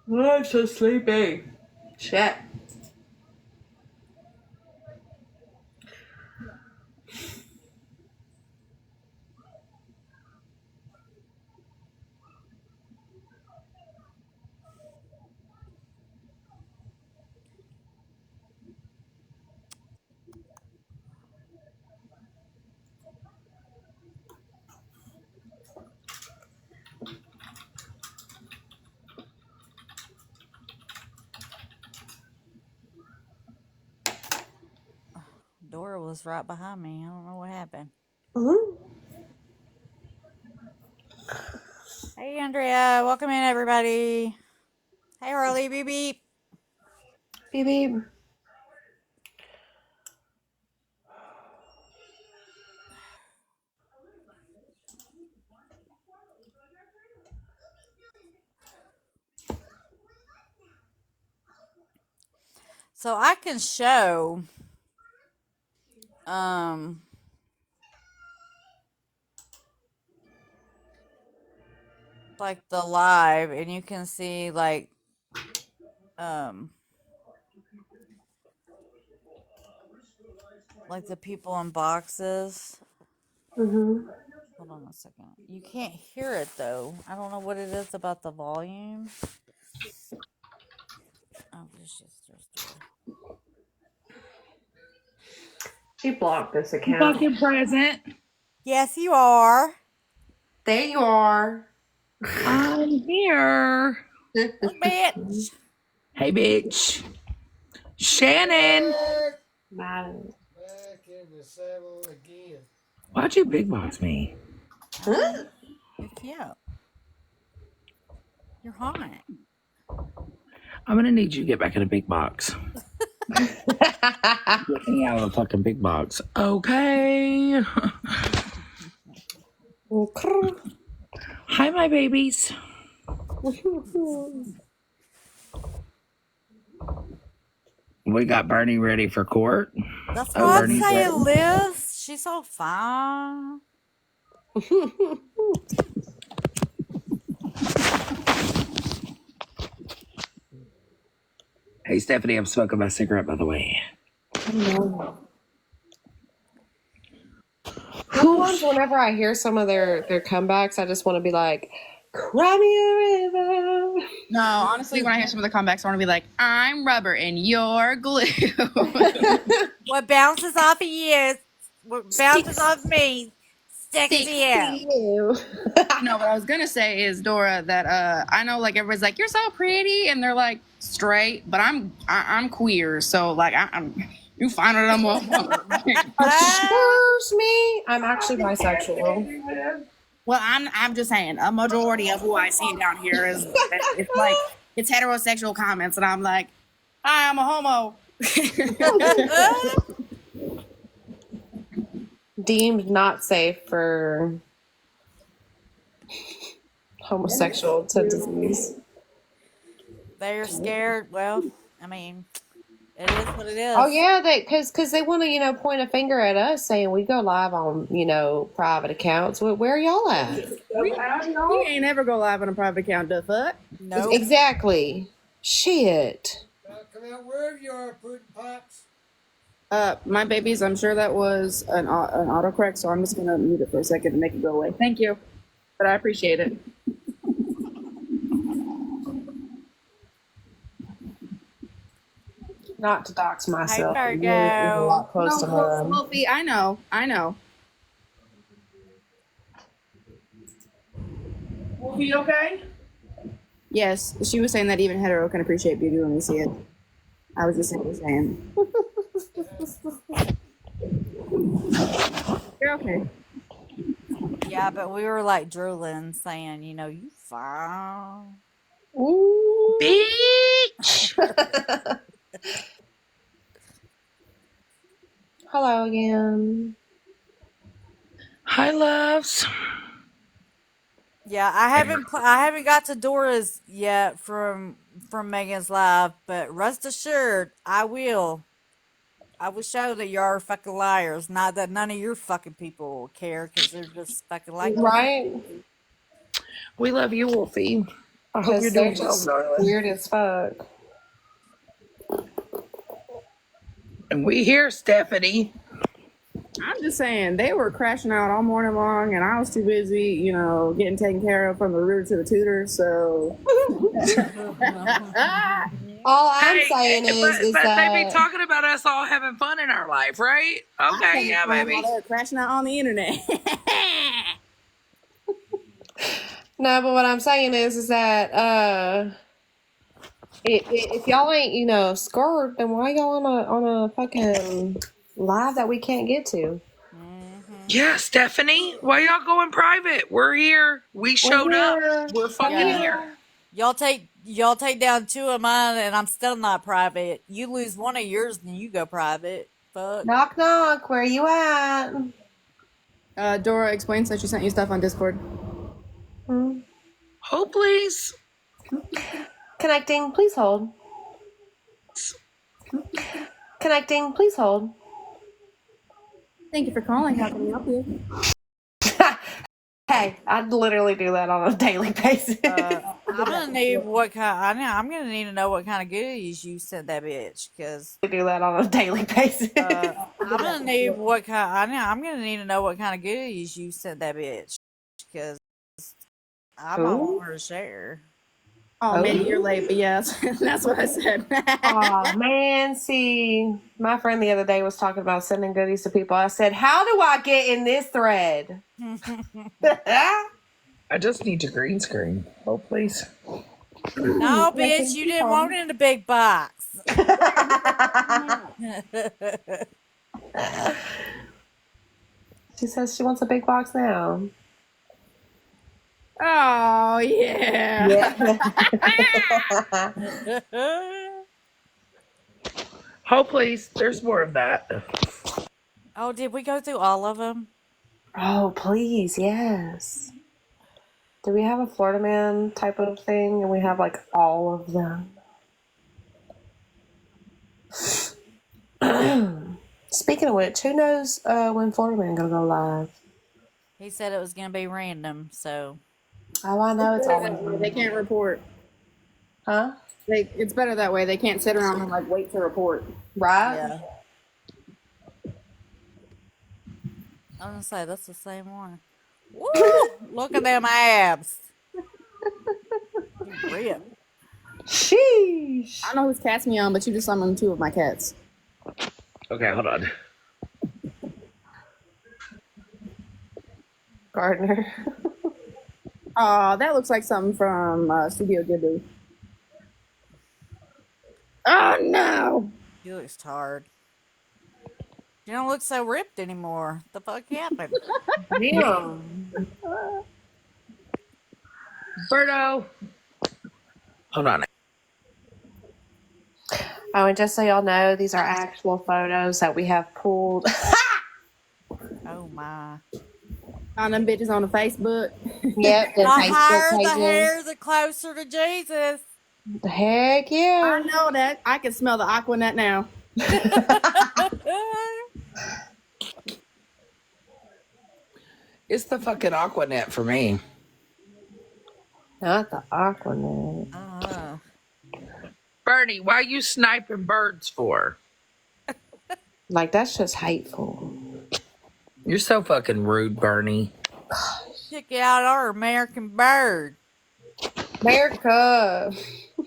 Oh, I'm so sleepy. Shit. Dora was right behind me. I don't know what happened. Mm-hmm. Hey, Andrea. Welcome in, everybody. Hey, Harley. Beep, beep. Beep beep. So I can show um like the live, and you can see um like the people in boxes. Mm-hmm. Hold on a second. You can't hear it though. I don't know what it is about the volume. Oh, there's Dora. She blocked this account. Fucking present. Yes, you are. There you are. I'm here. Bitch. Hey, bitch. Shannon. Man. Back in the saddle again. Why'd you big box me? Huh? You're cute. You're hot. I'm gonna need you to get back in a big box. Get me out of the fucking big box. Okay. Hi, my babies. We got Bernie ready for court. That's Oh, what I'm Bernie's saying, ready. Liz. She's so fine. Hey, Stephanie, I'm smoking my cigarette, by the way. Sometimes whenever I hear some of their comebacks, I just want to be like, cry me a river. No, honestly, when I hear some of the comebacks, I want to be like, I'm rubber and you're glue. What bounces off of you, what bounces off me, sticks to you. you. No, what I was gonna say is, Dora, that I know like everybody's like, you're so pretty, and they're like straight, but I'm queer, so like I'm you find it I'm Excuse me. I'm actually bisexual. well, I'm just saying a majority of who I see down here is it's like it's heterosexual comments, and I'm like, hi, I'm a homo. Deemed not safe for homosexual tendencies. They're scared. Well, I mean, it is what it is. Oh yeah, because they want to point a finger at us saying we go live on private accounts. Where are y'all at? We ain't ever go live on a private account, the fuck. Nope. Exactly. Shit. Come out wherever you are, putting pops. My babies, I'm sure that was an autocorrect, so I'm just gonna mute it for a second to make it go away. Thank you, but I appreciate it. Not to dox myself. Hi, but yours is a lot close to mine. Sophie, I know. Wolfie, okay? Yes, she was saying that even hetero can appreciate beauty when we see it. I was just simply saying. You're okay. Yeah, but we were like drooling, saying, you fine. Ooh. Bitch. Hello again. Hi, loves. Yeah, I haven't got to Dora's yet from Megan's live, but rest assured, I will. I will show that you are fucking liars. Not that none of your fucking people will care because they're just fucking like me. Right? We love you, Wolfie. I hope you're Because they're doing well, just darling. weird as fuck. And we here, Stephanie. I'm just saying they were crashing out all morning long, and I was too busy, you know, getting taken care of from the rooter to the tutor. So All I'm Hey, saying is but they be that talking about us all having fun in our life, right? Okay, yeah, baby. while they were crashing out on the internet. no, but what I'm saying is that if y'all ain't scared, then why y'all on a fucking live that we can't get to? Yeah, Stephanie, why y'all going private? We're here. We showed up. We're fucking here. Y'all take down 2 of mine, and I'm still not private. You lose 1 of yours, and you go private. Fuck. Knock knock, where you at? Dora explains that she sent you stuff on Discord. Oh, please. Connecting, please hold. Connecting, please hold. Thank you for calling. How can we help you? Hey, I literally do that on a daily basis. I'm gonna need what kind. I'm gonna need to know what kind of goodies you sent that bitch, because I do that on a daily basis. I'm gonna need what kind. I'm gonna need to know what kind of goodies you sent that bitch, because I'm gonna want her to share. Oh, man, you're late, but yes, that's what I said. Oh man, see, my friend the other day was talking about sending goodies to people. I said, "How do I get in this thread?" I just need your green screen. Oh, please. No, bitch, you didn't want it in the big box. She says she wants a big box now. Oh, yeah. Oh, please. There's more of that. Oh, did we go through all of them? Oh, please, yes. Do we have a Florida man type of thing? And we have like all of them. Speaking of which, who knows when Florida man gonna go live? He said it was gonna be random, so. Oh, I know it's all They can't report. Huh? It's better that way. They can't sit around and like wait to report. Right? Yeah. I was gonna say that's the same one. Woo! Look at them abs. Rip. Sheesh. I don't know whose cat's me on, but you just summoned 2 of my cats. Okay, hold on. Gardner. Oh, that looks like something from Studio Ghibli. Oh no! He looks tired. You don't look so ripped anymore. The fuck happened? Damn. Berto. Hold on. Oh, and just so y'all know, these are actual photos that we have pulled. Oh my. On them bitches on the Facebook. Yep, the The higher Facebook the pages. hair, the closer to Jesus. Heck yeah. I know that. I can smell the Aquanet now. It's the fucking Aquanet for me. Not the Aquanet. Bernie, why you sniping birds for? Like, that's just hateful. You're so fucking rude, Bernie. Check out our American bird. America.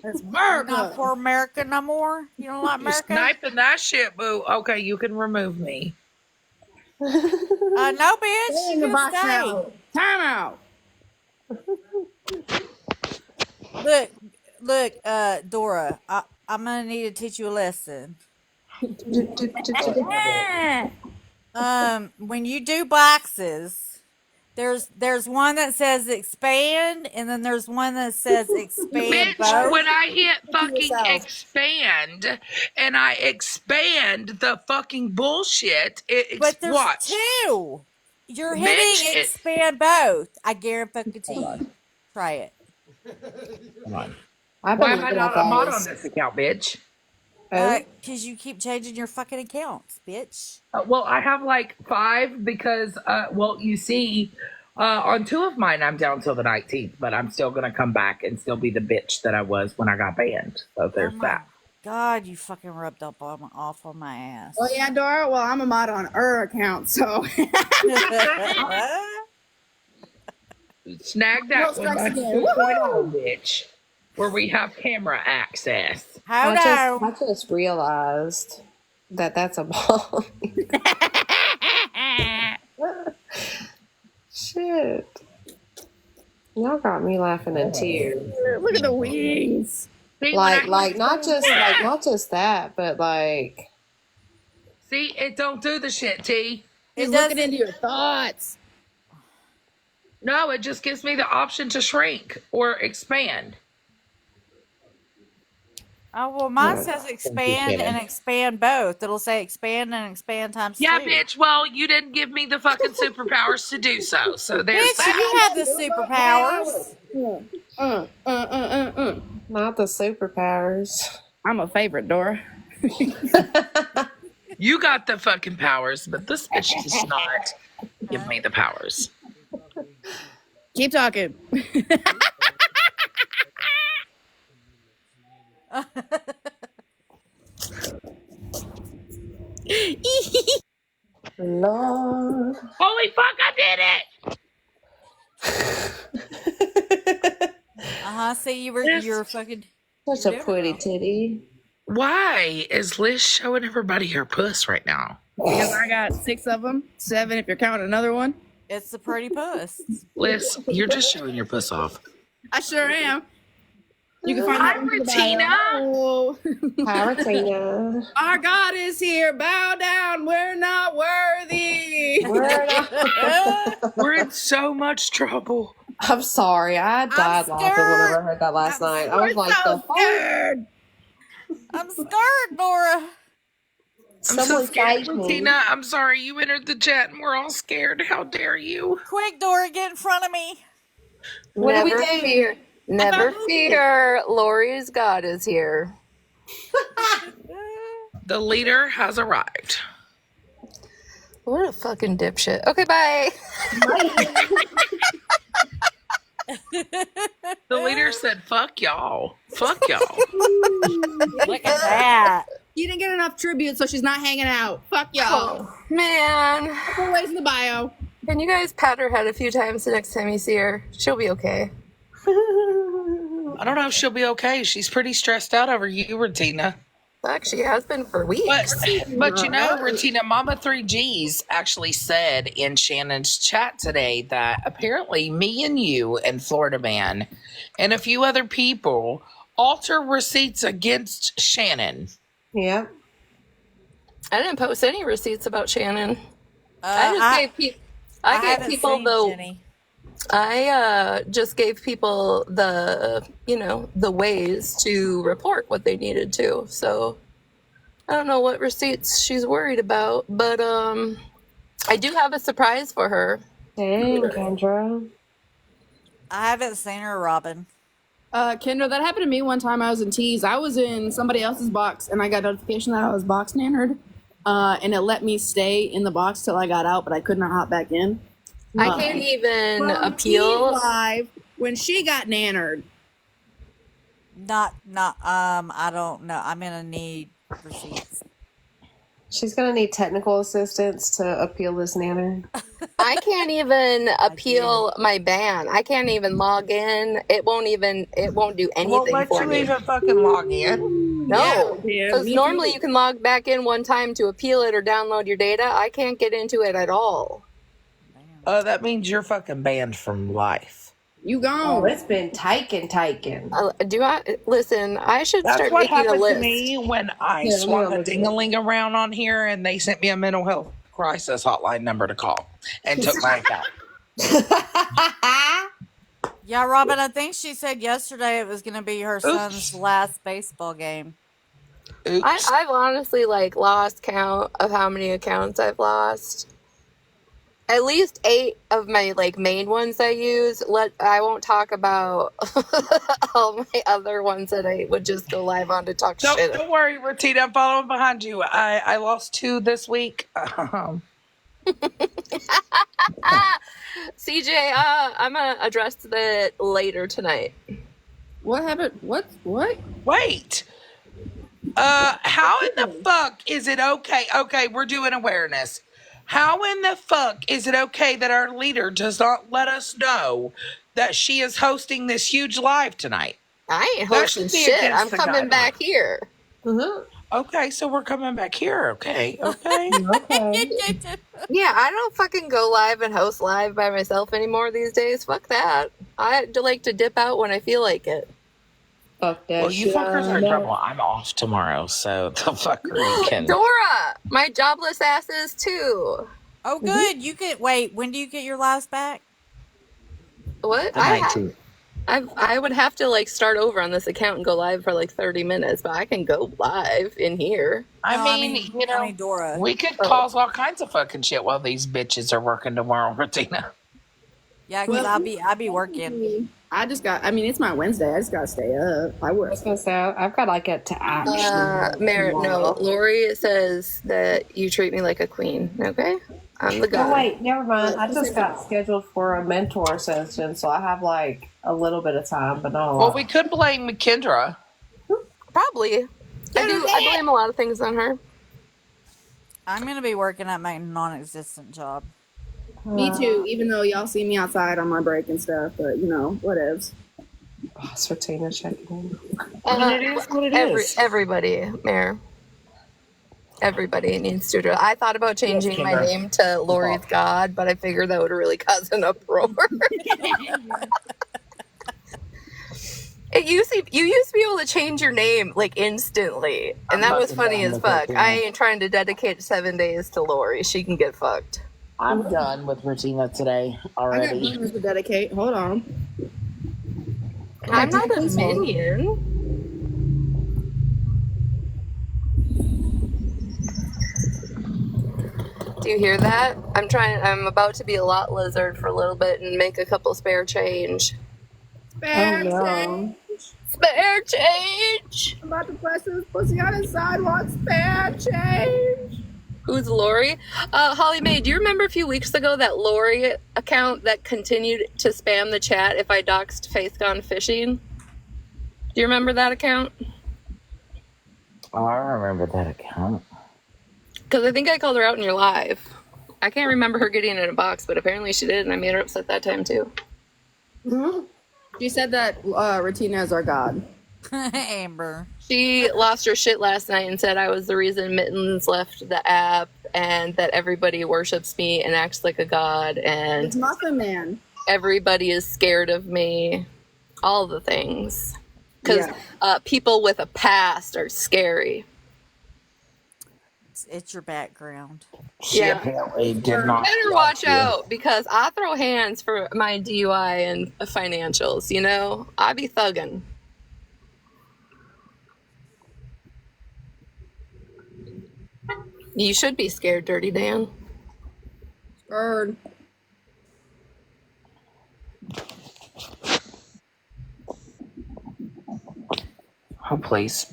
It's America. Not for America no more. You don't like You're America? sniping that shit, boo. Okay, you can remove me. No, bitch. Stay in You the can box stay. now. Time out. Look, Dora. I'm gonna need to teach you a lesson. When you do boxes, there's one that says expand, and then there's one that says expand Bitch, both. when I hit fucking yourself. expand and I expand the fucking bullshit, But there's watch. 2. You're Bitch, hitting expand both. I guarantee you. Try it. Come on. I've Why been am I looking not at a mod on those. this account, bitch? Because you keep changing your fucking accounts, bitch. Well, I have like 5 because, well, you see, On 2 of mine, I'm down till the 19th, but I'm still gonna come back and still be the bitch that I was when I got banned. So there's Oh my that. God, you fucking rubbed off on my ass. Oh yeah, Dora. Well, I'm a mod on her account, so Snag No that strikes one, again. 2.0, bitch, where we have camera access. Hold on. I just realized that that's a ball. Shit. Y'all got me laughing in tears. look at the wings. See, when I- Like not just that, but like see, it don't do the shit, T. He's It looking doesn't- into your thoughts. No, it just gives me the option to shrink or expand. Oh well, mine Yeah. says expand and expand both. It'll say expand and expand times Yeah, 2. bitch. Well, you didn't give me the fucking superpowers to do so. So there's Bitch, that. you have the superpowers. not the superpowers. I'm a favorite, Dora. You got the fucking powers, but this bitch does not give me the powers. Keep talking. Lord. Holy fuck, I did it! See, Yes. you're fucking. Such a pretty titty. Why is Liz showing everybody her puss right now? Because I got 6 of them, 7 if you're counting another one. It's the pretty puss. Liz, you're just showing your puss off. I sure am. You can find Hi, that in the Regina. bio. Hi, Retina. Our God is here. Bow down. We're not worthy. We're in so much trouble. I'm sorry. I died laughing whenever I heard that last night. I was We're like, so the fuck? scared. I'm scared, Nora. I'm so Someone scared, saved me. Tina. I'm sorry. You entered the chat and we're all scared. How dare you? Quick, Dora, get in front of me. What do we Never do? fear. Never fear. Lori's God is here. The leader has arrived. What a fucking dipshit. Okay, bye. The leader said, fuck y'all. Fuck y'all. Look at that. You didn't get enough tribute, so she's not hanging out. Fuck y'all. Oh, man. Couple ways in the bio. Can you guys pat her head a few times the next time you see her? She'll be okay. I don't know if she'll be okay. She's pretty stressed out over you, Retina. Fuck, she has been for weeks. But you know, Retina, Mama 3Gs actually said in Shannon's chat today that apparently me and you and Florida Man and a few other people alter receipts against Shannon. Yep. I didn't post any receipts about Shannon. I I gave haven't people seen the Jenny. I just gave people the the ways to report what they needed to. So I don't know what receipts she's worried about, but I do have a surprise for her. Dang, Kendra. I haven't seen her, Robin. Kendra, that happened to me one time. I was in Tees. I was in somebody else's box, and I got notification that I was box nannered, and it let me stay in the box till I got out, but I could not hop back in. I can't even From appeal. Tees Live when she got nannered. Not, I don't know. I'm gonna need receipts. She's gonna need technical assistance to appeal this nanner. I can't even appeal my ban. I can't even log in. It won't do anything for me. fucking log in. No, Yeah, because me normally too. you can log back in one time to appeal it or download your data. I can't get into it at all. That means you're fucking banned from life. You Oh, gone. it's been taken. Do I listen? I should That's start what making a happened to list. me when I Yeah, swung yeah, a ding-a-ling around on here and they sent me a mental health crisis hotline number to call and took my account. Yeah, Robin, I think she said yesterday it was gonna be her son's last baseball game. Oops. I've honestly lost count of how many accounts I've lost. At least 8 of my main ones I use. I won't talk about all my other ones that I would just go live on to talk shit. Don't worry, Retita. I'm following behind you. I lost 2 this week. CJ, I'm gonna address that later tonight. What happened? What? Wait. How in the fuck is it okay? Okay, we're doing awareness. How in the fuck is it okay that our leader does not let us know that she is hosting this huge live tonight? I ain't That hosting should be shit. against I'm the coming back guidelines. here. Okay, so we're coming back here. Okay, okay. Okay. Yeah, I don't fucking go live and host live by myself anymore these days. Fuck that. I like to dip out when I feel like it. Fuck that Well, you shit. fuckers are in trouble. I'm off tomorrow, so the fuckery can. Dora, my jobless asses too. Oh, good. You get. Wait. When do you get your lives back? What? The 19th. I would have to like start over on this account and go live for like 30 minutes, but I can go live in here. I No, mean, you know, I mean Dora. we could cause all kinds of fucking shit while these bitches are working tomorrow, Martina. Yeah, because I'll be working. I mean, it's my Wednesday. I just gotta stay up. I I work. was gonna say I've got like it to action. Merritt, no. tomorrow. Lori says that you treat me like a queen, okay? I'm the Oh god. wait, never mind. I just got scheduled for a mentor session, so I have like a little bit of time, but not a Well, lot. we could blame Kendra. Probably. I blame a lot of things on her. I'm gonna be working at my non-existent job. Me too. Even though y'all see me outside on my break and stuff, but you know, whatevs. So Tina checking in. It is what it is. Everybody, Mayor. Everybody needs to address. I thought about changing my Kendra. name to Lori's God, but I figured that would really cause an uproar. You used to be able to change your name like instantly, and that was funny as fuck. I ain't trying to dedicate 7 days to Lori. She can get fucked. I'm done with Martina today I got already. bonus to dedicate. Hold on. I'm not a minion. Do you hear that? I'm about to be a lot lizard for a little bit and make a couple spare change. Spare no. change. Spare change! I'm about to press this pussy on the sidewalk. Spare change. Who's Lori? Holly Mae, do you remember a few weeks ago that Lori account that continued to spam the chat if I doxed Faith Gone Fishing? Do you remember that account? Oh, I remember that account. Because I think I called her out in your live. I can't remember her getting in a box, but apparently she did, and I made her upset that time too. She said that Ratina is our god. Amber. She lost her shit last night and said I was the reason Mittens left the app and that everybody worships me and acts like a god It's and Muffin Man. everybody is scared of me. All the things. Because Yeah. people with a past are scary. It's your background. She Yeah. apparently did not. Better like watch you. out because I throw hands for my DUI and financials, you know? I be thugging. You should be scared, Dirty Dan. Bird. Oh, please.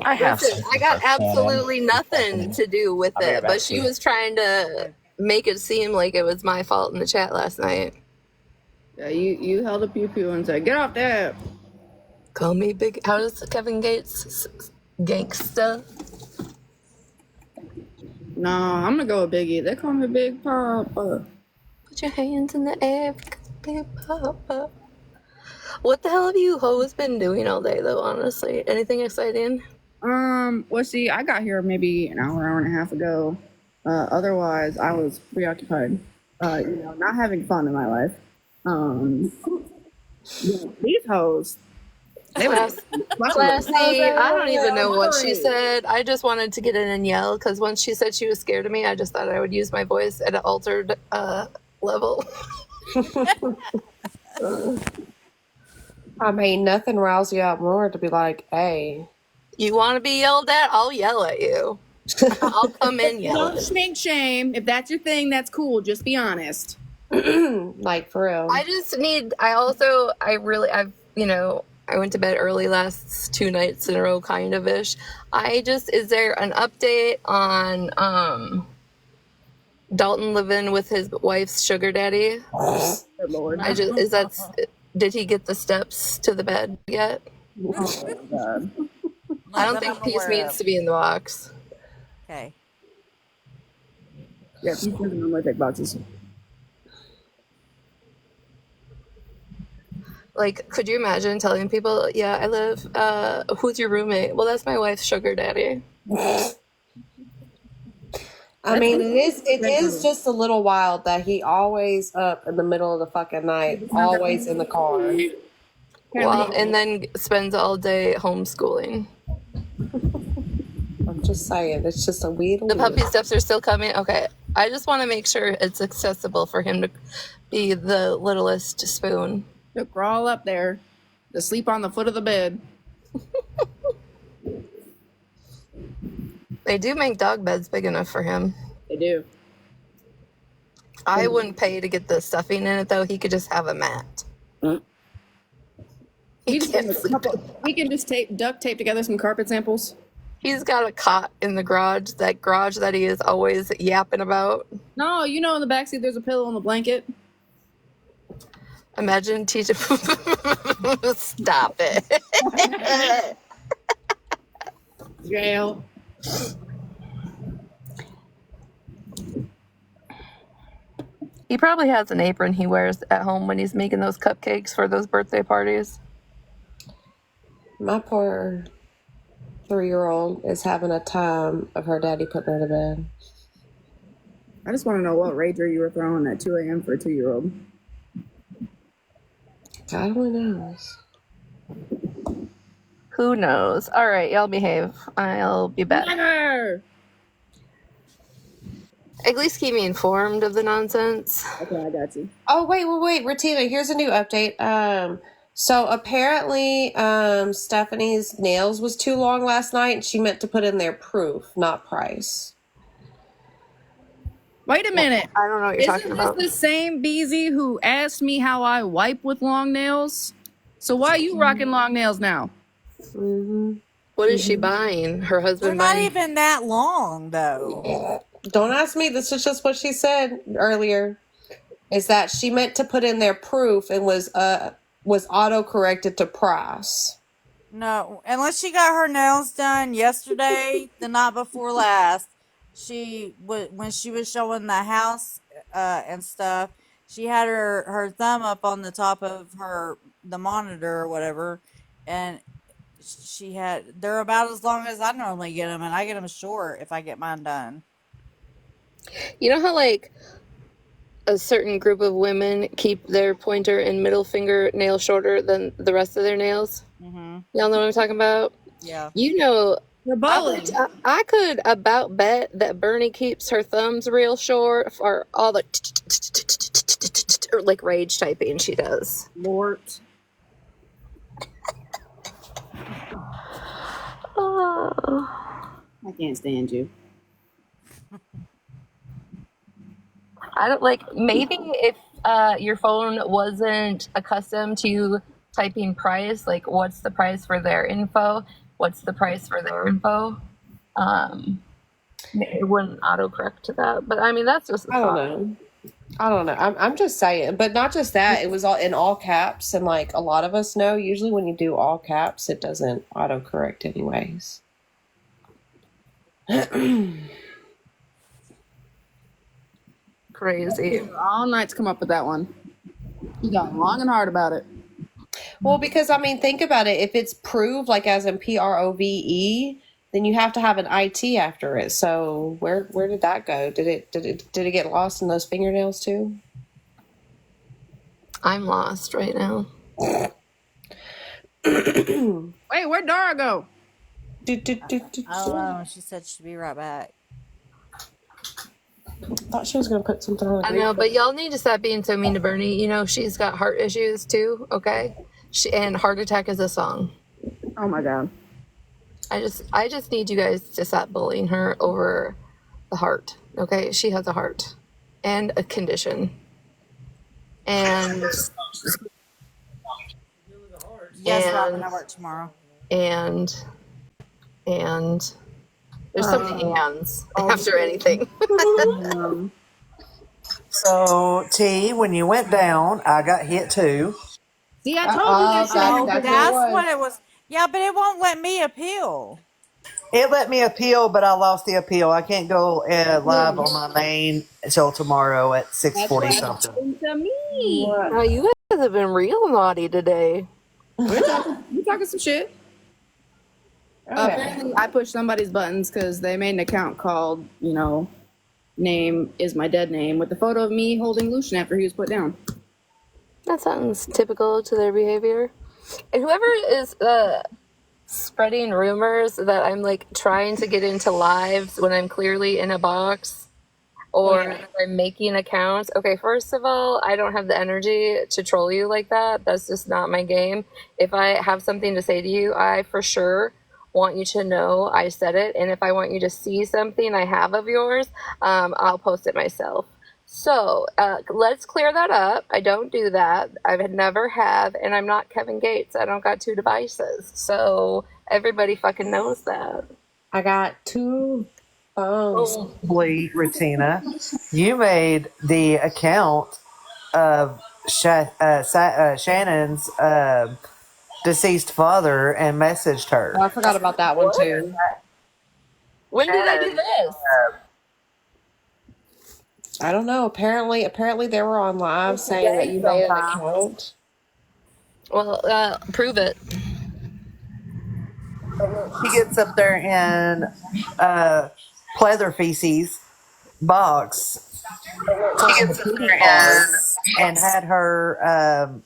I have Listen, I got absolutely nothing to do with I'll be it, right but back she to you. was trying to make it seem like it was my fault in the chat last night. Yeah, you held a pew pew and said, "Get off there." Call me big. How does Kevin Gates gangsta? No, I'm gonna go with Biggie. They call me Big Papa. Put your hands in the air, big papa. What the hell have you hoes been doing all day, though? Honestly, anything exciting? Well, see, I got here maybe an hour and a half ago. Otherwise, I was preoccupied. Not having fun in my life. These hoes. They were Classy. I don't even know what she said. I just wanted to get in and yell because once she said she was scared of me, I just thought I would use my voice at an altered level. I mean, nothing riles you out more to be like, hey. You want to be yelled at? I'll yell at you. I'll come in Don't yelling. smink shame. If that's your thing, that's cool. Just be honest. Like, for real. I went to bed early last 2 nights in a row, kind of ish. Is there an update on Dalton living with his wife's sugar daddy. Good Lord. Did he get the steps to the bed yet? Oh, God. I don't Not that think I'm Peace aware needs of. to be in the box. Okay. Yeah, Peace doesn't normally take boxes. Like, could you imagine telling people, yeah, I live, who's your roommate? Well, that's my wife's sugar daddy. I mean, it is just a little wild that he always up in the middle of the fucking night, always in the car. Well, and then spends all day homeschooling. I'm just saying, it's just a weird. The puppy steps are still coming. Okay. I just want to make sure it's accessible for him to be the littlest spoon. To crawl up there, to sleep on the foot of the bed. They do make dog beds big enough for him. They do. I wouldn't pay to get the stuffing in it, though. He could just have a mat. He can't sleep. We can just duct tape together some carpet samples. He's got a cot in the garage, that garage that he is always yapping about. No, you know, in the backseat there's a pillow and a blanket. Imagine teaching. Stop it. Jail. He probably has an apron he wears at home when he's making those cupcakes for those birthday parties. My poor 3-year-old is having a time of her daddy putting her to bed. I just want to know what rager you were throwing at 2 a.m. for a 2-year-old. God only knows. Who knows? All right, y'all behave. I'll be back. Never! At least keep me informed of the nonsense. Okay, I got you. Oh, wait, Ratina, here's a new update. So apparently, Stephanie's nails was too long last night, and she meant to put in their proof, not price. Wait a minute. I don't know what you're talking Isn't this about. the same Beezy who asked me how I wipe with long nails? So why are you rocking long nails now? Mm-hmm. What is she buying? Her They're husband not buying? even that long, though. Don't ask me. This is just what she said earlier. Is that she meant to put in their proof and was auto corrected to price. No, unless she got her nails done yesterday, the night before last. When she was showing the house and stuff, she had her thumb up on the top of the monitor or whatever, and they're about as long as I normally get them, and I get them short if I get mine done. You know how, like, a certain group of women keep their pointer and middle finger nail shorter than the rest of their nails? Mm-hmm. Y'all know what I'm talking about? Yeah. You know, You're bowling. I could about bet that Bernie keeps her thumbs real short for all the like rage typing she does. Lord. I can't stand you. I don't like, maybe if your phone wasn't accustomed to typing price, like what's the price for their info, what's the price for their info, it wouldn't autocorrect to that. But I mean, that's just I don't know. I'm just saying, but not just that. It was all in all caps, and like a lot of us know, usually when you do all caps, it doesn't autocorrect anyways. crazy. All night to come up with that one. You got long and hard about it. Well, because I mean, think about it. If it's proved, like as in PROVE, then you have to have an IT after it. So where did that go? Did it get lost in those fingernails too? I'm lost right now. Wait, where'd Dara go? I don't know. She said she'd be right back. Thought she was gonna put something on the I know, but y'all need to stop being so mean to Bernie. You know, she's got heart issues too, okay? And Heart Attack is a song. Oh my god. I just need you guys to stop bullying her over the heart, okay? She has a heart and a condition. And Yes, And- Robin, I work tomorrow. and there's so many ands Oh. after anything. So T, when you went down, I got hit too. See, I told you that shit. Oh, That's what it that's what was. it was. Yeah, but it won't let me appeal. It let me appeal, but I lost the appeal. I can't go live on my main until tomorrow at That's 6:40 what something. happened to me. What? Now you guys have been real naughty today. We're talking some shit. Okay. Apparently, I pushed somebody's buttons because they made an account called, name is my dead name with the photo of me holding Lucian after he was put down. That sounds typical to their behavior. And whoever is spreading rumors that I'm like trying to get into lives when I'm clearly in a box or that I'm making accounts. Okay, first of all, I don't have the energy to troll you like that. That's just not my game. If I have something to say to you, I for sure want you to know I said it. And if I want you to see something I have of yours, I'll post it myself. So let's clear that up. I don't do that. I would never have, and I'm not Kevin Gates. I don't got 2 devices. So everybody fucking knows that. I got 2 phones. Probably, Retina, you made the account of Shannon's deceased father and messaged her. Oh, I forgot about that one too. When did I do this? I don't know. Apparently they were on live saying that you made an account. Well, prove it. She gets up there in pleather feces box. She gets up there and had her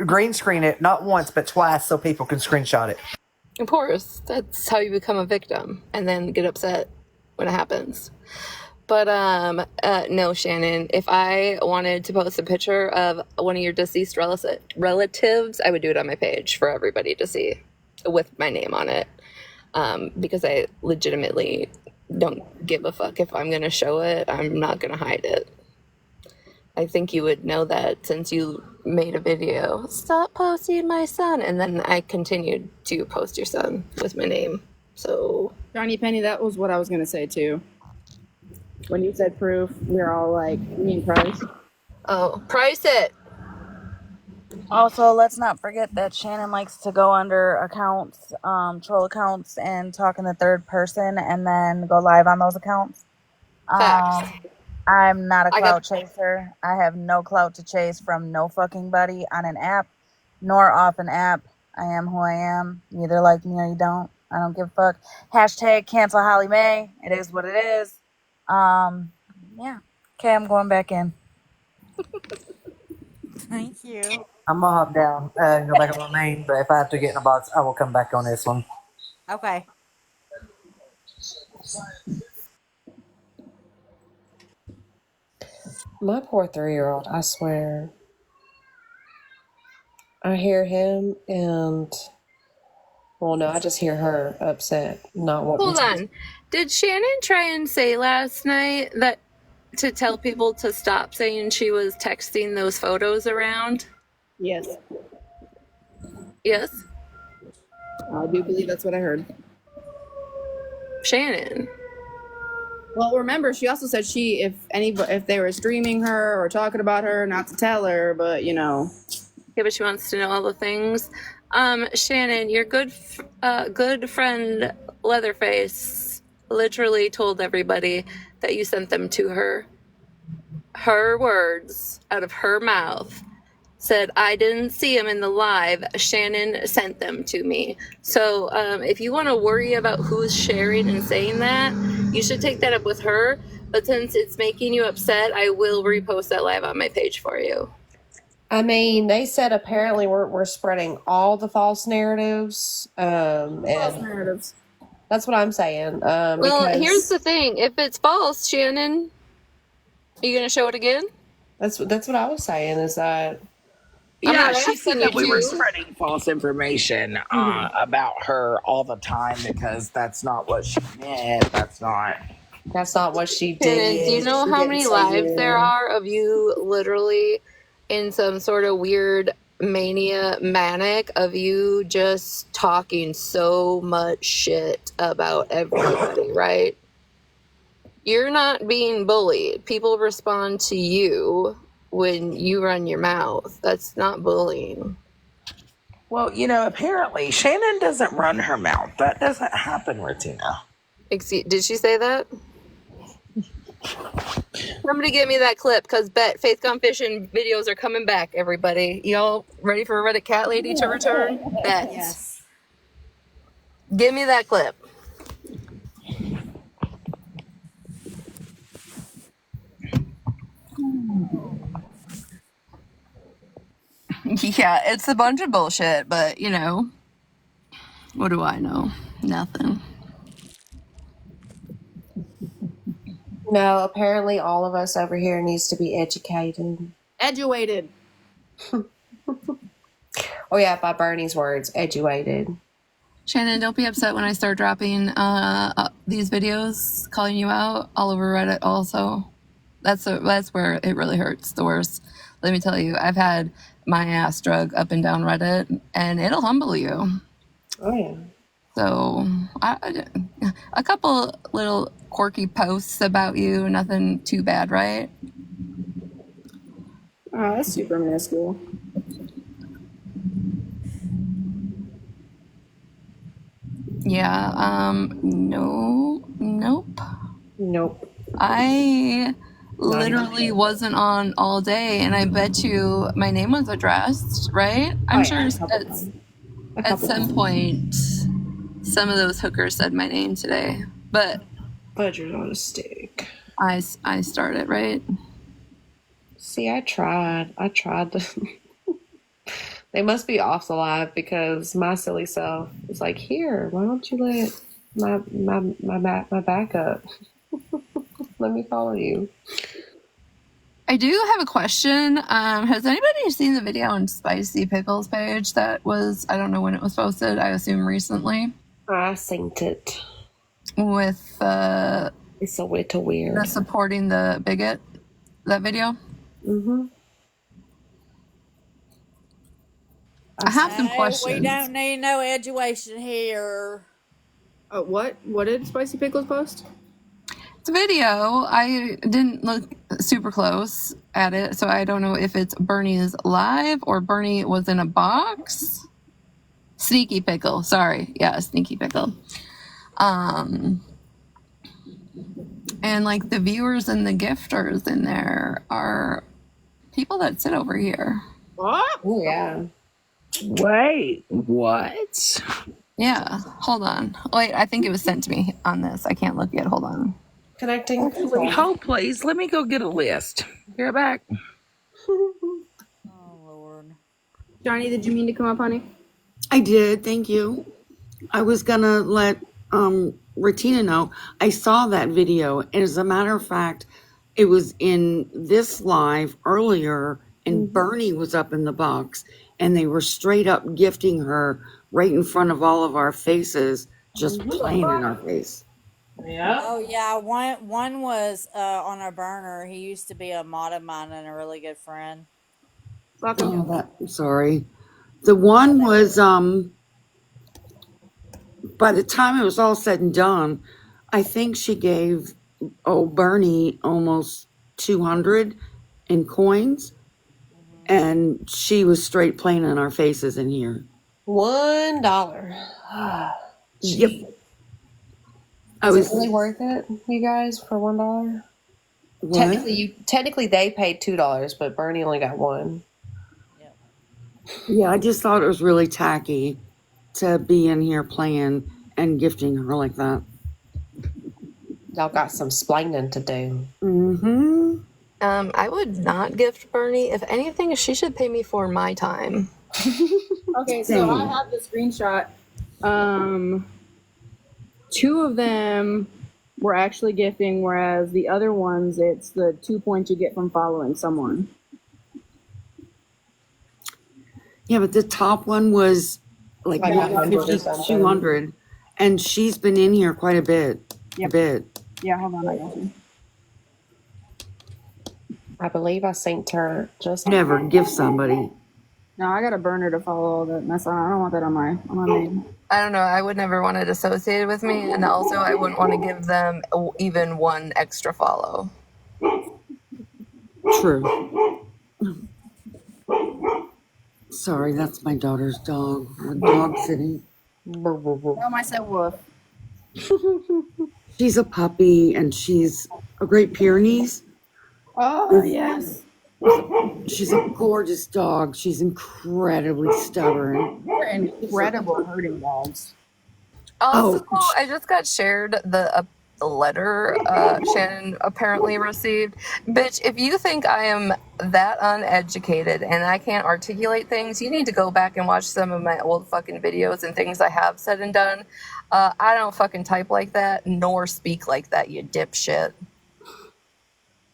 green screen it not once but twice so people can screenshot it. Of course, that's how you become a victim and then get upset when it happens. But no, Shannon, if I wanted to post a picture of one of your deceased relatives, I would do it on my page for everybody to see with my name on it, because I legitimately don't give a fuck. If I'm going to show it, I'm not going to hide it. I think you would know that since you made a video, stop posting my son, and then I continued to post your son with my name. So Johnny Penny, that was what I was going to say too. When you said proof, we were all like, you mean price? oh, price it. Also, let's not forget that Shannon likes to go under accounts, troll accounts, and talk in the third person, and then go live on those accounts. Facts. I'm not a I got- clout chaser. I have no clout to chase from no fucking buddy on an app, nor off an app. I am who I am. You either like me or you don't. I don't give a fuck. Hashtag cancel Holly Mae. It is what it is. Yeah. Okay, I'm going back in. Thank you. I'm gonna hop down and go back on my main, but if I have to get in a box, I will come back on this one. Okay. My poor 3-year-old, I swear. I hear him and well no, I just hear her upset, not wanting Hold to. on. Did Shannon try and say last night that to tell people to stop saying she was texting those photos around? Yes. Yes? I do believe that's what I heard. Shannon. Well, remember, she also said if they were streaming her or talking about her, not to tell her, but Yeah, but she wants to know all the things. Shannon, your good friend Leatherface literally told everybody that you sent them to her. Her words out of her mouth said, I didn't see them in the live. Shannon sent them to me. So if you want to worry about who's sharing and saying that, you should take that up with her. But since it's making you upset, I will repost that live on my page for you. I mean, they said apparently we're spreading all the false narratives. And narratives. that's what I'm saying. Well, because here's the thing. If it's false, Shannon, are you going to show it again? that's what I was saying is that I'm Yeah, not she said asking that you we were to. spreading false information about her all the time because that's not what she meant. That's not what she Shannon, did. do you know She how didn't many say lives you. there are of you literally in some sort of weird manic of you just talking so much shit about everybody, right? You're not being bullied. People respond to you when you run your mouth. That's not bullying. Well, apparently Shannon doesn't run her mouth. That doesn't happen, Retina. Did she say that? Somebody get me that clip, because Faith Gone Fishing videos are coming back, everybody. Y'all ready for Reddit Cat Lady to return? Bet. Yes. Give me that clip. Yeah, it's a bunch of bullshit, but what do I know? Nothing. No, apparently all of us over here needs to be educated. Eduated. Oh yeah, by Bernie's words, educated. Shannon, don't be upset when I start dropping these videos calling you out all over Reddit also. That's where it really hurts the worst. Let me tell you, I've had my ass drug up and down Reddit, and it'll humble you. Oh yeah. So, a couple little quirky posts about you, nothing too bad, right? Oh, that's super minuscule. Yeah, nope. Nope. I literally wasn't on all day, and I bet you my name was addressed, right? I'm sure at some point some of those hookers said my name today, but Budger's on a stick. I started, right? See, I tried to. They must be off the live because my silly self is like, here, why don't you let my back up? Let me follow you. I do have a question. Has anybody seen the video on Spicy Pickles page that was, I don't know when it was posted, I assume recently, I synced it. with It's a little weird. the supporting the bigot, that video? Mm-hmm. I have some Hey, questions. we don't need no education here. What did Spicy Pickles post? It's a video. I didn't look super close at it, so I don't know if it's Bernie's live or Bernie was in a box. Sneaky Pickle. Sorry. Yeah, Sneaky Pickle. And like the viewers and the gifters in there are people that sit over here. What? Oh yeah. Wait, what? Yeah. Hold on. Wait, I think it was sent to me on this. I can't look yet. Hold on. Connecting. Hold, please. Let me go get a list. Be right back. Oh, Lord. Johnny, did you mean to come up, honey? I did, thank you. I was gonna let Retina know. I saw that video, and as a matter of fact, it was in this live earlier, and Bernie was up in the box, and they were straight up gifting her right in front of all of our faces, just playing in our face. Yeah. Oh yeah, one was on a burner. He used to be a mod of mine and a really good friend. Oh, sorry. The one was by the time it was all said and done, I think she gave Bernie almost 200 in coins, and she was straight playing in our faces in here. $1. Yep. Is it really worth it, you guys, for $1? What? Technically they paid $2, but Bernie only got $1. Yeah, I just thought it was really tacky to be in here playing and gifting her like that. Y'all got some splaining to do. Mm-hmm. I would not gift Bernie. If anything, she should pay me for my time. Okay, so I have the screenshot. 2 of them were actually gifting, whereas the other ones, it's the 2 points you get from following someone. Yeah, but the top one was like 150, 150, something. 200, and she's been in here quite a bit. Yep. A bit. Yeah, hold on, I got you. I believe I synced her just Never gift somebody. No, I got a burner to follow all that mess on. I don't want that on my name. I don't know. I would never want it associated with me, and also I wouldn't want to give them even one extra follow. True. Sorry, that's my daughter's dog. We're dog sitting. Tell myself woof. She's a puppy and she's a Great Pyrenees. Oh, yes. She's a gorgeous dog. She's incredibly stubborn. They're incredible herding dogs. Also, Oh, I just got shared the letter Shannon apparently received. Bitch, if you think I am that uneducated and I can't articulate things, you need to go back and watch some of my old fucking videos and things I have said and done. I don't fucking type like that, nor speak like that, you dipshit.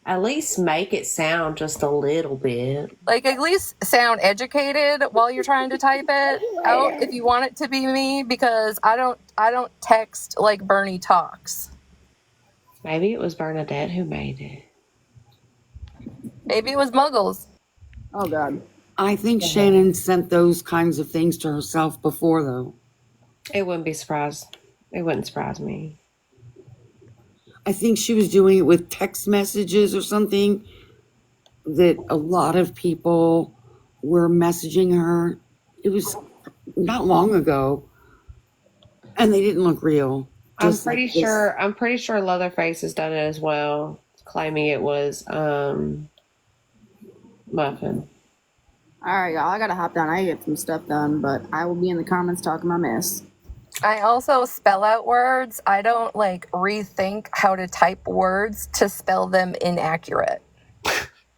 At least make it sound just a little bit. Like, at least sound educated while you're trying to type it out if you want it to be me, because I don't text like Bernie talks. Maybe it was Bernadette who made it. Maybe it was Muggles. Oh, God. I think Shannon sent those kinds of things to herself before, though. It wouldn't be surprised. It wouldn't surprise me. I think she was doing it with text messages or something that a lot of people were messaging her. It was not long ago, and they didn't look real. I'm Just pretty like this. sure. I'm pretty sure Leatherface has done it as well, claiming it was Muffin. All right, y'all. I got to hop down. I get some stuff done, but I will be in the comments talking my mess. I also spell out words. I don't like rethink how to type words to spell them inaccurate.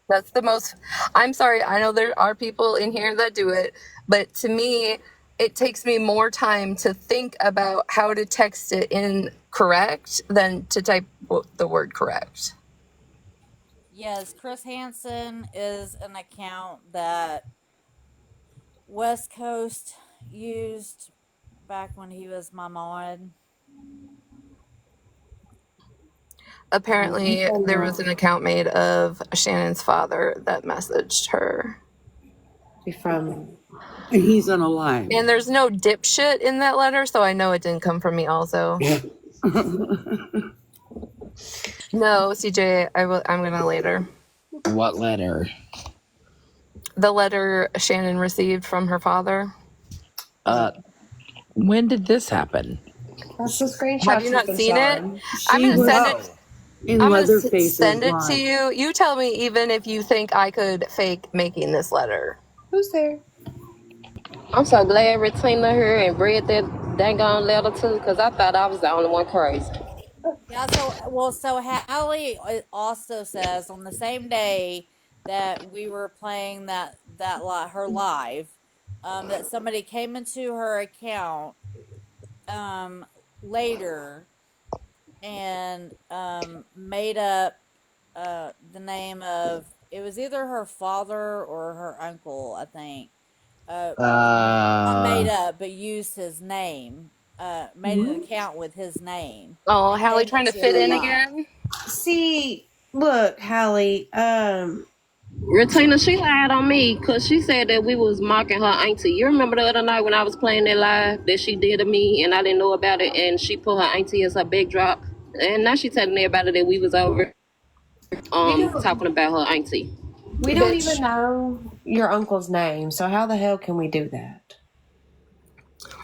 That's the most. I'm sorry. I know there are people in here that do it, but to me, it takes me more time to think about how to text it in correct than to type the word correct. Yes, Chris Hansen is an account that West Coast used back when he was my mod. Apparently, there was an account made of Shannon's father that messaged her. From And he's unalive. And there's no dipshit in that letter, so I know it didn't come from me also. No, CJ, I'm gonna later. What letter? The letter Shannon received from her father. When did this happen? That's the screenshot. Have you not seen it? I'm She gonna was send it. in I'm gonna Leatherface's send it to live. you. You tell me even if you think I could fake making this letter. Who's there? I'm so glad Retina here and read that dang on letter too, because I thought I was the only one crazy. Yeah, so Hallie also says on the same day that we were playing her live, that somebody came into her account later and made up the name of, it was either her father or her uncle, I think. Not made up, but used his name. Made an account with his name. Oh, Hallie Came trying to into fit her in live. again? See, look, Hallie. Retina, she lied on me because she said that we was mocking her auntie. You remember the other night when I was playing that live that she did to me and I didn't know about it, and she put her auntie as her backdrop, and now she telling everybody that we was over talking about her auntie. We don't even know your uncle's name, so how the hell can we do that?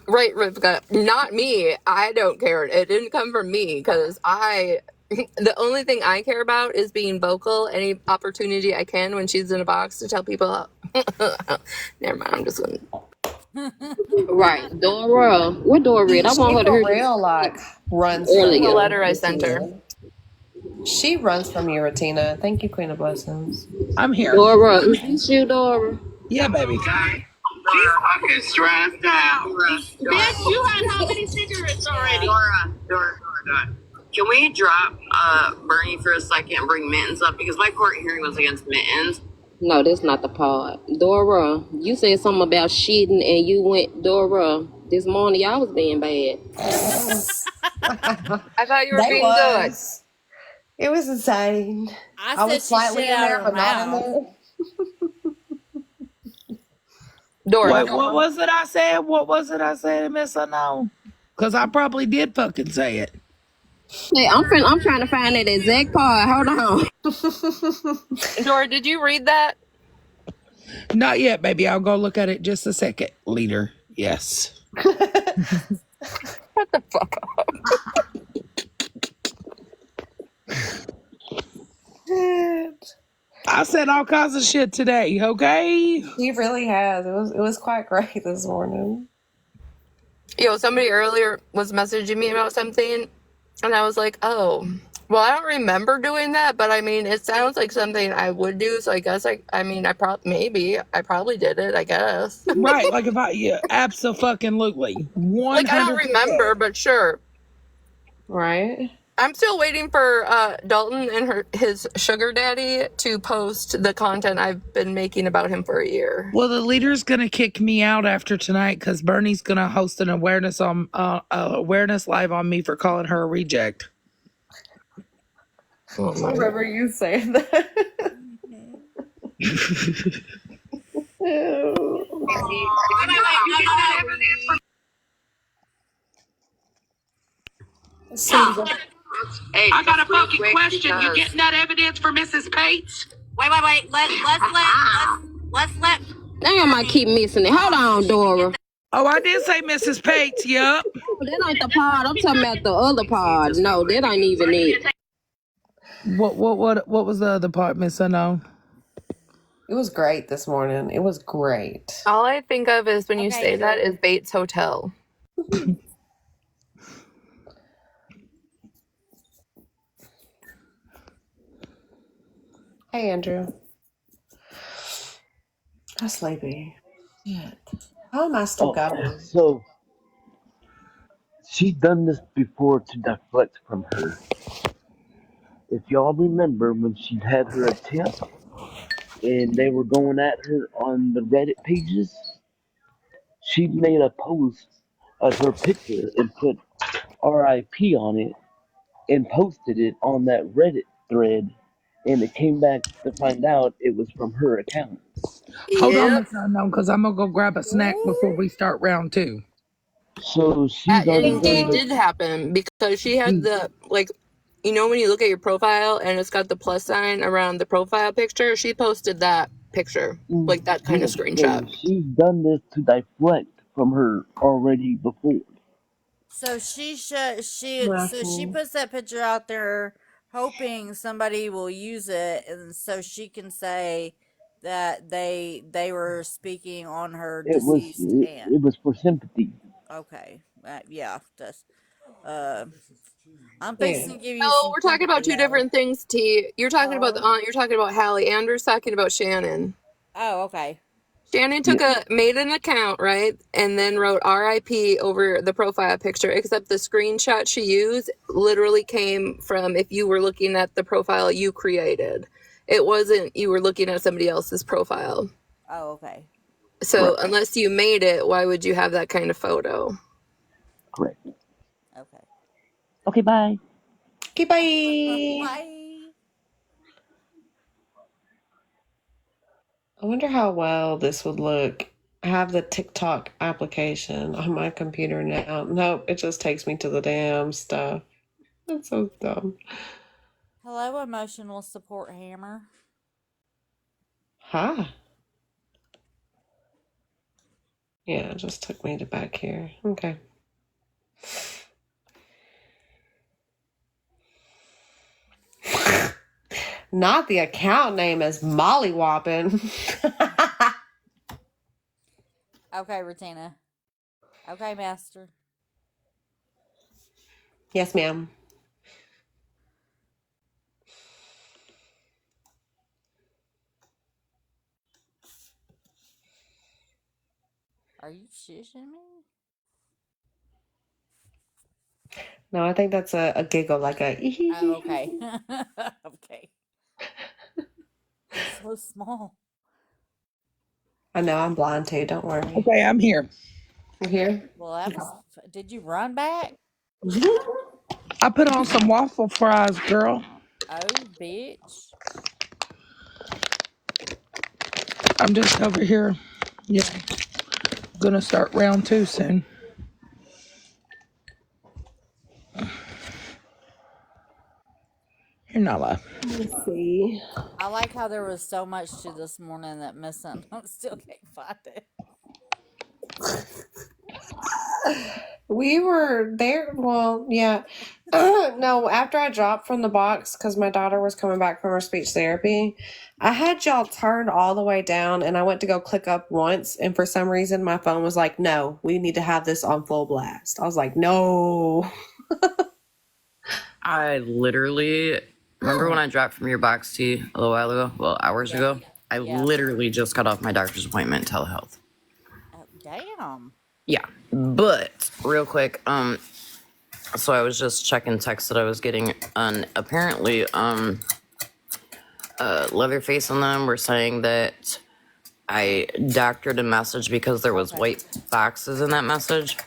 Right, Rivka. Not me. I don't care. It didn't come from me because the only thing I care about is being vocal any opportunity I can when she's in a box to tell people. Never mind. I'm just going to. Right, Dora. What Dora read? I want her to hear this Real like runs earlier. The letter I sent her. She runs from you, Retina. Thank you, Queen of Blessings. I'm here. Dora, is this you, Dora? Yeah, baby. She's fucking stressed out. Bitch, you had how many cigarettes already? Dora. Can we drop Bernie for a second and bring Mittens up? Because my court hearing was against Mittens. No, that's not the part. Dora, you said something about shitting and you went, Dora, this morning y'all was being bad. I thought you were being good. It was insane. I was said she slightly shit in out there, of her but not in mouth. there. Dora. Wait, what was it I said? What was it I said, Miss Unknown? Because I probably did fucking say it. Hey, I'm trying to find that exact part. Hold on. Dora, did you read that? Not yet, baby. I'll go look at it just a second. Leader, yes. Shut the fuck up. I said all kinds of shit today, okay? He really has. It was quite great this morning. Yo, somebody earlier was messaging me about something, and I was like, oh, well, I don't remember doing that, but I mean, it sounds like something I would do, so I guess I probably did it, I guess. Right, like if I, abso-fucking-lutely. 100%. Like, I don't remember, but sure. Right? I'm still waiting for Dalton and his sugar daddy to post the content I've been making about him for a year. Well, the leader's gonna kick me out after tonight because Bernie's gonna host an awareness live on me for calling her a reject. Oh I my remember you saying that. Hey, I got a fucking question. You getting that evidence for Mrs. Pates? Wait. Let's let. Dang, I might keep missing it. Hold on, Dora. Oh, I did say Mrs. Pates, yup. That ain't the pod. I'm talking about the other pod. No, that ain't even it. What was the other part, Miss Unknown? It was great this morning. It was great. All I think of is when you say that is Bates Hotel. Hey, Andrew. I'm sleepy. Shit. How am I still going? So she's done this before to deflect from her. If y'all remember when she had her attempt and they were going at her on the Reddit pages, she made a post of her picture and put RIP on it and posted it on that Reddit thread, and it came back to find out it was from her account. Hold on, Miss Unknown, because I'm gonna go grab a snack before we start round 2. So she's That already indeed done did happen because she had the, like, you know, when you look at your profile and it's got the plus sign around the profile picture, she posted that picture, like that kind of screenshot. So she's done this to deflect from her already before. So she puts that picture out there hoping somebody will use it, and so she can say that they were speaking on her deceased aunt. It was for sympathy. Okay, yeah, that's I'm fixing to give you. No, we're talking about two different things, T. You're talking about the aunt. You're talking about Hallie. Andrew's talking about Shannon. Oh, okay. Shannon made an account, right, and then wrote RIP over the profile picture, except the screenshot she used literally came from if you were looking at the profile you created. It wasn't you were looking at somebody else's profile. Oh, okay. So unless you made it, why would you have that kind of photo? Correct. Okay. Okay, bye. Okay, bye. Bye. I wonder how well this would look. I have the TikTok application on my computer now. Nope, it just takes me to the damn stuff. That's so dumb. Hello, emotional support hammer. Hi. Yeah, it just took me to back here. Okay. Not the account name is Mollywoppin'. Okay, Retina. Okay, Master. Yes, ma'am. Are you shushing me? No, I think that's a giggle, like a. Oh, okay. Okay. So small. I know, I'm blind too. Don't worry. Okay, I'm here. You here? Well, that was. Did you run back? I put on some waffle fries, girl. Oh, bitch. I'm just over here. Yeah. Gonna start round 2 soon. You're not alive. Let's see. I like how there was so much to this morning that missing. I still can't find it. We were there. Well, yeah. No, after I dropped from the box because my daughter was coming back from her speech therapy, I had y'all turned all the way down and I went to go click up once. And for some reason, my phone was like, no, we need to have this on full blast. I was like, no. I literally remember when I dropped from your box tea a little while ago, well, hours ago. I Yeah. literally just got off my doctor's appointment, telehealth. Damn. Yeah, but real quick, so I was just checking texts that I was getting, and apparently, Leatherface and them were saying that I doctored a message because there was white boxes in that message.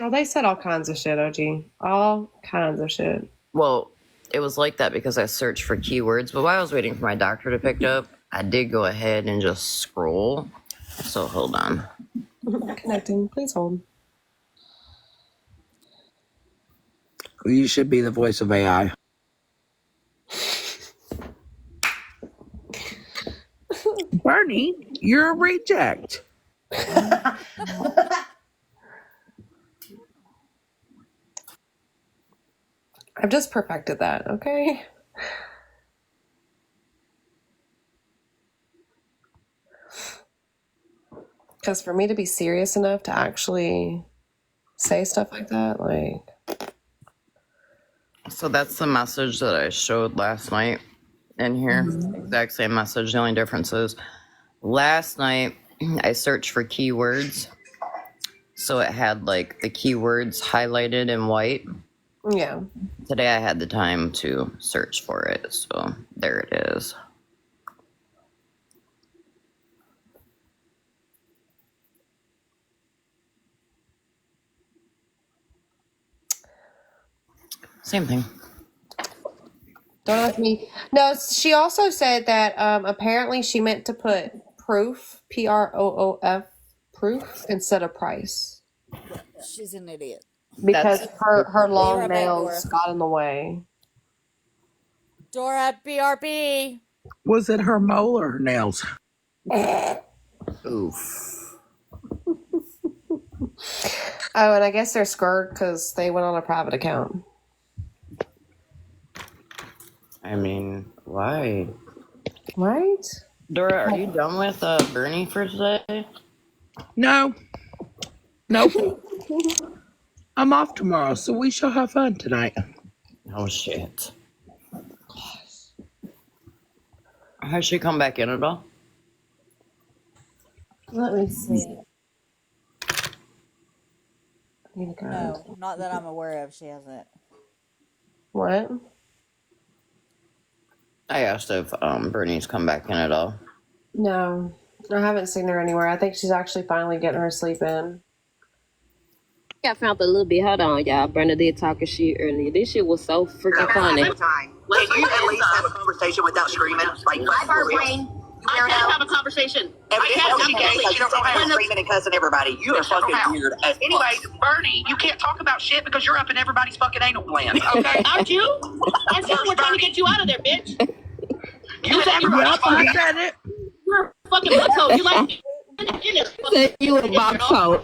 Oh, they said all kinds of shit, OG. All kinds of shit. Well, it was like that because I searched for keywords, but while I was waiting for my doctor to pick it up, I did go ahead and just scroll. So hold on. Connecting. Please hold. You should be the voice of AI. Bernie, you're a reject. I've just perfected that, okay? Because for me to be serious enough to actually say stuff like that, like... So that's the message that I showed last night in here. Exact same message. The only difference is last night I searched for keywords. So it had like the keywords highlighted in white. Yeah. Today I had the time to search for it. So there it is. Same thing. Don't ask me. No, she also said that apparently she meant to put proof, PROOF, proof, instead of price. She's an idiot. Because her Be long right back, nails got in the way. Dora, BRB. Was it her mole or her nails? Oof. Oh, and I guess they're scared because they went on a private account. I mean, why? Right? Dora, are you done with Bernie for today? No. Nope. I'm off tomorrow, so we shall have fun tonight. Oh, shit. Has she come back in at all? Let me see. No, not that I'm aware of. She hasn't. What? I asked if Bernie's come back in at all. No, I haven't seen her anywhere. I think she's actually finally getting her sleep in. I found a little bit. Hold on, y'all. Bernadette talking shit earlier. This shit was so freaking funny. Can you at least have a conversation without screaming? Like, I can't have a conversation. I can't have a conversation. You don't know how screaming and cussing everybody. You are fucking weird as fuck. Anyway, Bernie, you can't talk about shit because you're up in everybody's fucking anal glands. Okay, aren't you? Aren't you? We're trying to get you out of there, bitch. You said everybody's fucking. I said it. You're a fucking butthole. You like Said you a boxhole.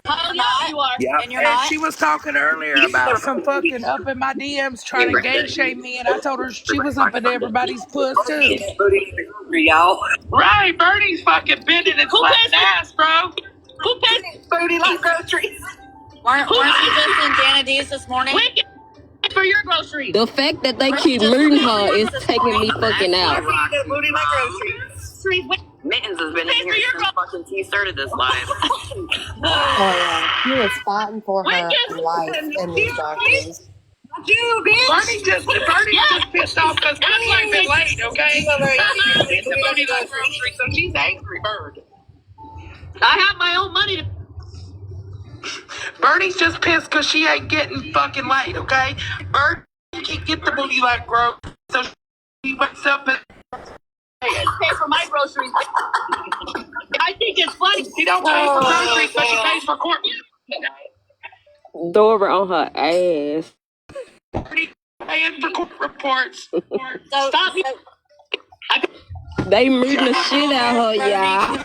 Oh, yeah, you are. Yeah, And you're not? she was talking earlier about some fucking up in my DMs trying to game shame me, and I told her she was up in everybody's puss too. Y'all. Right, Bernie's fucking bending and slapping ass, bro. Who pays Booty like groceries. Weren't you just in Dana D's this morning? Wicked for your groceries? The fact that they keep looting her is taking me fucking out. Booty like groceries. Mittens has been in here since fucking T started this live. Oh, yeah. She was fighting for her life in these doctors. Bernie's just pissed off because I've been late, okay? It's the booty like grocery, so she's angry bird. I have my own money to. Bernie's just pissed because she ain't getting fucking late, okay? Bernie can't get the booty like grocery, so she wakes up and. pay for my groceries. I think it's funny. She don't pay for groceries, but she pays for court. Dora on her ass. Paying for court reports. Stop me. They murdering the shit out of her, y'all.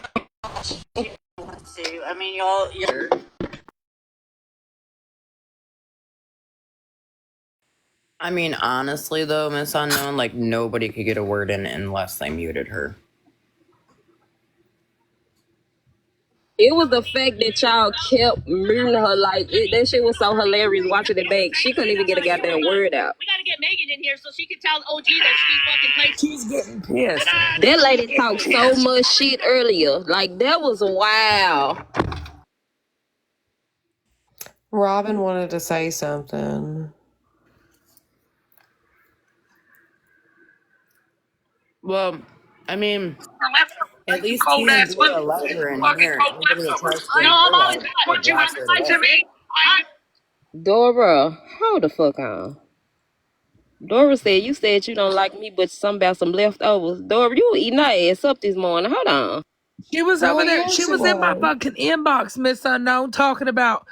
I mean, y'all. I mean, honestly, though, Miss Unknown, like, nobody could get a word in unless they muted her. It was the fact that y'all kept murdering her. Like, that shit was so hilarious watching it back. She couldn't even get a goddamn word out. We gotta get Megan in here so she can tell OG that she fucking plays. She's getting pissed. That lady talked so much shit earlier. Like, that was wild. Robin wanted to say something. Well, I mean, at least Cold Tia ass and Dora left her in fucking here. cold Anybody that leftovers. tries to bring No, I'm her always up, hot. What you blast gonna her to say to death. me? Dora, hold the fuck on. Dora said you said you don't like me, but something about some leftovers. Dora, you were eating our ass up this morning. Hold on. She was Oh, over there. yeah, She she was in my was. fucking inbox, Miss Unknown, talking about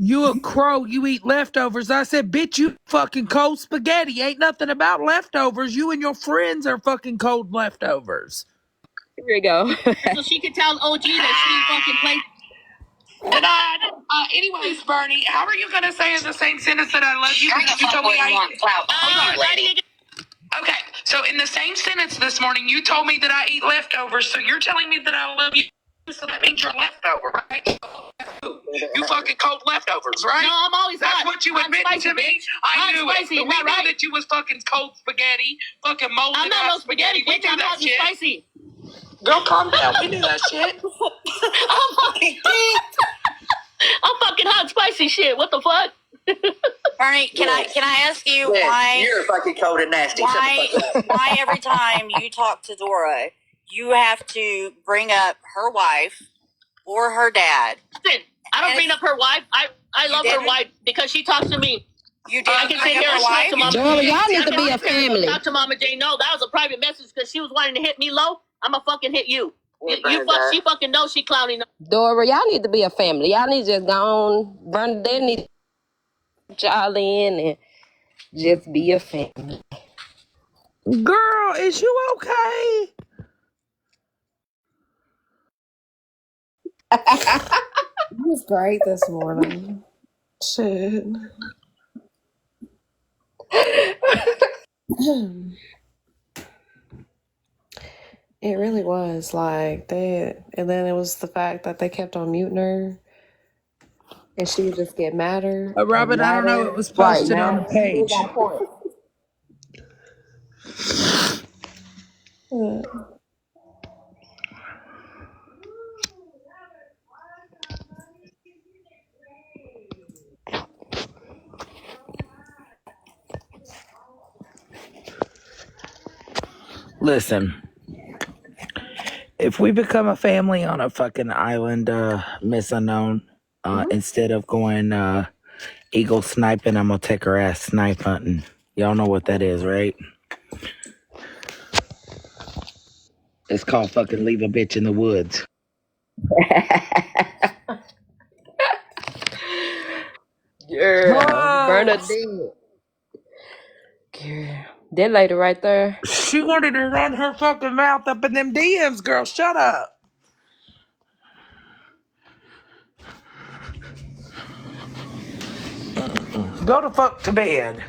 you a crow, you eat leftovers. I said, bitch, you fucking cold spaghetti. Ain't nothing about leftovers. You and your friends are fucking cold leftovers. Here we go. So she can tell OG that she fucking plays. And anyways, Bernie, how are you gonna say in the same sentence that I love you because you told me I eat clout? Okay, so in the same sentence this morning, you told me that I eat leftovers, so you're telling me that I love you, so that means you're leftover, right? You fucking cold leftovers, right? No, I'm always That's hot. what you Hot admitted spicy, to me. bitch. I Hot knew spicy, it. isn't We that knew right? that you was fucking cold spaghetti, fucking molded I'm not hot no spaghetti, We bitch. knew I'm that hot and shit. spicy. Girl, calm down. We knew that shit. I'm fucking I'm fucking hot and spicy shit. What the fuck? Bernie, can I ask you why? You're fucking cold and nasty. Shut the fuck up. Why every time you talk to Dora, you have to bring up her wife or her dad? Listen, I don't bring up her wife. I love her wife because she talks to me. You did. I can sit here and talk to Mama Dora, J. y'all need I to can be a sit here and family. talk to Mama J. No, that was a private message because she was wanting to hit me low. I'ma fucking hit you. She fucking knows she clowning. Dora, y'all need to be a family. Y'all need to just go on, burn they need y'all in and just be a family. Girl, is you okay? It was great this morning. Shit. It really was like that. And then it was the fact that they kept on muting her and she would just get madder and Robin, I don't know. It madder was Right and posted on now, the madder. you page. got a point. Listen, if we become a family on a fucking island, Miss Unknown, instead of going eagle sniping, I'm gonna take her ass snipe hunting. Y'all know what that is, right? It's called fucking leave a bitch in the woods. Girl, burn a Oh, dead. Girl, that lady right there. she wanted to run her fucking mouth up in them DMs, girl. Shut up. Go the fuck to bed.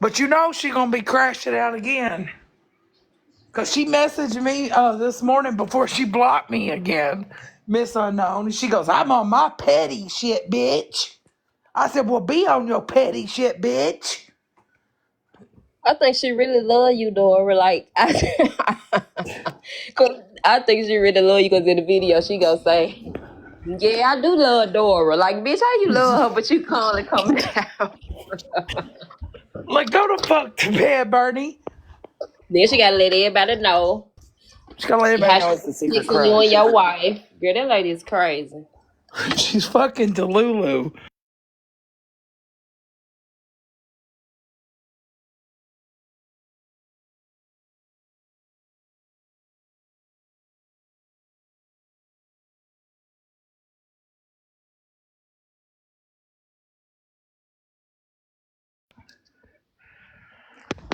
But you know she gonna be crashing out again. Cause she messaged me this morning before she blocked me again, Miss Unknown. And she goes, I'm on my petty shit, bitch. I said, well, be on your petty shit, bitch. I think she really love you, Dora. Like, cause I think she really love you. Cause in the video she gonna say, "Yeah, I do love Dora." Like, bitch, how you love her, but you calling coming down? Like, go the fuck to bed, Bernie. Then she gotta let everybody know She's gonna let everybody how know she it's a secret fixing you and crush. your wife. Girl, that lady is crazy. She's fucking Delulu.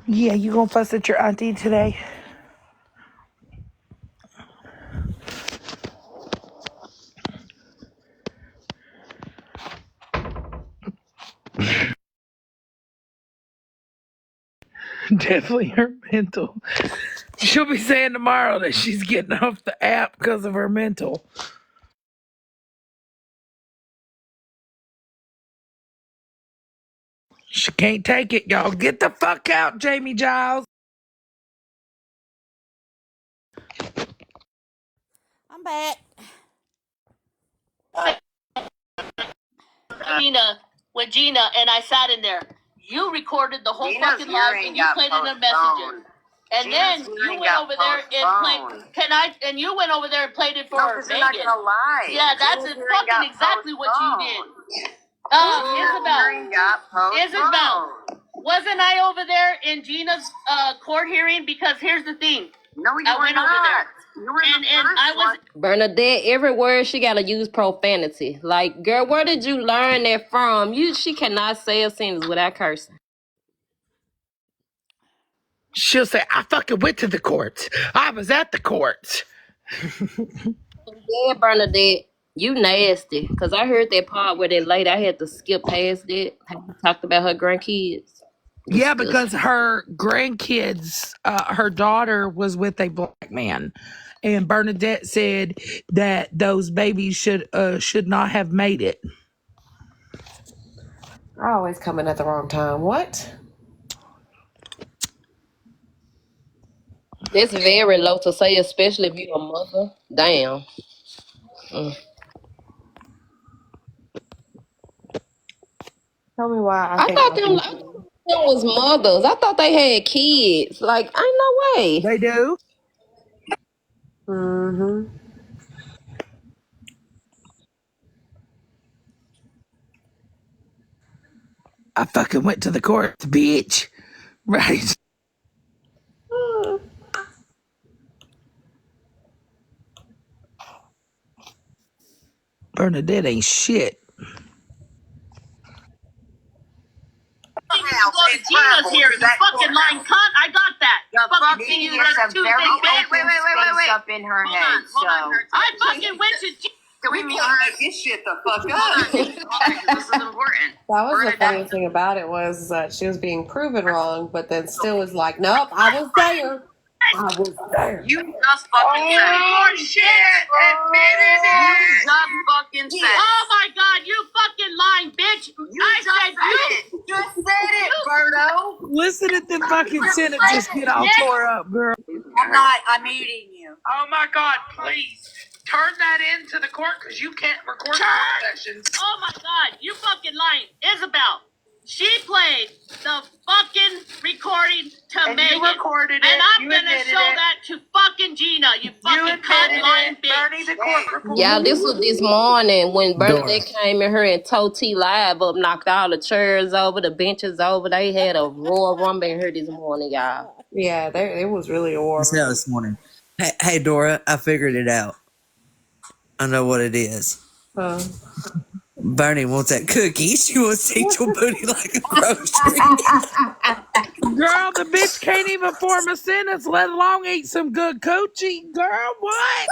Yeah, you gonna fuss at your auntie today? Definitely her mental. She'll be saying tomorrow that she's getting off the app because of her mental. She can't take it, y'all. Get the fuck out, Jamie Giles. I'm back. Gina, and I sat in there. You recorded the whole fucking live and you played it in Messenger. And then you went over there and played. And you went over there and played it for Megan. Not gonna lie. Yeah, that's fucking exactly what you did. Isabel, wasn't I over there in Gina's court hearing? Because here's the thing. No, you went over there. And I was Bernadette, every word she gotta use profanity. Like, girl, where did you learn that from? She cannot say a sentence without cursing. She'll say, I fucking went to the courts. I was at the courts. Yeah, Bernadette, you nasty. Because I heard that part where that lady, I had to skip past it. Talked about her grandkids. Yeah, because her grandkids, her daughter was with a black man. And Bernadette said that those babies should not have made it. I always come in at the wrong time. What? That's very low to say, especially if you're a mother. Damn. Tell me why I thought them was mothers. I thought they had kids. Like, ain't no way. They do. Mm-hmm. I fucking went to the courts, bitch. Right. Bernadette ain't shit. Gina's here. You fucking lying cunt. I got that. Fucking you like two big Wait. Up in her head. I fucking went to we need to make this shit the fuck up. This is important. That was the funny thing about it was that she was being proven wrong, but then still was like, nope, I was there. I was there. You just fucking said it. Oh shit! Admitted it. You just fucking said it. Oh my god, you fucking lying bitch! You said it, Berto. Listen to the fucking sentences get all tore up, girl. I'm muting you. Oh my god, please. Turn that into the court because you can't record court sessions. Oh my god, you fucking lying. Isabel, she played the fucking recording to Megan. You recorded it. And I'm gonna show that to fucking Gina, you fucking cunt lying bitch. Bernie, the court reporter. Yeah, this was this morning when Bernadette came in here and towed T Live up, knocked all the chairs over, the benches over. They had a Royal Rumble in here this morning, y'all. Yeah, it was really a war. This morning. Hey, Dora, I figured it out. I know what it is. Huh? Bernie wants that cookie. She wants to eat your booty like a grocery. Girl, the bitch can't even form a sentence, let alone eat some good coochie. Girl, what?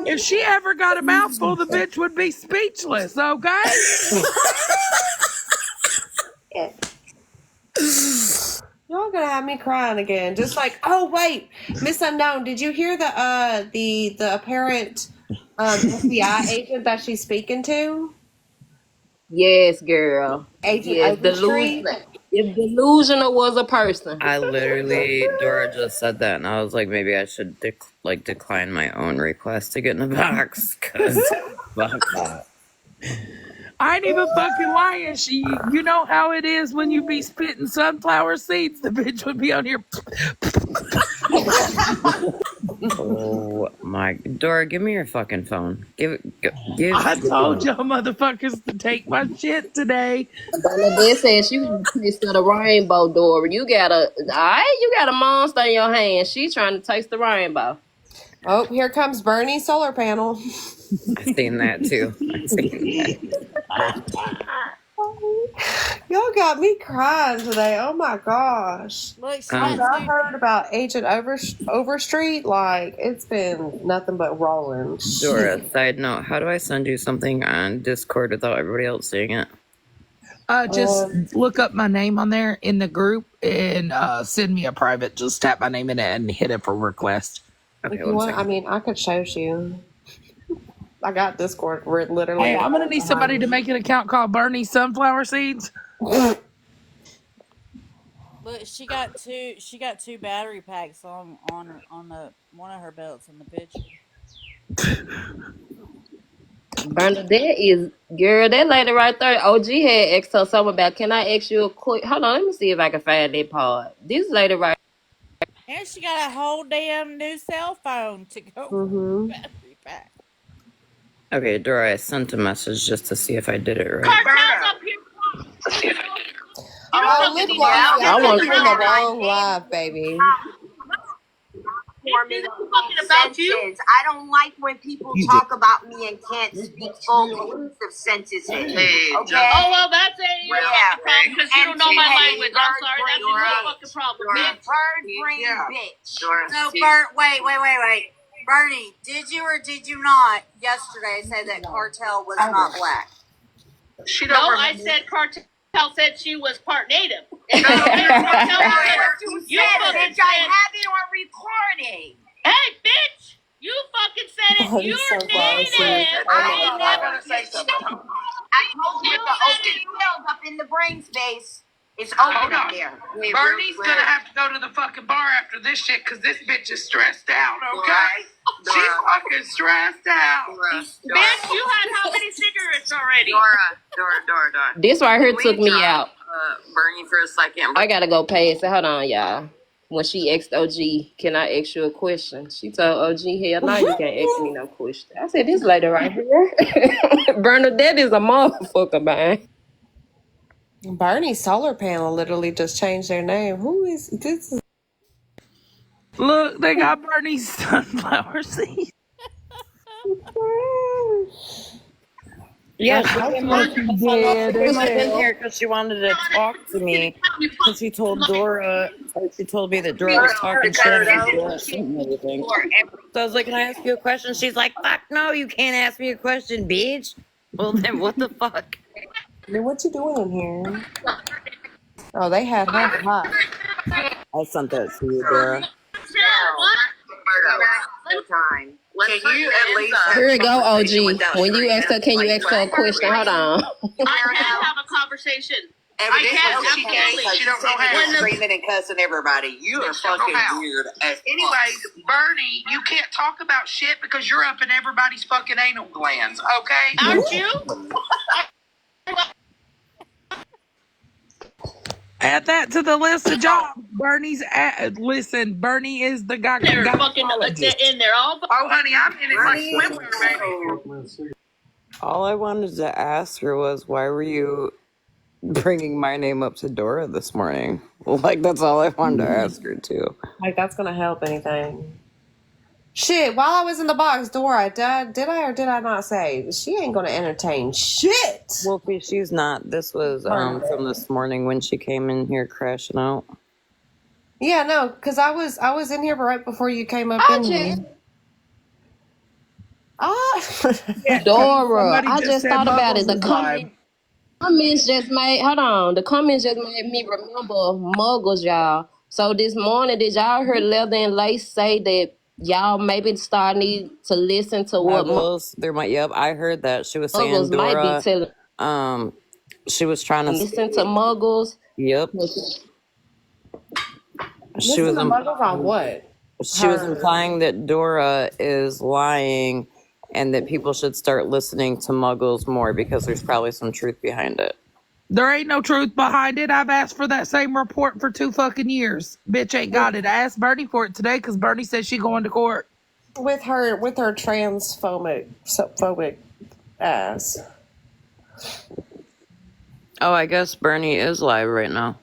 If she ever got a mouthful, the bitch would be speechless, okay? Y'all gonna have me crying again. Just like, oh wait, Miss Unknown, did you hear the apparent FBI agent that she's speaking to? Yes, girl. Agent Yes, if delusional was a person. I literally, Dora just said that, and I was like, maybe I should decline my own request to get in the box, because fuck that. I ain't even fucking lying. You know how it is when you be spitting sunflower seeds. The bitch would be on your. Oh my, Dora, give me your fucking phone. Give. I told y'all motherfuckers to take my shit today. Bernadette said she was a taste of the rainbow, Dora. You got a monster in your hand. She trying to taste the rainbow. Oh, here comes Bernie's solar panel. I've seen that too. Y'all got me crying today. Oh my gosh. Look, she After got I two. heard about Agent Overstreet, like it's been nothing but rolling. Dora, Shit. side note, how do I send you something on Discord without everybody else seeing it? Just look up my name on there in the group and send me a private. Just tap my name in it and hit it for request. If you want, I mean, I could show you. I got Discord. We're literally. Hey, I'm gonna need somebody to make an account called Bernie Sunflower Seeds. Look, she got two. She got two battery packs on the one of her belts in the picture. Bernadette is, girl, that lady right there. OG had asked her something about, can I ask you a quick, hold on, let me see if I can find that part. This lady right, And she got a whole damn new cell phone to go with the battery pack. Okay, Dora, I sent a message just to see if I did it right. Cartel's up here. Oh, look, I want you're in the wrong live, baby. Forming sentences. I don't like when people talk about me and can't speak full cohesive sentences. Okay. Oh well, that's your fucking problem because you don't know my language. I'm sorry, that's your fucking problem. Bird brain bitch. So, wait. Bernie, did you or did you not yesterday say that Cartel was not black? No, I said Cartel said she was part native. You said, bitch, I have it on recording. Hey, bitch! You fucking said it. You're native. I never say something. I told you the open field up in the brain space. It's open up there. Bernie's gonna have to go to the fucking bar after this shit because this bitch is stressed out, okay? She's fucking stressed out. Bitch, you had how many cigarettes already? Dora. this right here Can took we me drop, out. Bernie for a second. I gotta go past it. Hold on, y'all. When she asked OG, can I ask you a question? She told OG, hell no, you can't ask me no question. I said, this lady right here. Bernadette is a motherfucker, man. Bernie Solar Panel literally just changed their name. Who is this? Look, they got Bernie Sunflower Seeds. Yeah, That's she what you did. came up in here because she wanted to talk to me. Because she told Dora, or she told me that Dora was talking shit and everything. So I was like, can I ask you a question? She's like, fuck no, you can't ask me a question, bitch. Well, then what the fuck? Then what you doing in here? Oh, they had her hot. I sent that to you, Dora. Time. Can you at least Here we go, OG. When you ask her, can you ask her a question? Hold on. I can have a conversation. She don't know how. Screaming and cussing everybody. You are fucking weird as fuck. Anyways, Bernie, you can't talk about shit because you're up in everybody's fucking anal glands, okay? Aren't you? Add that to the list of jobs. Bernie is the guy. They're fucking in there. Oh, honey, I'm in it like swimwear, baby. All I wanted to ask her was, why were you bringing my name up to Dora this morning? Like, that's all I wanted to ask her, too. Like, that's going to help anything. Shit, while I was in the box, Dora, did I or did I not say she ain't going to entertain shit? Well, she's not. This was from this morning when she came in here crashing out. Yeah, no, because I was in here right before you came up in here. Dora, I just thought about it. The comments just made, hold on, the comments just made me remember Muggles, y'all. So this morning, did y'all hear Leather and Lace say that y'all maybe need to listen to what Muggles? Yep, I heard that. She was saying Muggles Dora, might be telling. She was trying to listen to Muggles. Yep. She was Muggles on what? She was implying that Dora is lying and that people should start listening to Muggles more because there's probably some truth behind it. There ain't no truth behind it. I've asked for that same report for 2 fucking years. Bitch ain't got it. I asked Bernie for it today because Bernie said she going to court. With her transphobic ass. Oh, I guess Bernie is live right now.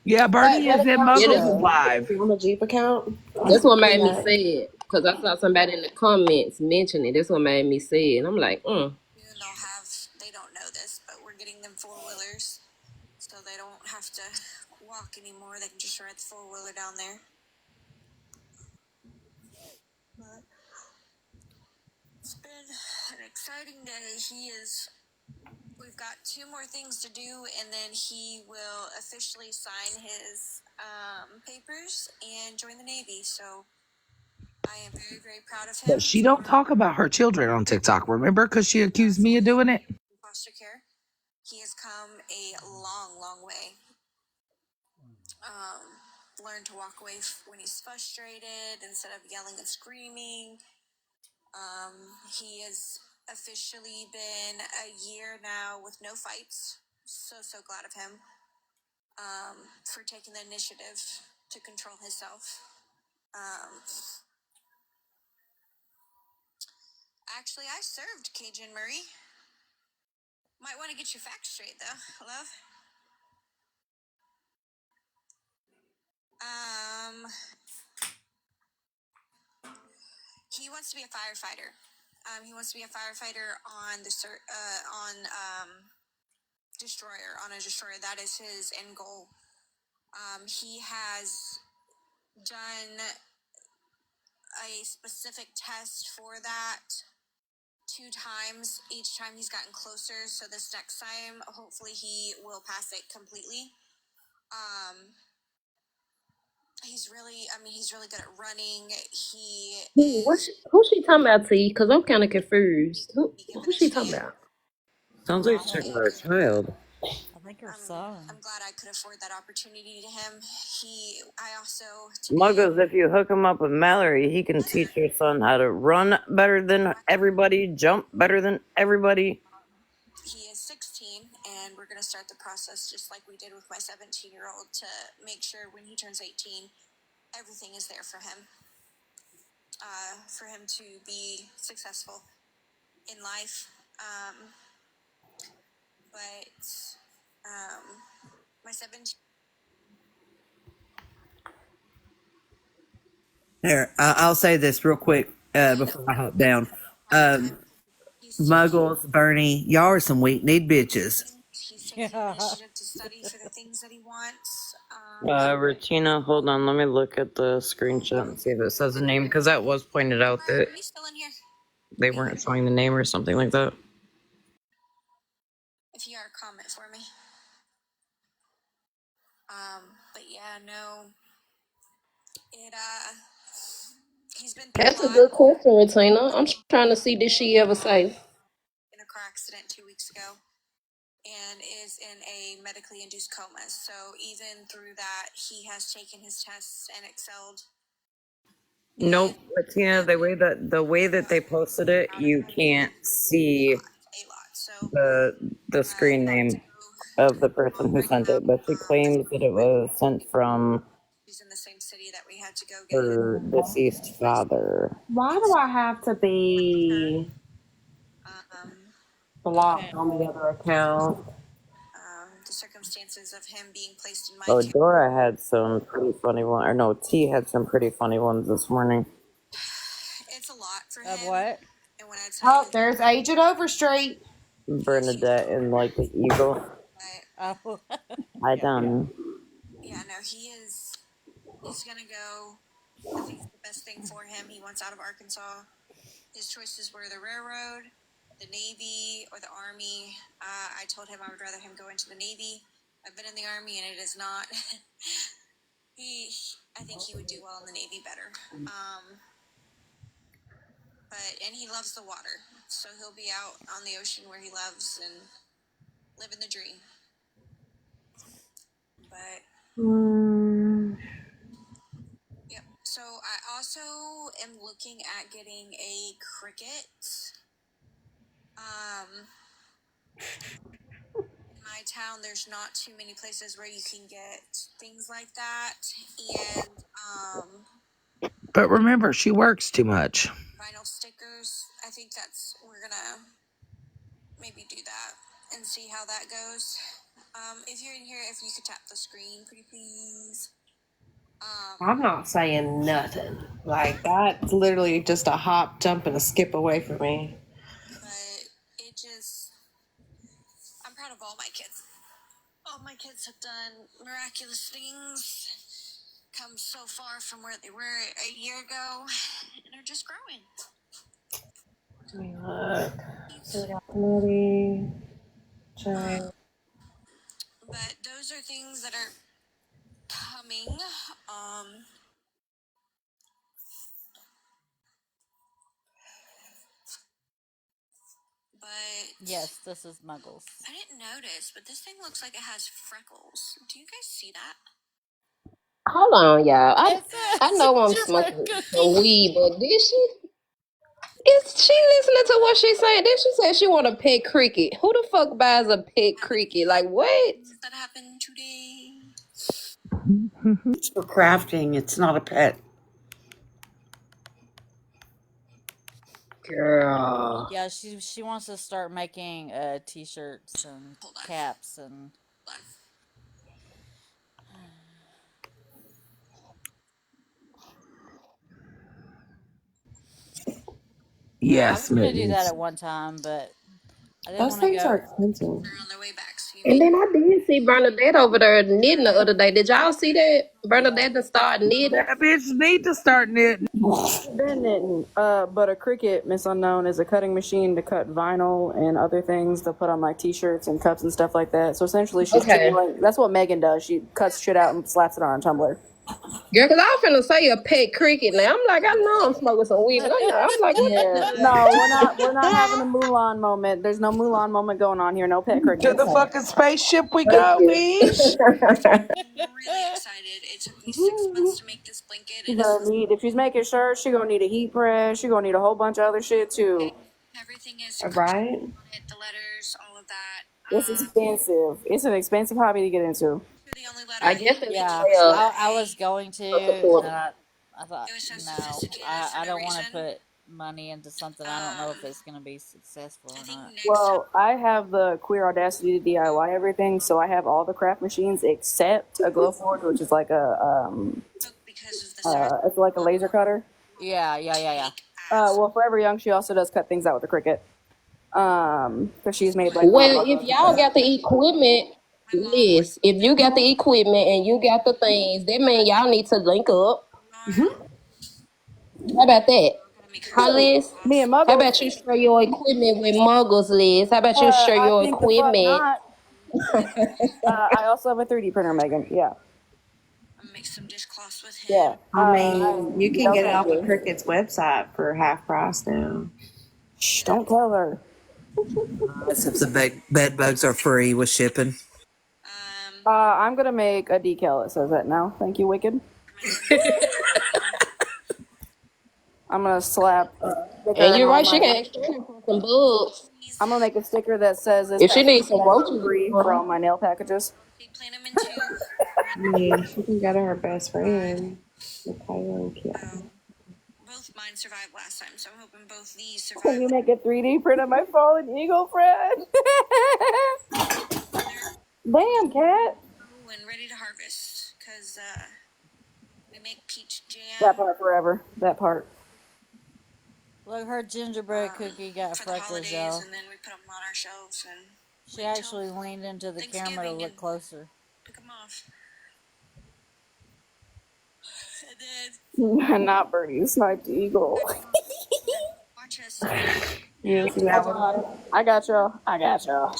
Yeah, Bernie is in Muggles live. On the Jeep account? That's what made me say it. Because I saw somebody in the comments mention it. That's what made me say it. And I'm like, They don't know this, but we're getting them 4-wheelers so they don't have to walk anymore. They can just ride the four-wheeler down there. But it's been an exciting day. We've got 2 more things to do, and then he will officially sign his papers and join the Navy. So I am very, very proud of him. But she don't talk about her children on TikTok, remember? Because she accused me of doing it. In foster care, he has come a long, long way. Learned to walk away when he's frustrated instead of yelling and screaming. He has officially been a year now with no fights. So glad of him for taking the initiative to control himself. Actually, I served Cajun Marie. Might want to get your facts straight, though, love. He wants to be a firefighter. He wants to be a firefighter on destroyer, on a destroyer. That is his end goal. He has done a specific test for that 2 times. Each time he's gotten closer. So this next time, hopefully he will pass it completely. He's really good at running. Who's she talking about, T? Because I'm kind of confused. Who's she talking about? Sounds like she's talking about her child. I think her son. I'm glad I could afford that opportunity to him. Muggles, if you hook him up with Mallory, he can teach your son how to run better than everybody, jump better than everybody. He is 16, and we're going to start the process just like we did with my 17-year-old to make sure when he turns 18, everything is there for him to be successful in life. My 17. Here, I'll say this real quick before I hop down. Muggles, Bernie, y'all are some weak-kneed bitches. He's taking initiative to study for the things that he wants. Regina, hold on, let me look at the screenshot and see if it says a name, because that was pointed out that Are you still in here? they weren't showing the name or something like that. If you are, comment for me. But yeah, no. He's been through That's a a lot. good question, Regina. I'm trying to see, did she ever say? In a car accident 2 weeks ago, and is in a medically induced coma. So even through that, he has taken his tests and excelled. Nope, Regina, the way that they posted it, you can't see the screen name of the person who sent it, but she claims that it was sent from She's in the same city that we had to go get her deceased father. Why do I have to be blocked on the other account? the circumstances of him being placed in my Oh, care. Dora had some pretty funny ones. Or no, T had some pretty funny ones this morning. It's a lot for him. What? And when I tell you, There's Agent Overstreet. Bernadette and like the eagle. Oh. I done. Yeah, no, he's gonna go. I think it's the best thing for him. He wants out of Arkansas. His choices were the railroad, the Navy, or the Army. I told him I would rather him go into the Navy. I've been in the Army, and it is not. I think he would do well in the Navy better. And he loves the water, so he'll be out on the ocean where he loves and living the dream. But yep. So I also am looking at getting a cricket. In my town, there's not too many places where you can get things like that, and But remember, she works too much. vinyl stickers. I think we're gonna maybe do that and see how that goes. If you're in here, if you could tap the screen, pretty please. I'm not saying nothing. Like, that's literally just a hop, jump, and a skip away from me. But I'm proud of all my kids. All my kids have done miraculous things, come so far from where they were a year ago, and are just growing. Let me look. Moody, giant. But those are things that are coming. But Yes, this is Muggles. I didn't notice, but this thing looks like it has freckles. Do you guys see that? Hold on, y'all. It's I a know I'm gingerbread smoking cookie. some weed, but is she listening to what she's saying? Then she said she want a pet cricket. Who the fuck buys a pet cricket? Like what? That happened today. It's for crafting. It's not a pet. Girl. Yeah, she wants to start making t-shirts and caps and. I was Yes, gonna do that mittens. at one time, but I didn't Those want to things are go. expensive. On their way back, so you And may. then I did see Bernadette over there knitting the other day. Did y'all see that? Bernadette done started knitting. That bitch need to start knitting. Been knitting. But a Cricut, Miss Unknown, is a cutting machine to cut vinyl and other things to put on like t-shirts and cups and stuff like that. So essentially, she's Okay. doing, that's what Megan does. She cuts shit out and slaps it on a Tumblr. Girl, because I was finna say a pet cricket now. I'm like, I know I'm smoking some weed, but I'm like, what Yeah, the no, we're not having a Mulan moment. There's no Mulan moment going on here. No pet To crickets. the fucking spaceship we Thank go, you. bitch. Really excited. It took me 6 months to make this blanket. She's It is gonna need, if she's making shirts, she's gonna need a heat press. She's gonna need a whole bunch of other shit too. everything is Right? on it, the letters, all of that. It's expensive. It's an expensive hobby to get into. The only letter I guess it's Yeah, well I was going to, support. and I thought no, I don't want to put money into something I don't know if it's gonna be successful or not. Well, I have the Queer Audacity to DIY everything, so I have all the craft machines except a Glowforge, which is like it's like a laser cutter. Yeah. Well, Forever Young, she also does cut things out with a Cricut. Because she's made like Well, if y'all got the equipment, Liz, if you got the equipment and you got the things, that mean y'all need to link up. How about that? Huh, Liz? Me and How Muggles. about you share your equipment with Muggles, Liz? How about you share I your think the fuck equipment? not. I also have a 3D printer, Megan. Yeah. Make some dishcloths with him. Yeah. I mean, you can no, get it thank off of you. Cricut's website for half price now. Shh, don't tell her. Except the bed bugs are free with shipping. I'm gonna make a decal that says that now. Thank you, Wicked. I'm gonna slap. And you're right, she can exchange it for some bugs. I'm gonna make a sticker that says this. If she needs some roaches, free for all my nail packages. I mean, she can go to her best friend. Both mine survived last time, so I'm hoping both these survive. Can you make a 3D print of my fallen eagle friend? Damn, cat. And ready to harvest, because we make peach jam. That part forever. That part. Look, her gingerbread cookie got freckles, y'all. And then we put them on our shelves and She actually leaned into the camera to look closer. pick them off. And then Not Birdie, sniped eagle. watch us. Yes, I got y'all. I got y'all.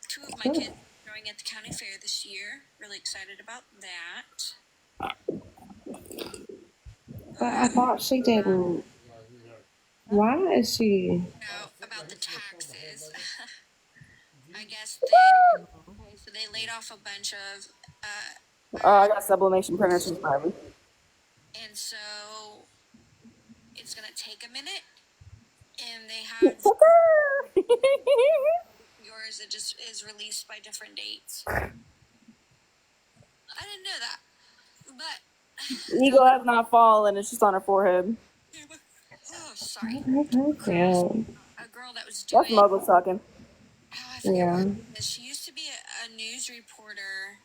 Two of my kids are growing at the county fair this year. Really excited about that. But I thought she didn't. Why is she? About the taxes. I guess they laid off a bunch of I got sublimation printers from Harvey. and so it's gonna take a minute. And they have yours that just is released by different dates. I didn't know that, but Eagle has not fallen. It's just on her forehead. oh, sorry. Yeah. A girl that was doing. That's Muggle talking. Yeah. She used to be a news reporter,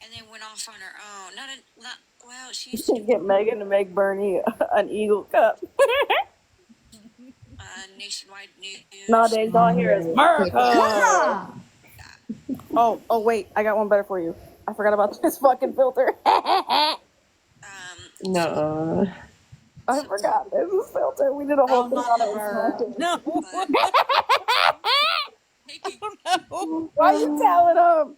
and then went off on her own. Well, she used to Get Megan to make Bernie an eagle cup. nationwide news. Nowadays, all I hear is America. Oh, wait, I got one better for you. I forgot about this fucking filter. No. I forgot there's this filter. We did a whole thing on it. No. Why you telling them?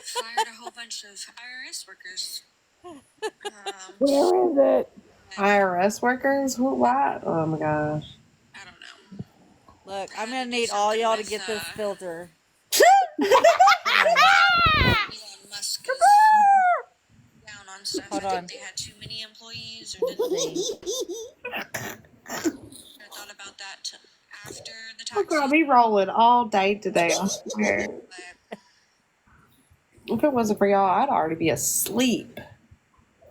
Fired a whole bunch of IRS workers. Where is it? IRS workers? Why? Oh my gosh. Look, I'm gonna need all y'all to get this filter. Elon Musk is down on stuff. Hold I think on. they had too many employees, or didn't they? I thought about that after the Oh tax. God, me rolling all day today, I swear. If it wasn't for y'all, I'd already be asleep.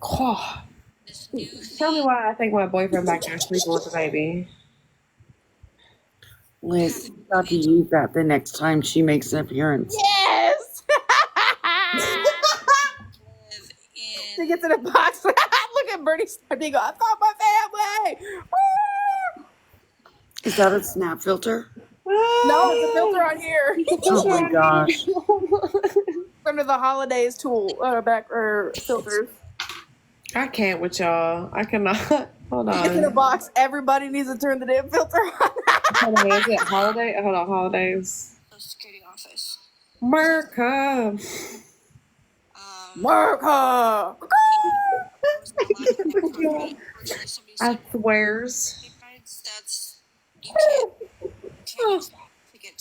Oh. Tell me why I think my boyfriend back there sleeping with the baby. Liz, you got to use that the next time she makes an appearance. Yes! She gets in a box. Look at Bernie starting to go, I found my family! Woo! Is that a snap filter? No, it's a filter on here. Oh my gosh. Under the holidays tool, filters. I can't with y'all. I cannot. Hold It's in a on. box. Everybody needs to turn the damn filter on. Hold on. Is it holiday? Hold on. Holidays. Social Security office. America. America! I swears. That's you can't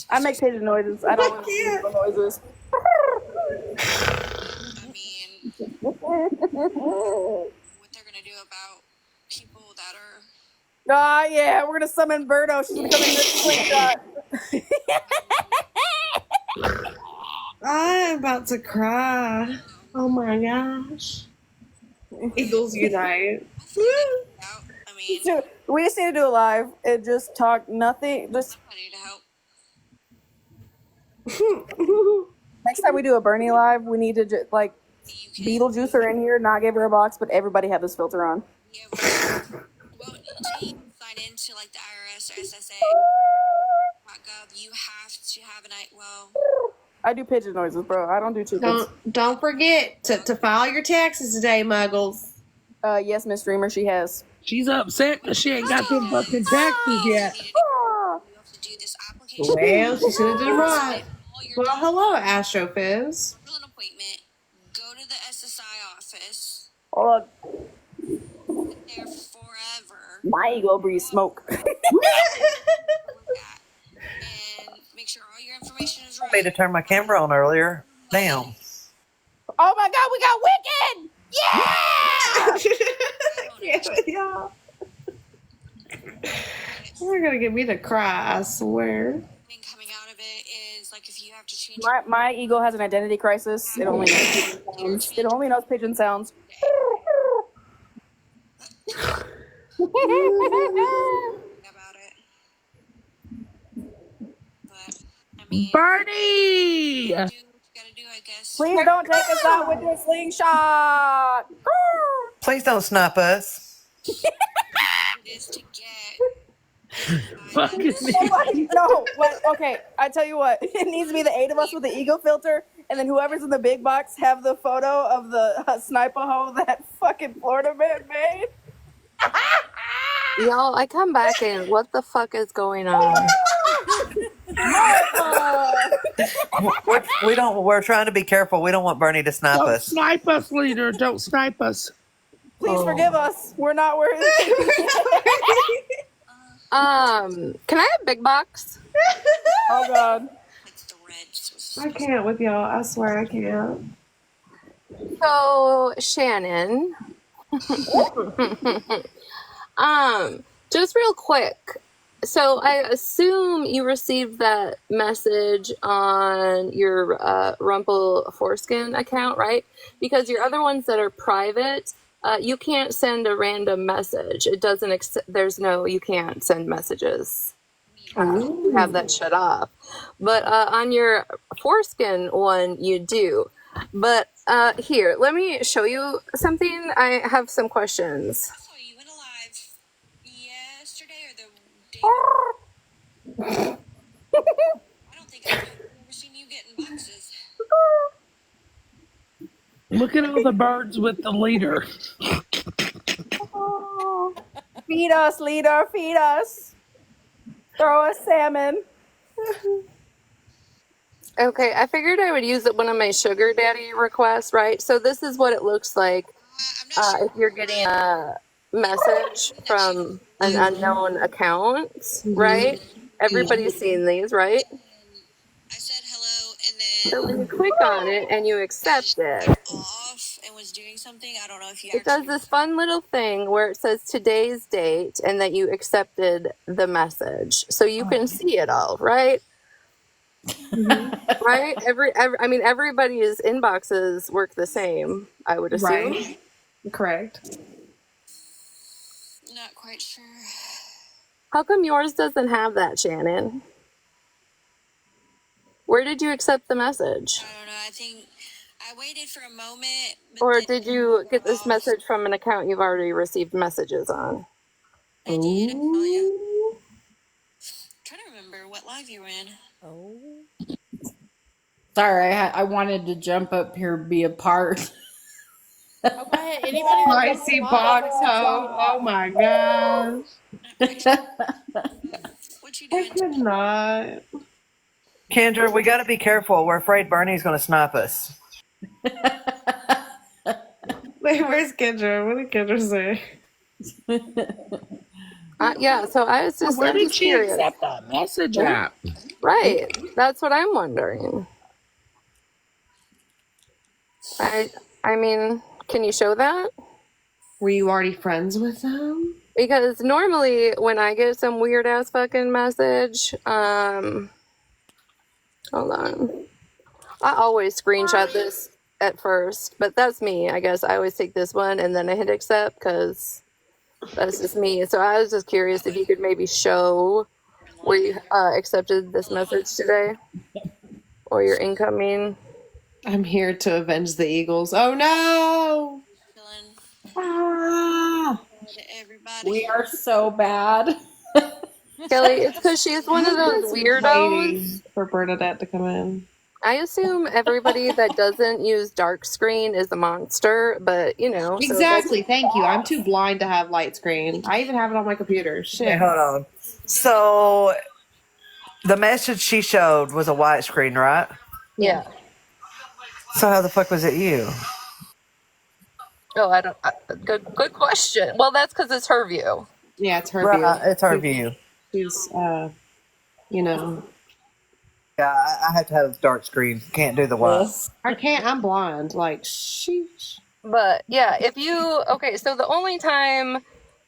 I make pigeon noises. I don't make noises. I mean, what they're gonna do about people that are. Ah, yeah, we're gonna summon Birdo. She's gonna come in this slingshot. I'm about to cry. Oh my gosh. Eagles unite. So, we just need to do a live and just talk nothing. Just next time we do a Bernie live, we need to just like Beetlejuice her in here, not give her a box, but everybody have this filter on. Well, until you sign into like the IRS or SSA.gov, you have to have an I do pigeon noises, bro. I don't do chickens. Don't forget to file your taxes today, Muggles. Yes, Miss Dreamer, she has. She's upset because she ain't got them fucking taxes yet. Well, she should have did it right. Well, hello, Astrophiz. go to the SSI office. Hold on. There forever. My ego breathes smoke. And make sure all your information is I made to turn my camera on earlier. Damn. Oh my God, we got Wicked! Yeah! Y'all. You're gonna get me to cry, I swear. My ego has an identity crisis. It only knows pigeon sounds. It only knows pigeon sounds. Bernie! Please don't take us out with your slingshot. Please don't snipe us. Fucking No, what? Okay, I tell you what. It needs to be the 8 of us with the ego filter, and then whoever's in the big box have the photo of the sniper hole that fucking Florida man made. Y'all, I come back in. What the fuck is going on? We're trying to be careful. We don't want Bernie to snipe Don't us. snipe us, leader. Don't snipe us. Please forgive us. We're not worthy. Can I have big box? Oh God. I can't with y'all. I swear I can't. So, Shannon. Just real quick. So I assume you received that message on your Rumple Foreskin account, right? Because your other ones that are private, you can't send a random message. It doesn't. You can't send messages. You have that shut off. But on your Foreskin one, you do. But here, let me show you something. I have some questions. boxes. Look at all the birds with the leader. Oh, feed us, leader, feed us. Throw us salmon. Okay, I figured I would use one of my sugar daddy requests, right? So this is what it looks like if you're getting a message from an unknown account, right? Everybody's seen these, right? I said hello, and So when then you click on it and you accept it, off and was doing something. I don't know if you it does this fun little thing where it says today's date and that you accepted the message. So you can see it all, right? Right? I mean, everybody's inboxes work the same, I would assume. Right. Correct. Not quite sure. How come yours doesn't have that, Shannon? Where did you accept the message? I don't know. I think I waited for a moment. Or did you get this message from an account you've already received messages on? I did. I saw you. I'm trying to remember what live you were in. Oh. Sorry, I wanted to jump up here and be a part. Okay, anybody that Spicy box hoe. Oh my gosh. What you I doing? could not. Kendra, we got to be careful. We're afraid Bernie's going to snipe us. Wait, where's Kendra? What did Kendra say? Yeah, so I was just, Where I'm did just she curious. accept that message at? Right, that's what I'm wondering. I mean, can you show that? Were you already friends with them? Because normally when I get some weird ass fucking message, hold on. I always screenshot this at first, but that's me. I guess I always take this one and then I hit accept because that's just me. So I was just curious if you could maybe show where you accepted this message today or your incoming. I'm here to avenge the Eagles. Oh no! Ah, we are so bad. Kelly, it's because she's one of those weirdos. Waiting for Bernadette to come in. I assume everybody that doesn't use dark screen is a monster, but you know. Exactly. Thank you. I'm too blind to have light screen. I even have it on my computer. Shit. Okay, hold on. So the message she showed was a white screen, right? Yeah. So how the fuck was it you? Oh, I don't. Good question. Well, that's because it's her view. Yeah, it's her Right, view. it's her view. She's, you know. Yeah, I have to have dark screen. Can't do the white. I can't. I'm blind. Like, sheesh. But yeah, if you so the only time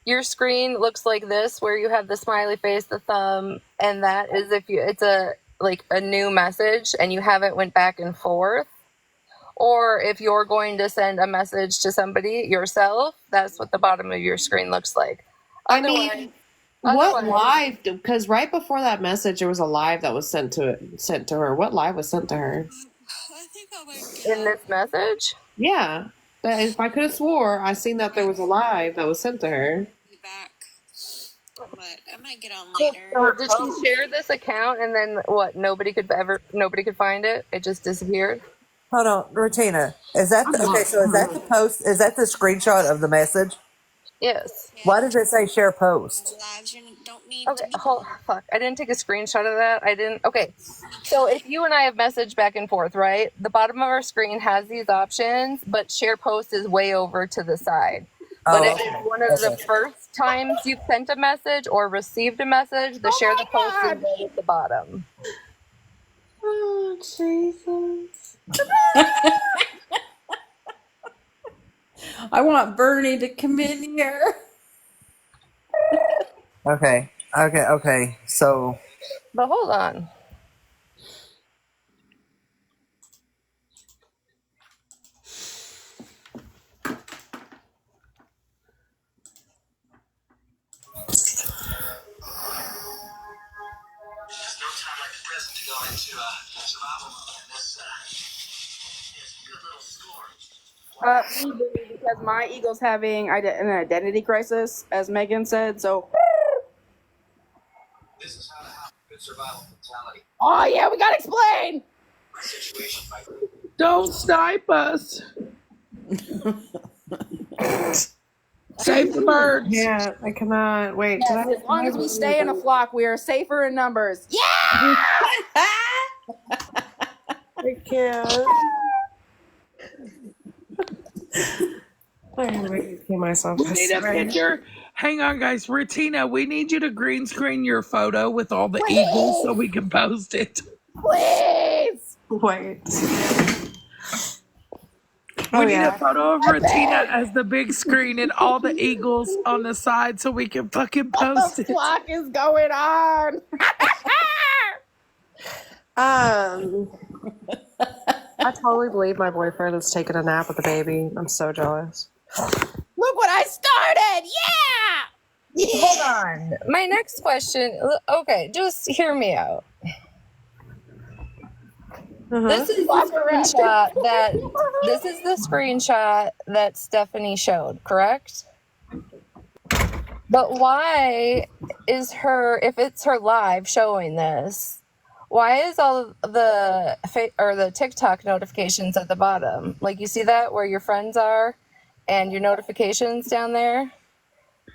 your screen looks like this, where you have the smiley face, the thumb, and that is if it's a new message and you haven't went back and forth, or if you're going to send a message to somebody yourself, that's what the bottom of your screen looks like. What live? Because right before that message, there was a live that was sent to her. What live was sent to her? In this message? Yeah. If I could have swore, I seen that there was a live that was sent to her. But I might get on later. So did she share this account and then what? Nobody could find it. It just disappeared. Hold on, Retina. Is that so? Is that the post? Is that the screenshot of the message? Yes. Why does it say share post? Okay, fuck. I didn't take a screenshot of that. I didn't. Okay. So if you and I have messaged back and forth, right? The bottom of our screen has these options, but share post is way over to the side. But if it's one of the first times you've sent a message or received a message, the share the post is way at the bottom. Oh, Jesus. I want Bernie to come in here. Okay. So. But hold on. Because my eagle's having an identity crisis, as Megan said. So. This is how to have good survival mentality. Oh yeah, we gotta explain. Don't snipe us. Save the birds. Yeah, I cannot. Wait. Yes, as long as we stay in a flock, we are safer in numbers. Yeah! I can't. I'm going to myself. We need a picture. Hang on, guys. Retina, we need you to green screen your photo with all the eagles so we can post it. Please! Wait. We need a photo of Retina as the big screen and all the eagles on the side so we can fucking post The it. flock is going on. I totally believe my boyfriend is taking a nap with the baby. I'm so jealous. Look what I started! Yeah! Hold on. My next question. Okay, just hear me out. This is the screenshot that Stephanie showed, correct? But why is if it's her live showing this, why is all of the TikTok notifications at the bottom? Like, you see that where your friends are and your notifications down there?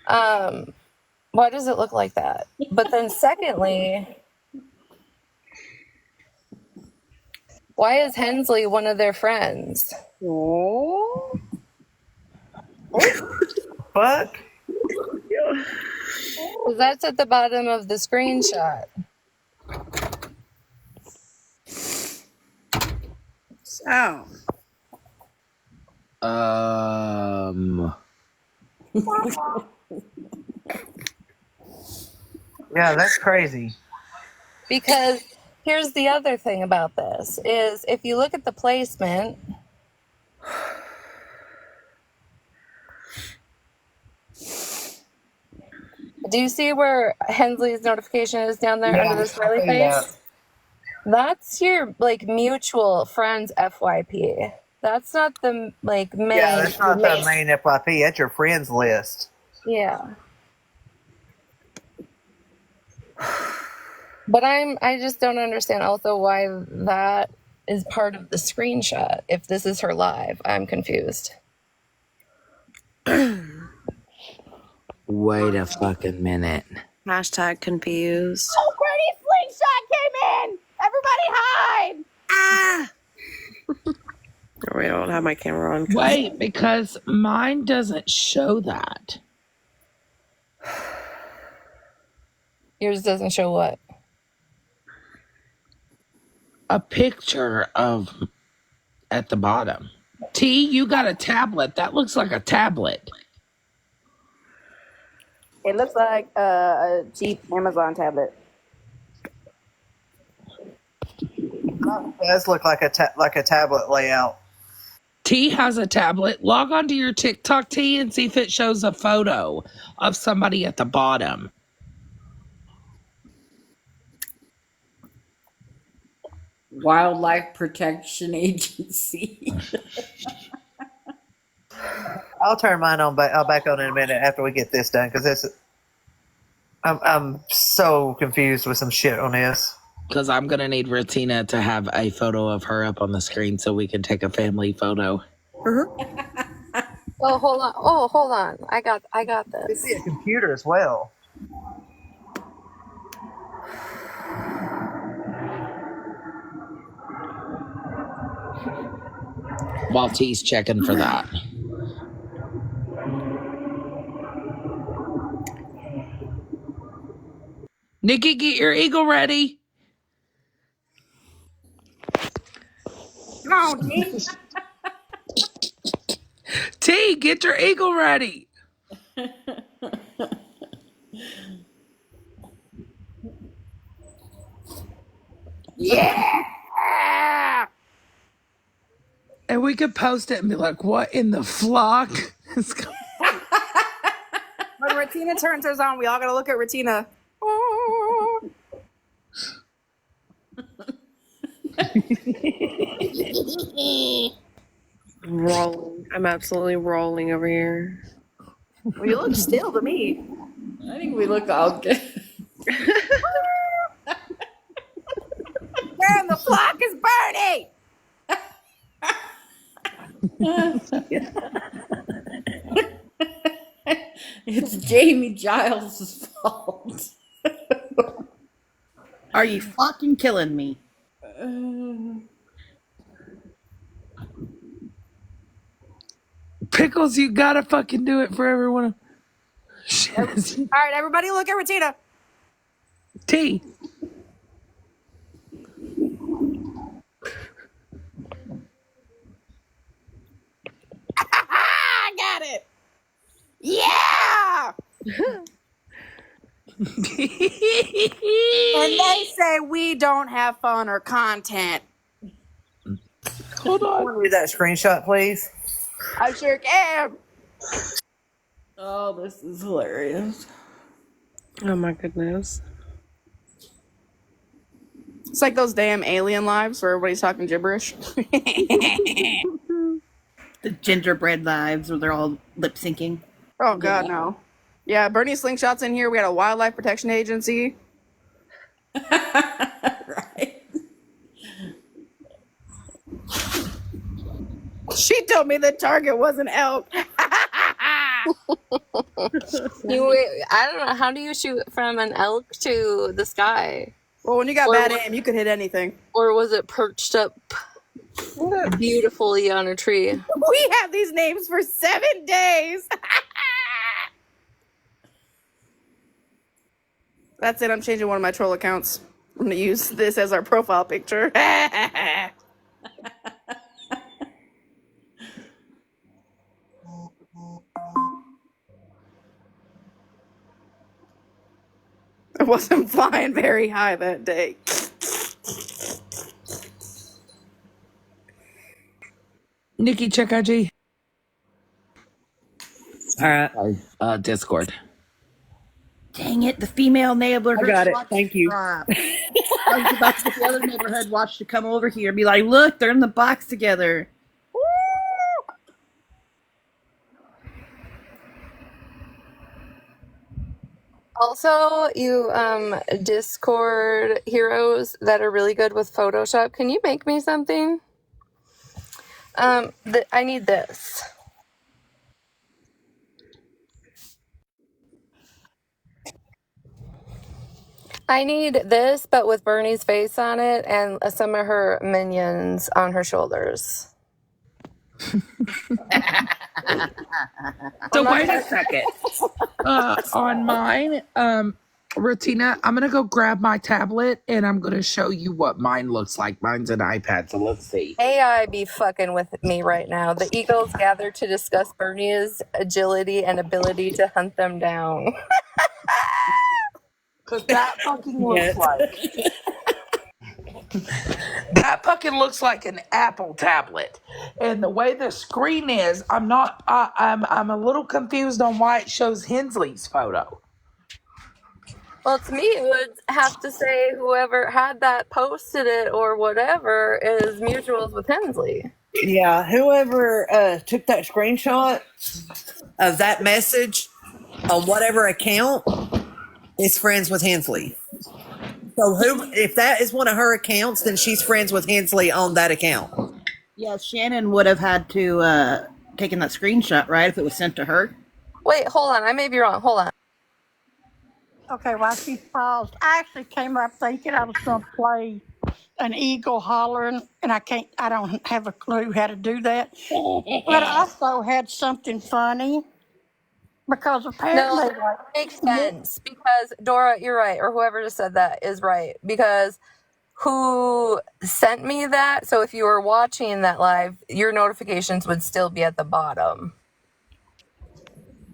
Why does it look like that? But then secondly, why is Hensley one of their friends? Oh. Fuck. That's at the bottom of the screenshot. So. Yeah, that's crazy. Because here's the other thing about this is if you look at the placement, do you see where Hensley's notification is down there under the smiley face? Yeah. That's your mutual friends FYP. That's not the main. Yeah, that's not the main FYP. That's your friends list. Yeah. But I just don't understand also why that is part of the screenshot. If this is her live, I'm confused. Wait a fucking minute. Hashtag confused. Oh, Bernie Slingshot came in! Everybody hide! Ah! Wait, I don't have my camera on. Wait, because mine doesn't show that. Yours doesn't show what? A picture of at the bottom. T, you got a tablet. That looks like a tablet. It looks like a cheap Amazon tablet. It does look like a tablet layout. T has a tablet. Log on to your TikTok, T, and see if it shows a photo of somebody at the bottom. Wildlife Protection Agency. I'll turn mine on back on in a minute after we get this done because I'm so confused with some shit on this. Because I'm going to need Retina to have a photo of her up on the screen so we can take a family photo. Oh, hold on. Oh, hold on. I got I this. see a computer as well. While T's checking for that. Nikki, get your eagle ready. Come on, T. T, get your eagle ready. Yeah! And we could post it and be like, what in the flock is going on? When Retina turns hers on, we all gotta look at Retina. Oh. Rolling. I'm absolutely rolling over here. Well, you look still to me. I think we look all good. And the flock is burning! It's Jamie Giles' fault. Are you fucking killing me? Pickles, you gotta fucking do it for everyone. All right, everybody, look at Regina. T. I got it. Yeah. And they say we don't have fun or content. Hold on. Read that screenshot, please. I sure can. Oh, this is hilarious. Oh my goodness. It's like those damn alien lives where everybody's talking gibberish. The gingerbread lives where they're all lip syncing. Oh God, no. Yeah, Bernie Slingshot's in here. We got a wildlife protection agency. Right. She told me the target was an elk. I don't know. How do you shoot from an elk to the sky? Well, when you got bad aim, you could hit anything. Or was it perched up beautifully on a tree? We have these names for 7 days. That's it. I'm changing one of my troll accounts. I'm going to use this as our profile picture. I wasn't flying very high that day. Nikki, check IG. All right. Discord. Dang it, the female neighborhood. I got it. watch Thank you. drop. I was about to get the other neighborhood watch to come over here and be like, look, they're in the box together. Also, you Discord heroes that are really good with Photoshop, can you make me something? I need this. I need this, but with Bernie's face on it and some of her minions on her shoulders. So wait a second. On mine, Ratina, I'm gonna go grab my tablet and I'm gonna show you what mine looks like. Mine's an iPad, so let's see. AI be fucking with me right now. The Eagles gather to discuss Bernie's agility and ability to hunt them down. Because that fucking looks like that fucking looks like an Apple tablet, and the way the screen is, I'm a little confused on why it shows Hensley's photo. Well, to me, it would have to say whoever had that posted it or whatever is mutuals with Hensley. Yeah, whoever took that screenshot of that message on whatever account is friends with Hensley. So if that is one of her accounts, then she's friends with Hensley on that account. Yeah, Shannon would have had to taken that screenshot, right, if it was sent to her. Wait, hold on. I may be wrong. Hold on. Okay, while she paused, I actually came up thinking I was going to play an eagle hollering, and I don't have a clue how to do that. But I also had something funny because apparently, No, that makes sense because Dora, you're right, or whoever just said that is right because who sent me that? So if you were watching that live, your notifications would still be at the bottom.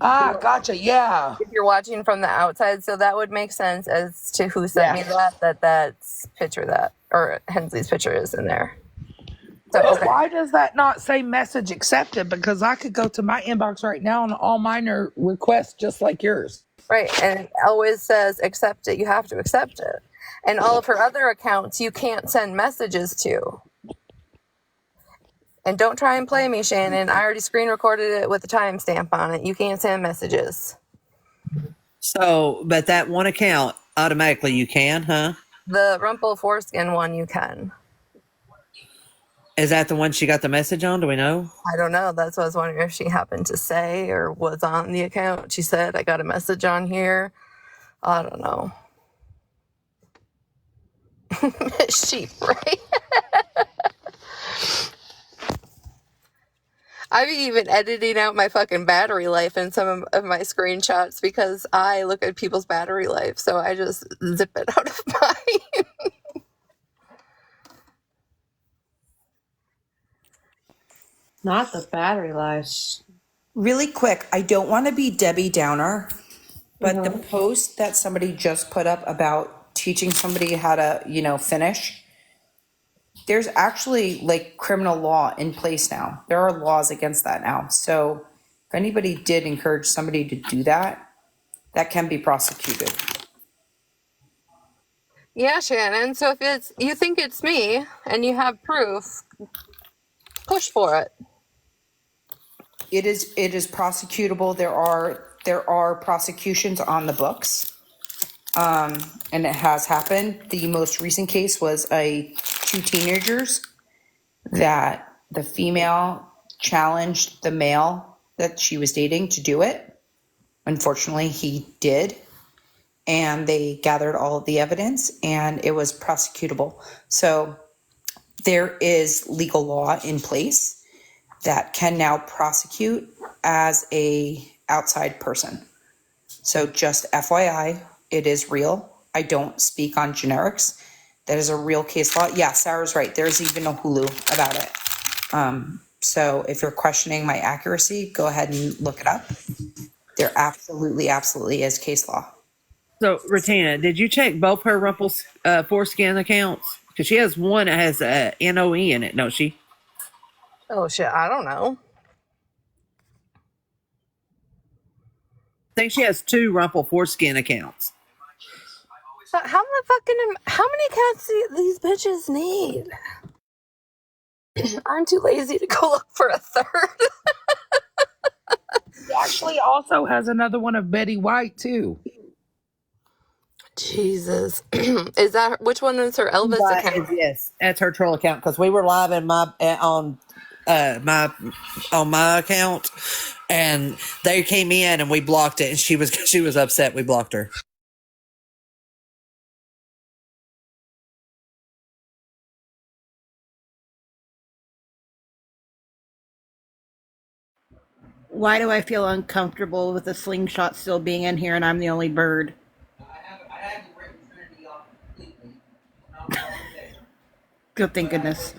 Ah, gotcha. Yeah. If you're watching from the outside, so that would make sense as to who sent me that's picture that or Hensley's picture is in there. So But why does that not say message accepted? Because I could go to my inbox right now and all mine are requests just like yours. Right, and it always says accept it. You have to accept it. And all of her other accounts, you can't send messages to. And don't try and play me, Shannon. I already screen recorded it with a timestamp on it. You can't send messages. So, but that one account, automatically you can, huh? The Rumple Foreskin one, you can. Is that the one she got the message on? Do we know? I don't know. That's what I was wondering if she happened to say or was on the account. She said, I got a message on here. I don't know. Sheep, right? I'm even editing out my fucking battery life in some of my screenshots because I look at people's battery life. So I just zip it out of mine. Not the battery life. Really quick, I don't want to be Debbie Downer, but the post that somebody just put up about teaching somebody how to, finish, there's actually like criminal law in place now. There are laws against that now. So if anybody did encourage somebody to do that, that can be prosecuted. Yeah, Shannon. So if you think it's me and you have proof, push for it. It is prosecutable. There are prosecutions on the books. And it has happened. The most recent case was two teenagers that the female challenged the male that she was dating to do it. Unfortunately, he did. And they gathered all of the evidence and it was prosecutable. So there is legal law in place that can now prosecute as a outside person. So just FYI, it is real. I don't speak on generics. That is a real case law. Yeah, Sarah's right. There's even a Hulu about it. So if you're questioning my accuracy, go ahead and look it up. There absolutely is case law. So, Retina, did you check both her Rumple's foreskin accounts? Because she has one that has NOE in it, don't she? Oh, shit. I don't know. I think she has 2 Rumple foreskin accounts. How many accounts do these bitches need? I'm too lazy to go look for a third. She actually also has another one of Betty White, too. Jesus. Is that, which one is her Elvis account? Yes, that's her troll account because we were live in on my account, and they came in and we blocked it, and she was upset we blocked her. Why do I feel uncomfortable with the slingshot still being in here and I'm the only bird? Good thank goodness.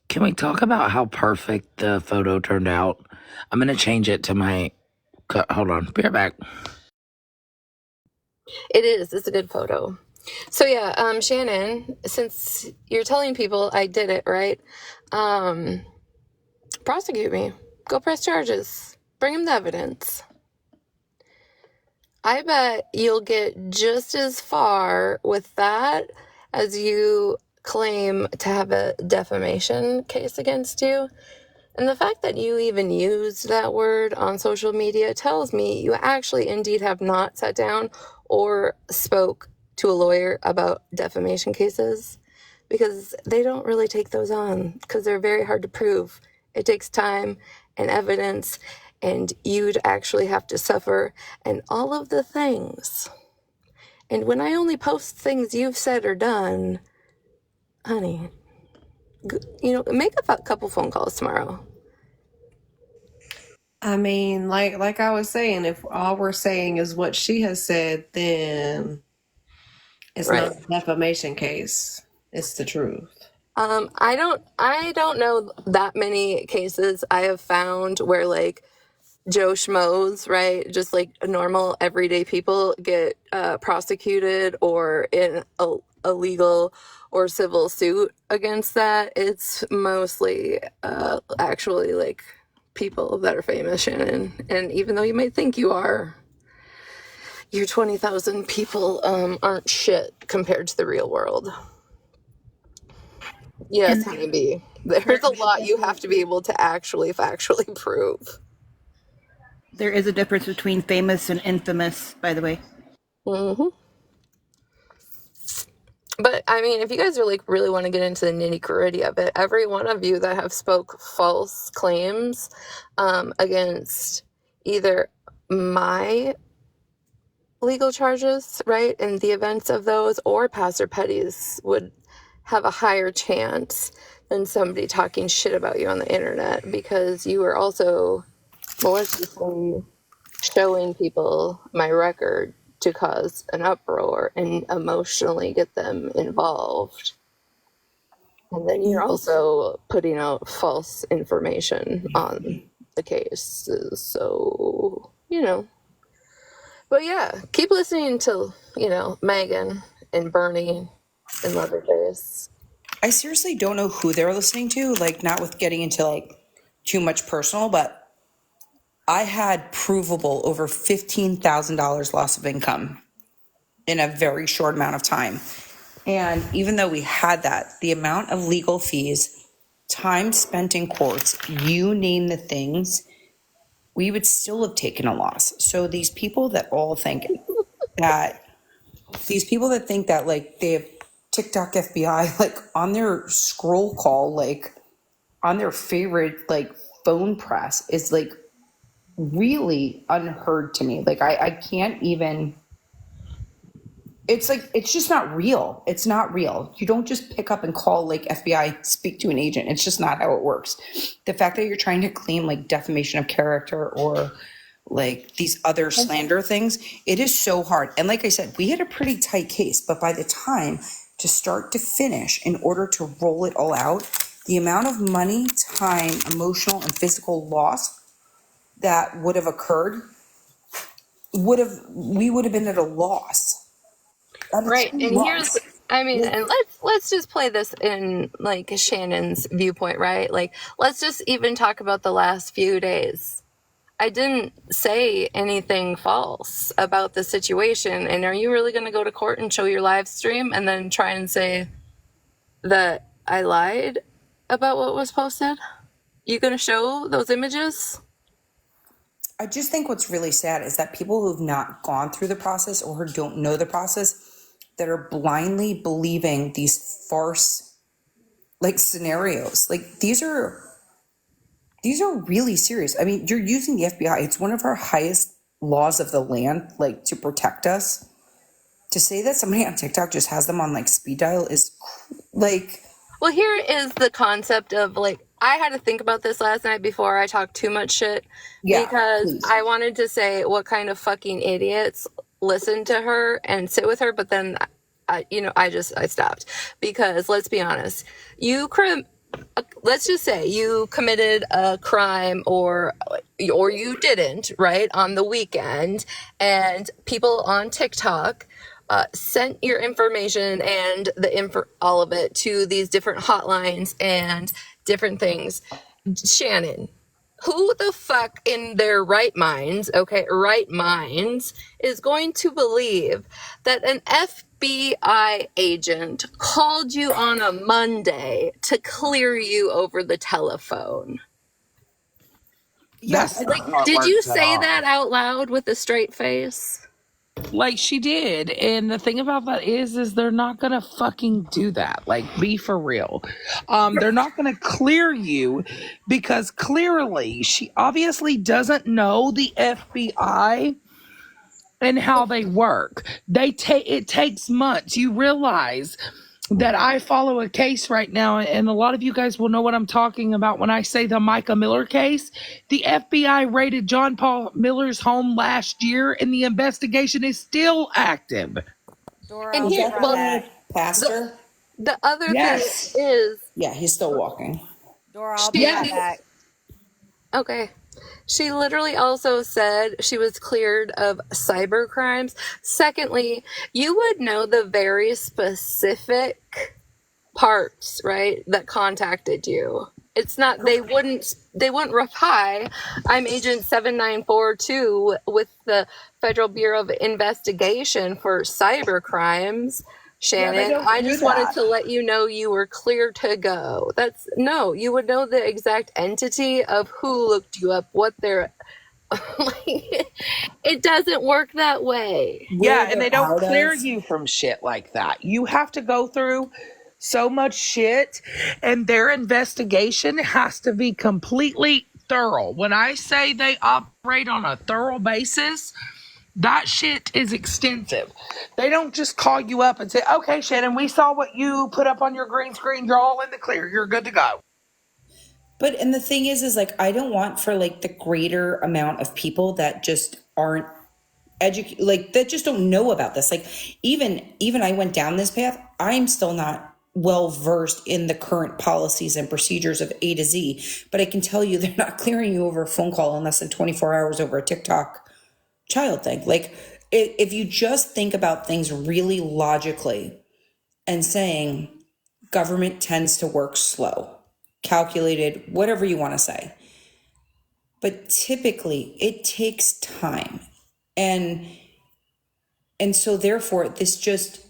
Can we talk about how perfect the photo turned out? I'm going to change it to my... Hold on. Be right back. It is. It's a good photo. So yeah, Shannon, since you're telling people I did it, right? Prosecute me. Go press charges. Bring them the evidence. I bet you'll get just as far with that as you claim to have a defamation case against you. And the fact that you even used that word on social media tells me you actually indeed have not sat down or spoke to a lawyer about defamation cases, because they don't really take those on because they're very hard to prove. It takes time and evidence, and you'd actually have to suffer and all of the things. And when I only post things you've said or done, honey, make a couple phone calls tomorrow. I mean, like I was saying, if all we're saying is what she has said, then it's not a defamation case. It's the truth. I don't know that many cases I have found where like Joe Schmoes, right? Just like normal everyday people get prosecuted or in a legal or civil suit against that. It's mostly actually like people that are famous, Shannon. And even though you might think you are, your 20,000 people aren't shit compared to the real world. Yes, maybe. There's a lot you have to be able to actually factually prove. There is a difference between famous and infamous, by the way. hmm But I mean, if you guys are like really want to get into the nitty gritty of it, every one of you that have spoke false claims against either my legal charges, right, in the events of those, or Pastor Petty's would have a higher chance than somebody talking shit about you on the internet, because you are also maliciously showing people my record to cause an uproar and emotionally get them involved. And then you're also putting out false information on the case. So, But yeah, keep listening to, Megan and Bernie and Leatherface. I seriously don't know who they're listening to, like, not with getting into like too much personal, but I had provable over $15,000 loss of income in a very short amount of time. And even though we had that, the amount of legal fees, time spent in courts, you name the things, we would still have taken a loss. So these people that think that like they have TikTok FBI like on their scroll call, like on their favorite like phone press is like really unheard to me. Like I can't even, it's like, it's just not real. It's not real. You don't just pick up and call like FBI, speak to an agent. It's just not how it works. The fact that you're trying to claim like defamation of character or like these other slander things, it is so hard. And like I said, we had a pretty tight case, but by the time to start to finish, in order to roll it all out, the amount of money, time, emotional and physical loss that would have occurred we would have been at a loss. Right. And and let's just play this in like Shannon's viewpoint, right? Like, let's just even talk about the last few days. I didn't say anything false about the situation. And are you really going to go to court and show your live stream and then try and say that I lied about what was posted? You going to show those images? I just think what's really sad is that people who've not gone through the process or who don't know the process, that are blindly believing these farce like scenarios. Like these are really serious. I mean, you're using the FBI. It's one of our highest laws of the land, like to protect us. To say that somebody on TikTok just has them on like speed dial is like. Well, here is the concept of like, I had to think about this last night before I talked too much shit, because please. I wanted to say what kind of fucking idiots listen to her and sit with her, but then I stopped, because let's be honest, let's just say you committed a crime or you didn't, right, on the weekend, and people on TikTok sent your information and all of it to these different hotlines and different things. Shannon, who the fuck in their right minds is going to believe that an FBI agent called you on a Monday to clear you over the telephone? Yes. Like, did you say that out loud with a straight face? Like she did. And the thing about that is they're not gonna fucking do that. Like, be for real. They're not gonna clear you, because clearly she obviously doesn't know the FBI and how they work. It takes months. You realize that I follow a case right now, and a lot of you guys will know what I'm talking about when I say the Micah Miller case. The FBI raided John Paul Miller's home last year, and the investigation is still active. And here, Pastor? The other thing is... Yeah, he's still walking. Dora, I'll be right back. Okay. She literally also said she was cleared of cyber crimes. Secondly, you would know the very specific parts, right, that contacted you. It's not, they wouldn't reply. I'm Agent 7942 with the Federal Bureau of Investigation for cyber crimes. Yeah, they Shannon, don't I do just wanted that. to let you know you were clear to go. You would know the exact entity of who looked you up, what they're like. It doesn't work that way. Yeah, Where and they they're don't out clear of. you from shit like that. You have to go through so much shit, and their investigation has to be completely thorough. When I say they operate on a thorough basis, that shit is extensive. They don't just call you up and say, okay, Shannon, we saw what you put up on your green screen. You're all in the clear. You're good to go. But and the thing is like I don't want for like the greater amount of people that just aren't educated, like that just don't know about this. Like even I went down this path. I'm still not well versed in the current policies and procedures of A to Z. But I can tell you they're not clearing you over a phone call in less than 24 hours over a TikTok child thing. Like if you just think about things really logically and saying government tends to work slow, calculated, whatever you want to say. But typically it takes time. And so therefore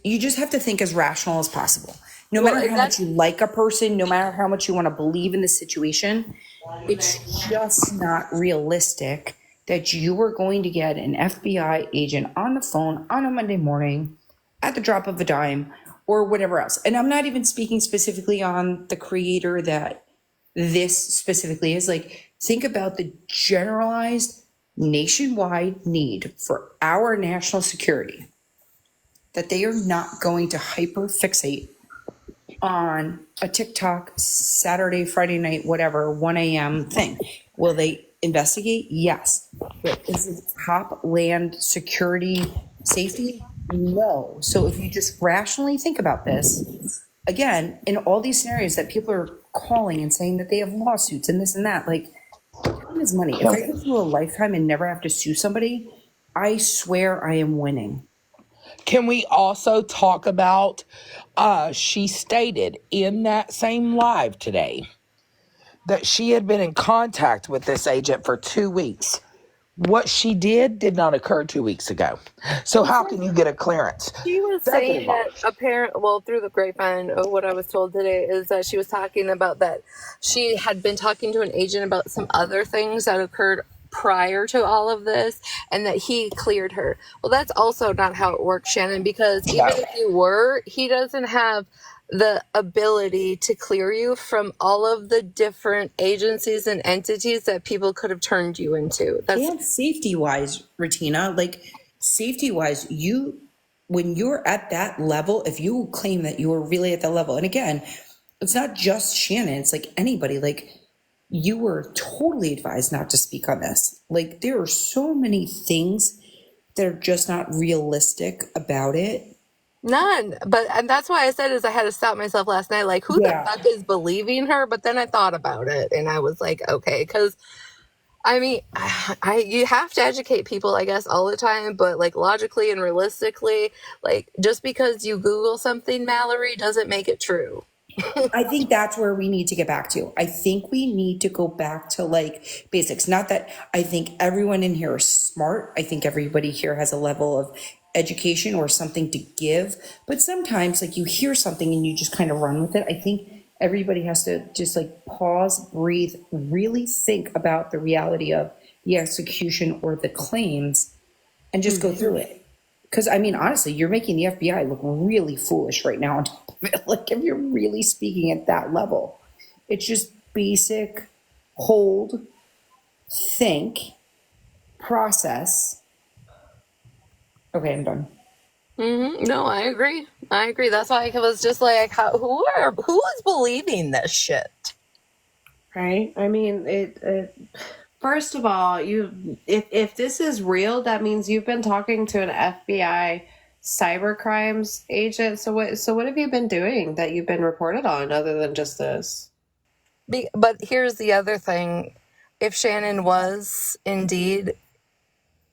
you just have to think as rational as possible. No matter how much you like a person, no matter how much you want to believe in the situation, it's just not realistic that you are going to get an FBI agent on the phone on a Monday morning at the drop of a dime or whatever else. And I'm not even speaking specifically on the creator that this specifically is. Like, think about the generalized nationwide need for our national security, that they are not going to hyper fixate on a TikTok Saturday, Friday night, whatever, 1 a.m. thing. Will they investigate? Yes. But is it top land security safety? No. So if you just rationally think about this, again, in all these scenarios that people are calling and saying that they have lawsuits and this and that, like, time is money. If I go through a lifetime and never have to sue somebody, I swear I am winning. Can we also talk about, she stated in that same live today that she had been in contact with this agent for 2 weeks. What she did not occur 2 weeks ago. So how can you get a clearance? She was saying that through the grapevine, what I was told today is that she was talking about that she had been talking to an agent about some other things that occurred prior to all of this, and that he cleared her. Well, that's also not how it works, Shannon, because even if you were, he doesn't have the ability to clear you from all of the different agencies and entities that people could have turned you into. And safety-wise, Retina, like safety-wise, when you're at that level, if you claim that you are really at that level, and again, it's not just Shannon, it's like anybody, like you were totally advised not to speak on this. Like there are so many things that are just not realistic about it. None. And that's why I said is I had to stop myself last night. Like, who the fuck is believing her? But then I thought about it and I was like, okay, because I mean, you have to educate people, I guess, all the time. But like logically and realistically, like just because you Google something, Mallory, doesn't make it true. I think that's where we need to get back to. I think we need to go back to like basics. Not that I think everyone in here is smart. I think everybody here has a level of education or something to give. But sometimes like you hear something and you just kind of run with it. I think everybody has to just like pause, breathe, really think about the reality of the execution or the claims and just go through it. Because, I mean, honestly, you're making the FBI look really foolish right now on top of it. Like, if you're really speaking at that level, it's just basic hold, think, process. Okay, I'm done. No, I agree. That's why I was just like, who is believing this shit? Right? I mean, first of all, if this is real, that means you've been talking to an FBI cyber crimes agent. So what have you been doing that you've been reported on other than just this? But here's the other thing. If Shannon was indeed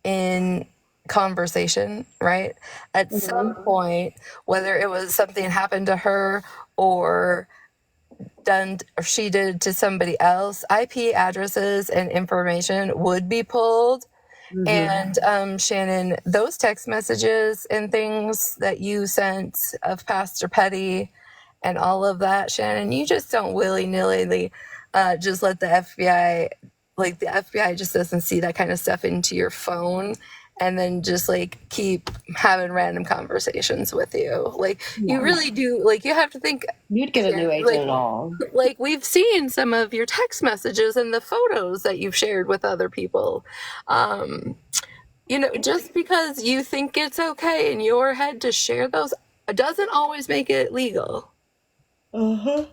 in conversation, right? At some point, whether it was something happened to her or she did to somebody else, IP addresses and information would be pulled, And Shannon, those text messages and things that you sent of Pastor Petty and all of that, Shannon, you just don't willy-nilly just let the FBI, like the FBI just doesn't see that kind of stuff into your phone and then just like keep having random conversations with you. Like you really do, like you have to think You'd get a new agent like, and all. like we've seen some of your text messages and the photos that you've shared with other people. You know, just because you think it's okay in your head to share those doesn't always make it legal. Uh-huh.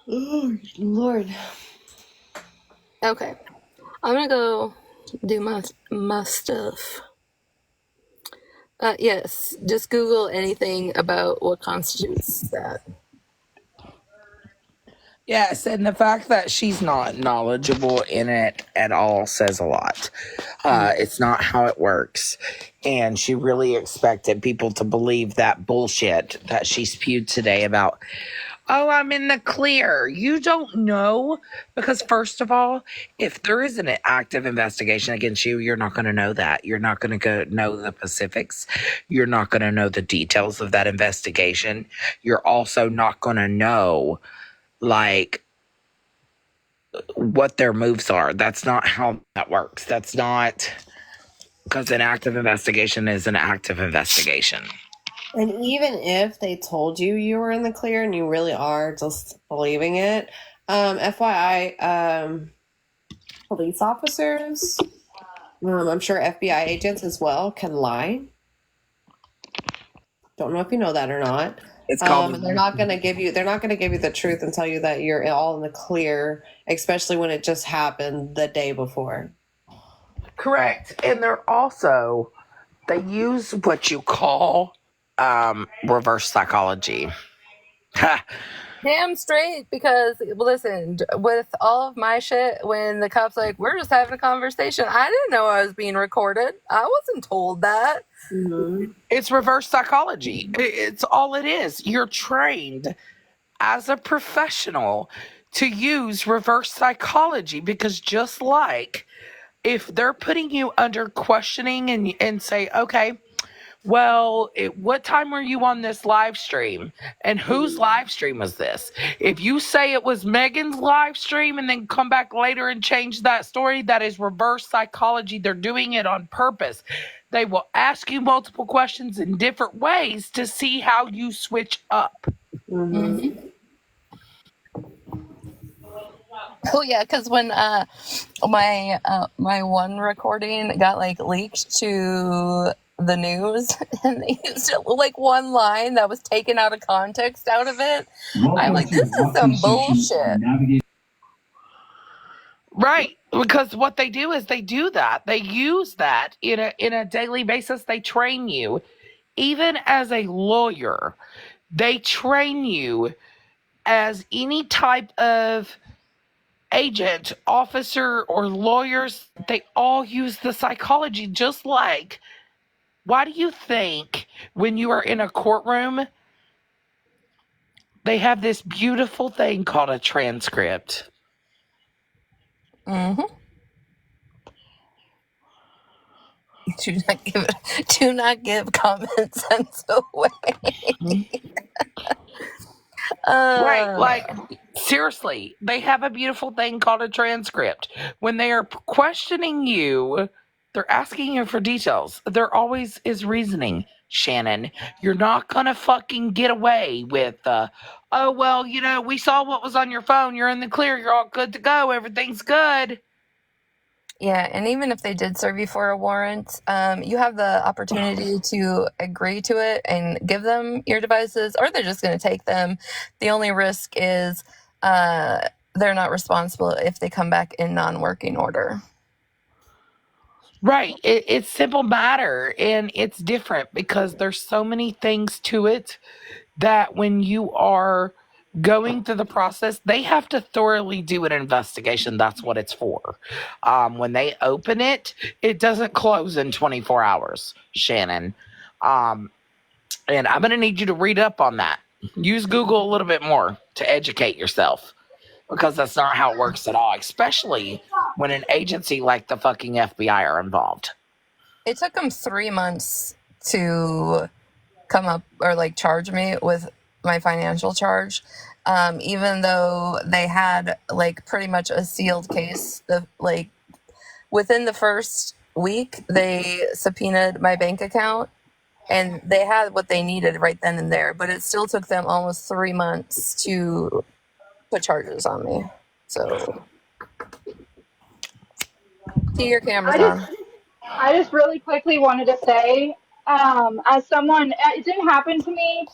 Oh, Lord. Okay. I'm gonna go do my stuff. Yes, just Google anything about what constitutes that. Yes, and the fact that she's not knowledgeable in it at all says a lot. It's not how it works. And she really expected people to believe that bullshit that she spewed today about, oh, I'm in the clear. You don't know. Because first of all, if there is an active investigation against you, you're not going to know that. You're not going to know the specifics. You're not going to know the details of that investigation. You're also not going to know like what their moves are. That's not how that works. That's not, because an active investigation is an active investigation. And even if they told you you were in the clear and you really are just believing it, FYI, police officers, I'm sure FBI agents as well can lie. Don't know if you know that or not. It's called and they're not going to give you the truth and tell you that you're all in the clear, especially when it just happened the day before. Correct. And they use what you call reverse psychology. Damn straight, because listen, with all of my shit, when the cops like, we're just having a conversation, I didn't know I was being recorded. I wasn't told that. It's reverse psychology. It's all it is. You're trained as a professional to use reverse psychology, because just like if they're putting you under questioning and say, okay, well, what time were you on this live stream? And whose live stream was this? If you say it was Megan's live stream and then come back later and change that story, that is reverse psychology. They're doing it on purpose. They will ask you multiple questions in different ways to see how you switch up. Oh yeah, because when my one recording got like leaked to the news and they used like one line that was taken out of context out of it, I'm like, this is some bullshit. Right, because what they do is they do that. They use that in a daily basis. They train you, even as a lawyer. They train you as any type of agent, officer, or lawyers. They all use the psychology. Just like, why do you think when you are in a courtroom, they have this beautiful thing called a transcript? Do not give common sense away. Right, like seriously, they have a beautiful thing called a transcript. When they are questioning you, they're asking you for details. There always is reasoning, Shannon. You're not gonna fucking get away with oh well, we saw what was on your phone, you're in the clear, you're all good to go, everything's good. Yeah, and even if they did serve you for a warrant, you have the opportunity to agree to it and give them your devices, or they're just going to take them. The only risk is they're not responsible if they come back in non-working order. Right. It's simple matter, and it's different because there's so many things to it that when you are going through the process, they have to thoroughly do an investigation. That's what it's for. When they open it, it doesn't close in 24 hours, Shannon. And I'm going to need you to read up on that. Use Google a little bit more to educate yourself, because that's not how it works at all, especially when an agency like the fucking FBI are involved. It took them 3 months to come up or like charge me with my financial charge. Even though they had like pretty much a sealed case, like within the first week, they subpoenaed my bank account and they had what they needed right then and there, but it still took them almost 3 months to put charges on me. So, see your cameras on. I just really quickly wanted to say, as someone, it didn't happen to me,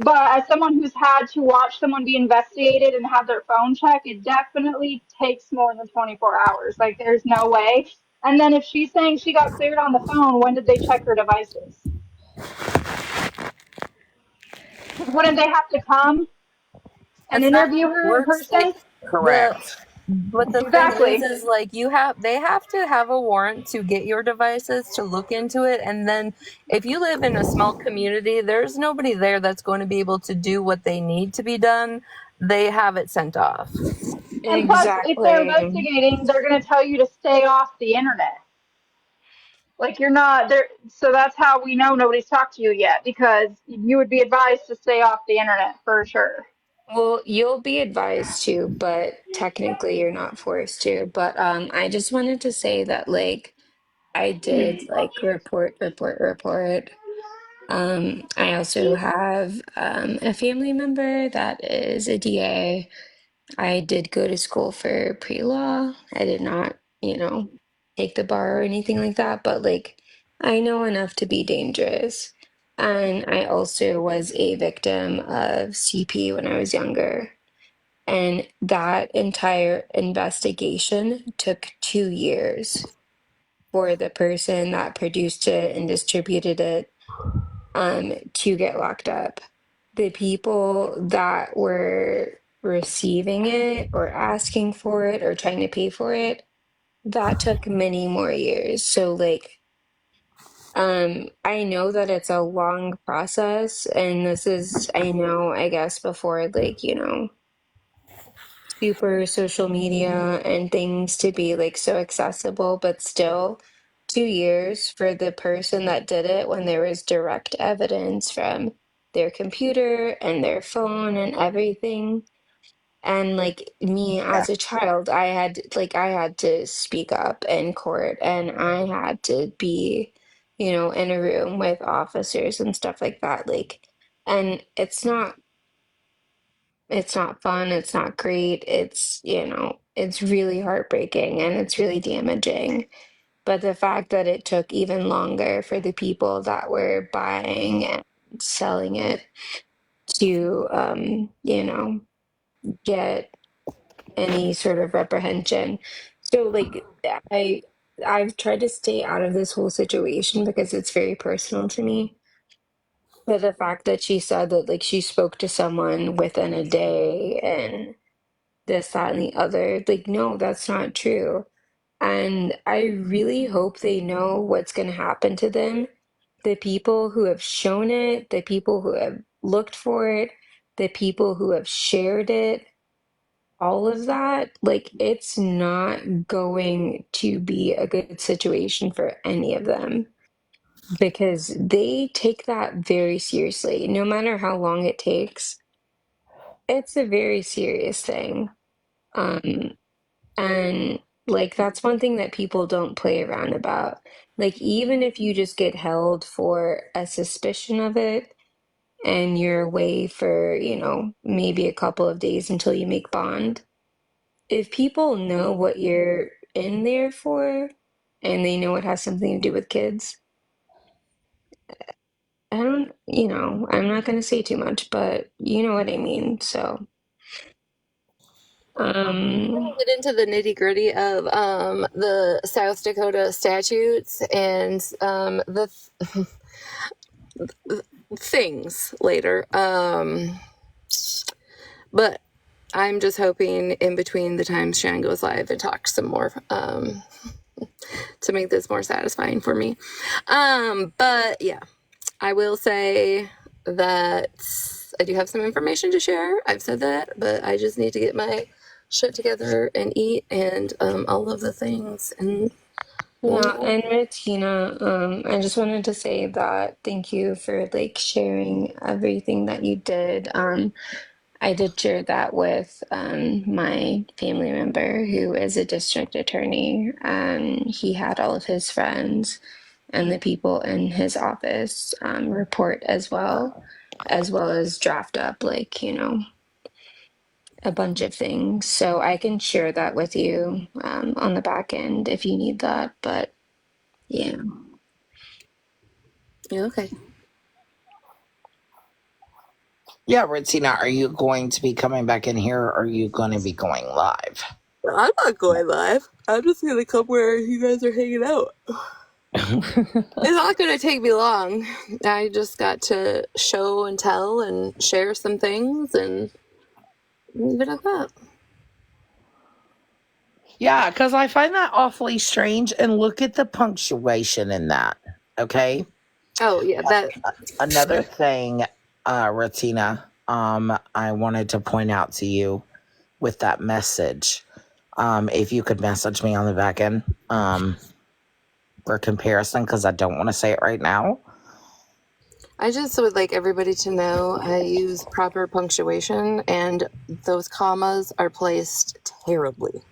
but as someone who's had to watch someone be investigated and have their phone checked, it definitely takes more than 24 hours. Like, there's no way. And then if she's saying she got cleared on the phone, when did they check her devices? Wouldn't they have to come and interview her in person? Correct. But the Exactly. thing is like they have to have a warrant to get your devices to look into it, and then if you live in a small community, there's nobody there that's going to be able to do what they need to be done. They have it sent off. And plus, if they're investigating, they're going to tell you to stay off the internet. Like, you're not there. So that's how we know nobody's talked to you yet, because you would be advised to stay off the internet for sure. Well, you'll be advised to, but technically you're not forced to. But I just wanted to say that like I did like report. I also have a family member that is a DA. I did go to school for pre-law. I did not, take the bar or anything like that, but like I know enough to be dangerous. And I also was a victim of CP when I was younger. And that entire investigation took 2 years for the person that produced it and distributed it to get locked up. The people that were receiving it or asking for it or trying to pay for it, that took many more years. So like I know that it's a long process, and this is, I know, I guess before like, super social media and things to be like so accessible, but still 2 years for the person that did it when there was direct evidence from their computer and their phone and everything. And like me as a child, I had to speak up in court, and I had to be, in a room with officers and stuff like that. Like, and it's not fun, it's not great. It's really heartbreaking and it's really damaging. But the fact that it took even longer for the people that were buying and selling it to get any sort of reprehension. So like I've tried to stay out of this whole situation because it's very personal to me. But the fact that she said that like she spoke to someone within a day and this, that, and the other, like, no, that's not true. And I really hope they know what's going to happen to them. The people who have shown it, the people who have looked for it, the people who have shared it, all of that, like, it's not going to be a good situation for any of them because they take that very seriously. No matter how long it takes, it's a very serious thing. And like that's one thing that people don't play around about. Like even if you just get held for a suspicion of it and you're away for, maybe a couple of days until you make bond, if people know what you're in there for and they know it has something to do with kids, I'm not going to say too much, but you know what I mean. So, Get into the nitty gritty of the South Dakota statutes and the things later. But I'm just hoping in between the times Shan goes live and talks some more to make this more satisfying for me. But yeah, I will say that I do have some information to share. I've said that, but I just need to get my shit together and eat and all of the things. And Yeah, and Martina, I just wanted to say that thank you for like sharing everything that you did. I did share that with my family member who is a district attorney. He had all of his friends and the people in his office report as well as draft up like, a bunch of things. So I can share that with you on the back end if you need that. But yeah. okay. Yeah, Ritzina, are you going to be coming back in here, or are you going to be going live? I'm not going live. I'm just going to come where you guys are hanging out. It's not going to take me long. I just got to show and tell and share some things and leave it at that. Yeah, because I find that awfully strange. And look at the punctuation in that. Okay. Oh yeah, that. Another thing, Ritzina, I wanted to point out to you with that message. If you could message me on the back end for comparison, because I don't want to say it right now. I just would like everybody to know I use proper punctuation and those commas are placed terribly.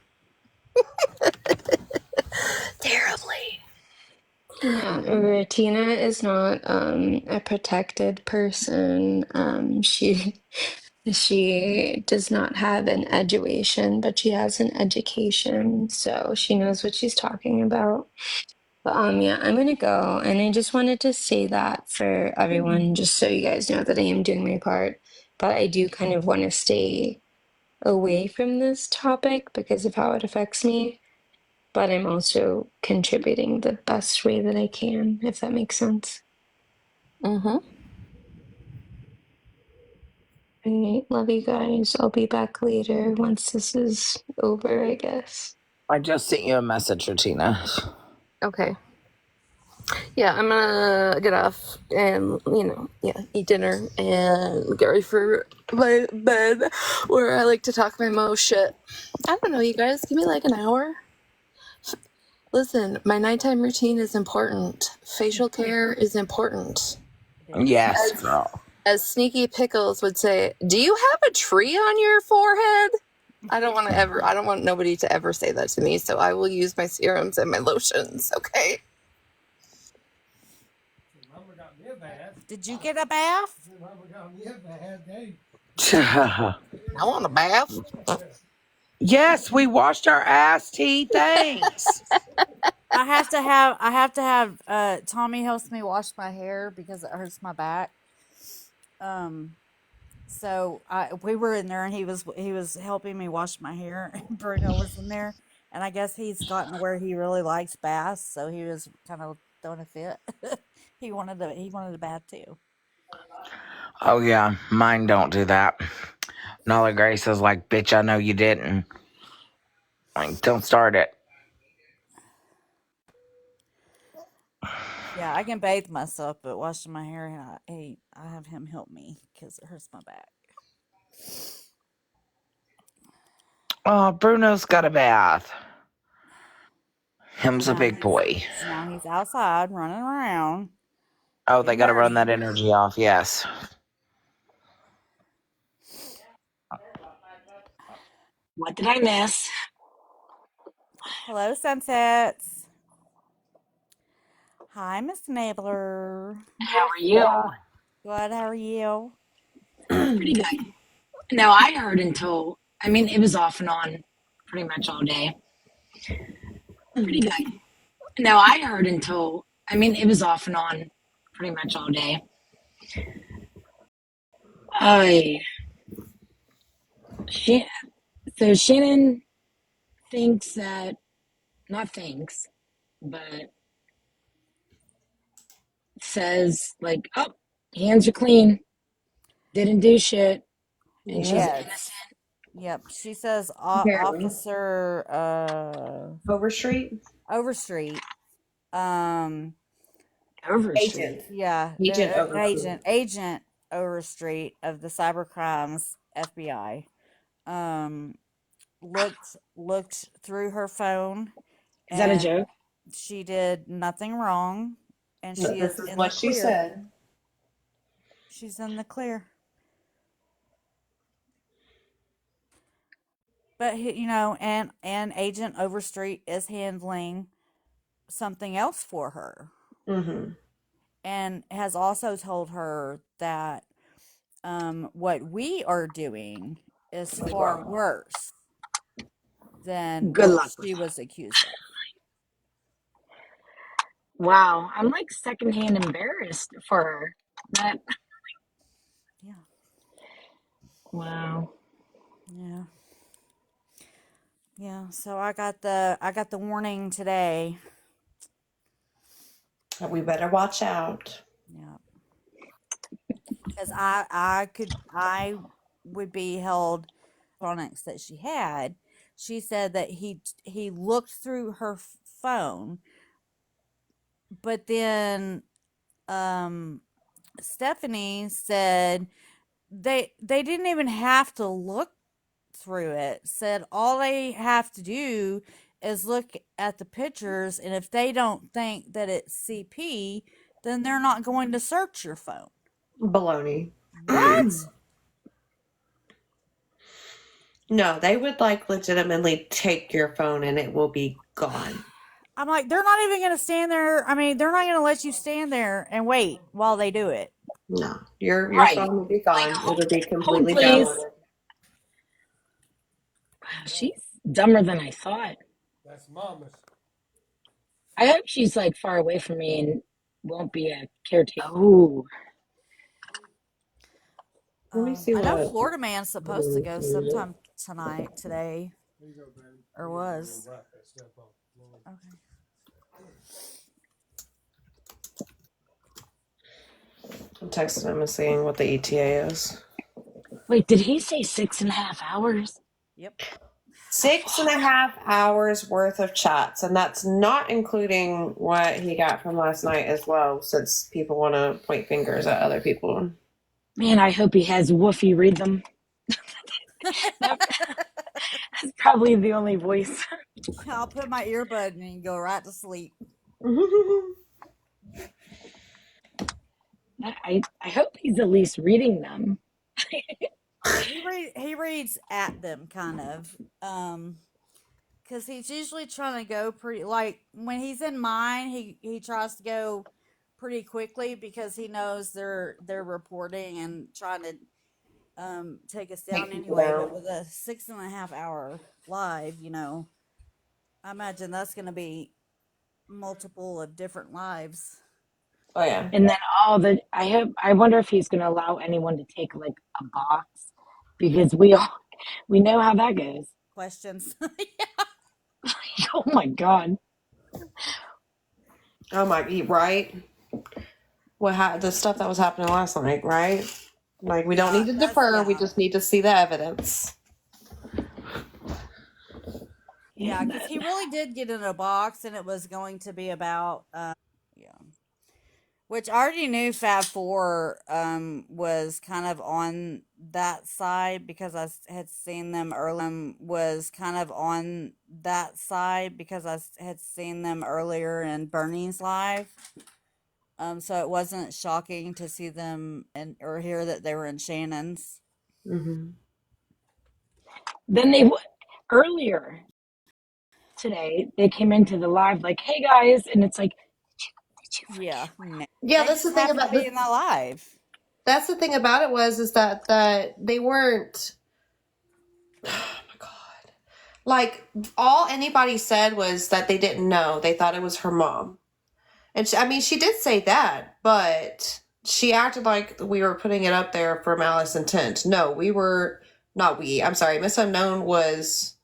Terribly. Yeah, Martina is not a protected person. She does not have an education, but she has an education, so she knows what she's talking about. But yeah, I'm gonna go, and I just wanted to say that for everyone, just so you guys know that I am doing my part. But I do kind of want to stay away from this topic because of how it affects me. But I'm also contributing the best way that I can, if that makes sense. Mm-hmm. All right, love you guys. I'll be back later once this is over, I guess. I just sent you a message, Ritzina. Okay. Yeah, I'm gonna get off and, eat dinner and get ready for my bed where I like to talk my most shit. I don't know, you guys. Give me like an hour. Listen, my nighttime routine is important. Facial care is important. Yes, girl. As Sneaky Pickles would say, do you have a tree on your forehead? I don't want nobody to ever say that to me, so I will use my serums and my lotions, okay? Did you get a bath? I want a bath. Yes, we washed our ass, T. Thanks. I have to have Tommy helps me wash my hair because it hurts my back. So we were in there and he was helping me wash my hair and Bruno was in there and I guess he's gotten where he really likes baths, so he was kind of throwing a fit. he wanted a bath too. Oh yeah, mine don't do that. Nala Grace is like, bitch, I know you didn't. Like, don't start it. Yeah, I can bathe myself, but washing my hair, I have him help me because it hurts my back. Oh, Bruno's got a bath. Him's a big boy. So now he's outside running around. Oh, they got to run that energy off. Yes. What did I miss? Hello, Sunsets. Hi, Miss Nabler. How are you? Good. How are you? Pretty good. No, I heard it was off and on pretty much all day. Pretty good. No, I heard it was off and on pretty much all day. So Shannon thinks that, not thinks, but says like, oh, hands are clean, didn't do shit, and she's innocent. Yep. She says Apparently. Officer Overstreet. Overstreet. Agent. Yeah. Agent Overstreet. Agent Overstreet of the Cyber Crimes FBI. looked through her phone, Is that a and joke? she did nothing wrong, and she This is is in the what she clear. said. She's in the clear. But and Agent Overstreet is handling something else for her, Mm-hmm. and has also told her that what we are doing is far worse than Good what luck with she was accused of. Wow, I'm like secondhand embarrassed for her. That Yeah. wow. Yeah. Yeah. So I got the warning today. We better watch out. Yeah. Because I would be held electronics that she had. She said that he looked through her phone, but then Stephanie said they didn't even have to look through it. Said all they have to do is look at the pictures, and if they don't think that it's CP, then they're not going to search your phone. Baloney. What? No, they would like legitimately take your phone and it will be gone. I'm like, they're not even going to stand there. I mean, they're not going to let you stand there and wait while they do it. No, your Right. phone will be gone. It'll be Hold completely please. downloaded. Wow, she's dumber than I thought. That's mama's. I hope she's like far away from me and won't be a caretaker. Oh, Let me see I know what. Florida Man's supposed to go sometime today, There you go, baby. or was. Wrap that stuff up. Okay. I'm texting him and seeing what the ETA is. wait, did he say 6.5 hours? Yep. 6.5 hours worth of chats, and that's not including what he got from last night as well, since people want to point fingers at other people. Man, I hope he has Woofy read them. That's probably the only voice. I'll put my earbud in and go right to sleep. I hope he's at least reading them. He reads at them, kind of, because he's usually trying to go pretty, like when he's in mine, he tries to go pretty quickly because he knows they're reporting and trying to take us down anyway. But with a 6.5 hour live, I imagine that's going to be multiple of different lives. Oh yeah. And then I wonder if he's going to allow anyone to take like a box, because we know how that goes. Questions. Oh my god. Oh my, right? The stuff that was happening last night, right? Like, we don't need to defer. We just need to see the evidence. Yeah, because he really did get in a box, and it was going to be about, which I already knew Fab Four was kind of on that side because I had seen them earlier in Bernie's live. So it wasn't shocking to see them or hear that they were in Shannon's. Mm-hmm. Then earlier today they came into the live like, "Hey guys," and it's like, did you yeah, yeah. That's the thing about being alive. That's the thing about it is that they weren't. Oh my god! Like, all anybody said was that they didn't know. They thought it was her mom, and she did say that, but she acted like we were putting it up there for malice intent. No, we were not. I'm sorry, Miss Unknown was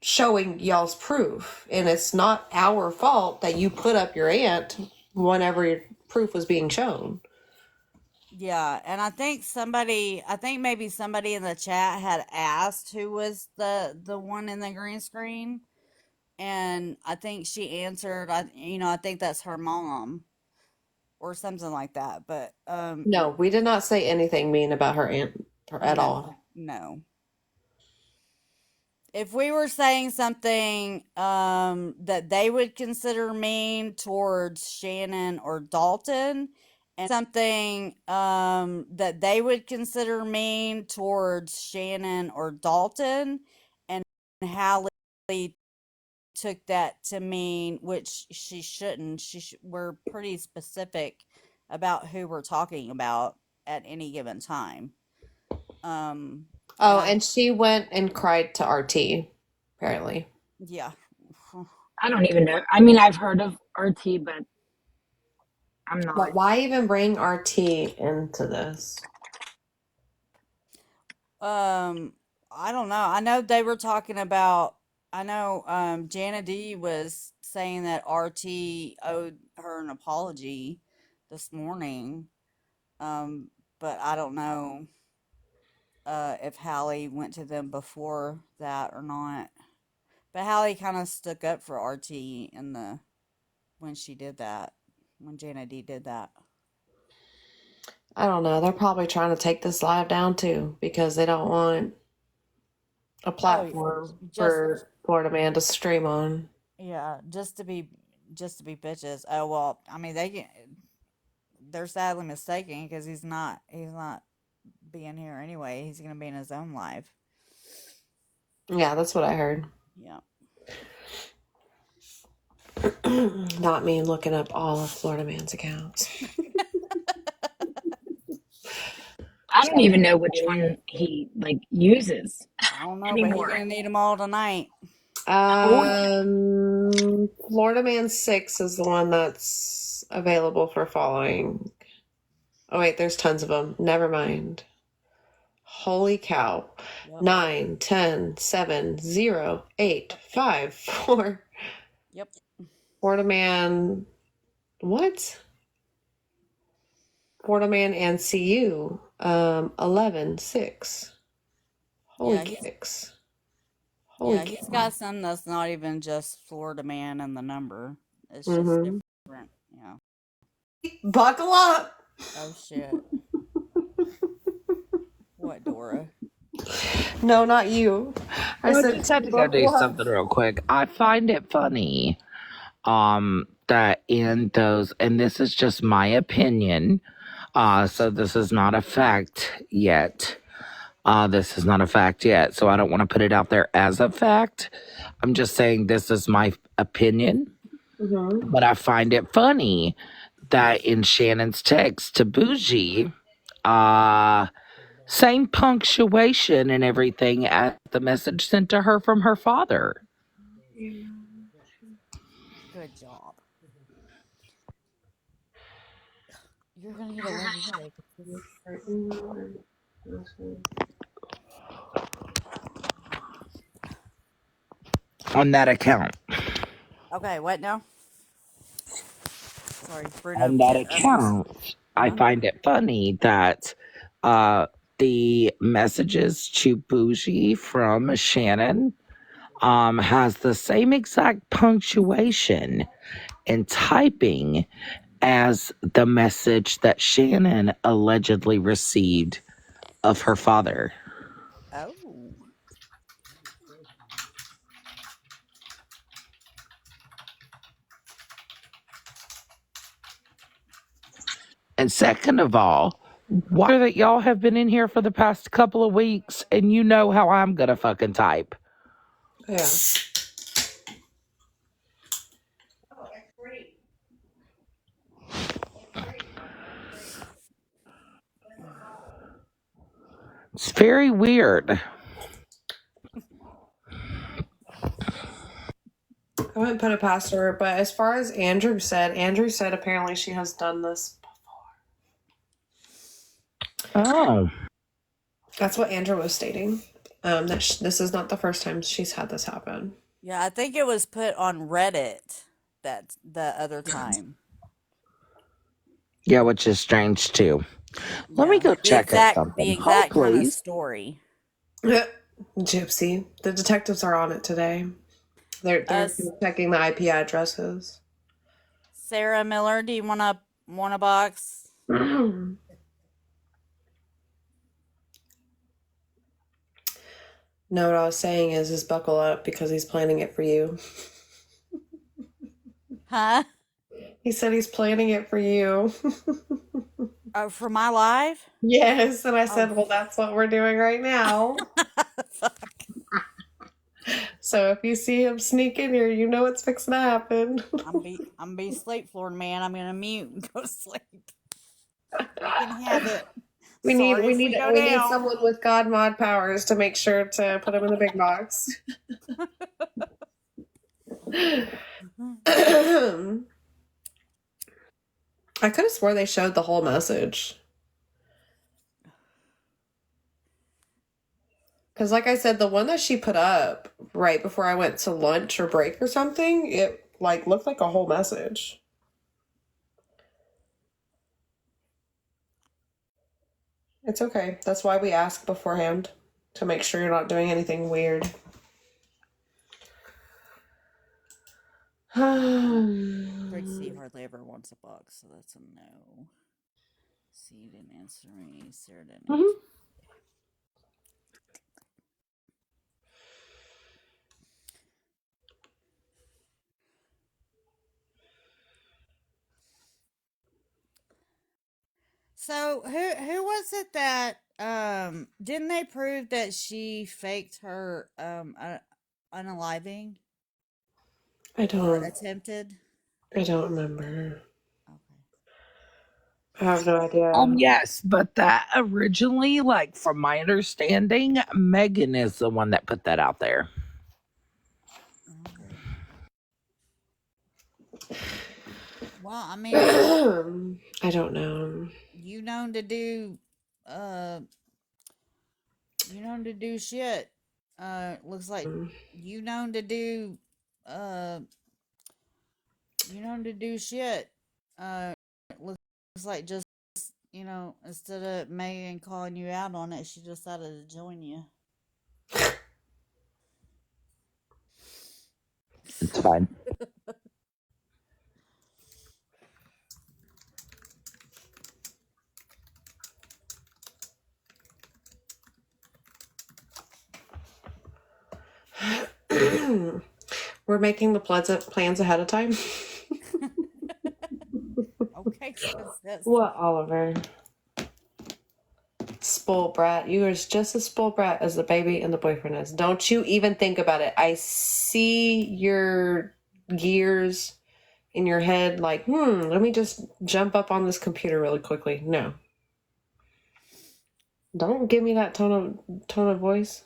showing y'all's proof, and it's not our fault that you put up your aunt whenever your proof was being shown. Yeah, and I think maybe somebody in the chat had asked who was the one in the green screen, and I think she answered, I think that's her mom or something like that. But no, we did not say anything mean about her aunt at all. No. if we were saying something that they would consider mean towards Shannon or Dalton, and Hallie took that to mean, which she shouldn't. We're pretty specific about who we're talking about at any given time. Oh, and she went and cried to RT, apparently. Yeah. I don't even know. I mean, I've heard of RT, but I'm not. But why even bring RT into this? I don't know. I know they were talking about. I know Jana D was saying that RT owed her an apology this morning. But I don't know if Hallie went to them before that or not. But Hallie kind of stuck up for RT when she did that, when Jana D did that. I don't know. They're probably trying to take this live down too because they don't want a platform for Florida Man to stream on. Yeah, just to be bitches. Oh well, I mean they're sadly mistaken because he's not being here anyway. He's gonna be in his own live. Yeah, that's what I heard. Yeah. Not me looking up all of Florida Man's accounts. I don't even know which one he uses. I don't know, anymore. but he's gonna need them all tonight. Florida Man 6 is the one that's available for following. Oh wait, there's tons of them. Never mind. Holy cow. Yep. 9, 10, 7, 0, 8, 5, 4. Yep. Florida Man. What? Florida Man and CU. 11, 6. Holy kicks. Holy yeah, he's got some that's not even just Florida Man and the number. It's just different. Yeah. Buckle up. Oh shit. What, Dora? No, not you. I just had to go do something real quick. I find it funny that in those, and this is just my opinion, so this is not a fact yet. This is not a fact yet, so I don't want to put it out there as a fact. I'm just saying this is my opinion. Mm-hmm. But I find it funny that in Shannon's text to Bougie, same punctuation and everything as the message sent to her from her father. Good job. You're gonna get a leg. On that account. Okay, what now? Sorry, Bruno. On that account, I find it funny that the messages to Bougie from Shannon has the same exact punctuation and typing as the message that Shannon allegedly received of her father. Oh. And second of all, why that y'all have been in here for the past couple of weeks and you know how I'm gonna fucking type. Yeah. It's very weird. I wouldn't put it past her, but as far as Andrew said apparently she has done this before. Oh. That's what Andrew was stating. That this is not the first time she's had this happen. Yeah, I think it was put on Reddit that the other time. Yeah, which is strange too. Let me go check out something. The exact kind of story. Gypsy. The detectives are on it today. They're checking the IP addresses. Sarah Miller, do you want a box? No, what I was saying is buckle up because he's planning it for you. Huh? He said he's planning it for you. For my live? Yes, and I Oh, said, well, that's what we're doing right now. So if you see him sneak in here, you know what's fixing to happen. I'm be sleep, Florida man. I'm gonna mute and go to sleep. You can have it. We Sorry if need we go we need down. someone with God mod powers to make sure to put him in the big box. I could have swore they showed the whole message. Because like I said, the one that she put up right before I went to lunch or break or something, it like looked like a whole message. It's okay. That's why we ask beforehand, to make sure you're not doing anything weird. Greg C hardly ever wants a box, so that's a no. C didn't answer me. Sarah didn't answer. So who was it that didn't they prove that she faked her unaliving? I Or don't attempted? I don't remember. I have no idea. Yes, but that originally, like from my understanding, Megan is the one that put that out there. Well, I mean, I don't know. you known to do shit. Looks like you known to do shit. Looks like just, instead of Megan calling you out on it, she decided to join you. It's fine. We're making the plans ahead of time. Okay. What, Oliver? Spoiled brat. You are just as spoiled brat as the baby and the boyfriend is. Don't you even think about it. I see your gears in your head like, let me just jump up on this computer really quickly. No. Don't give me that tone of voice.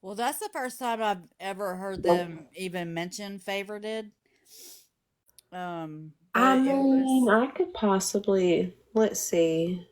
Well, that's the first time I've ever heard them even mention favorited. I mean, I could possibly, let's see.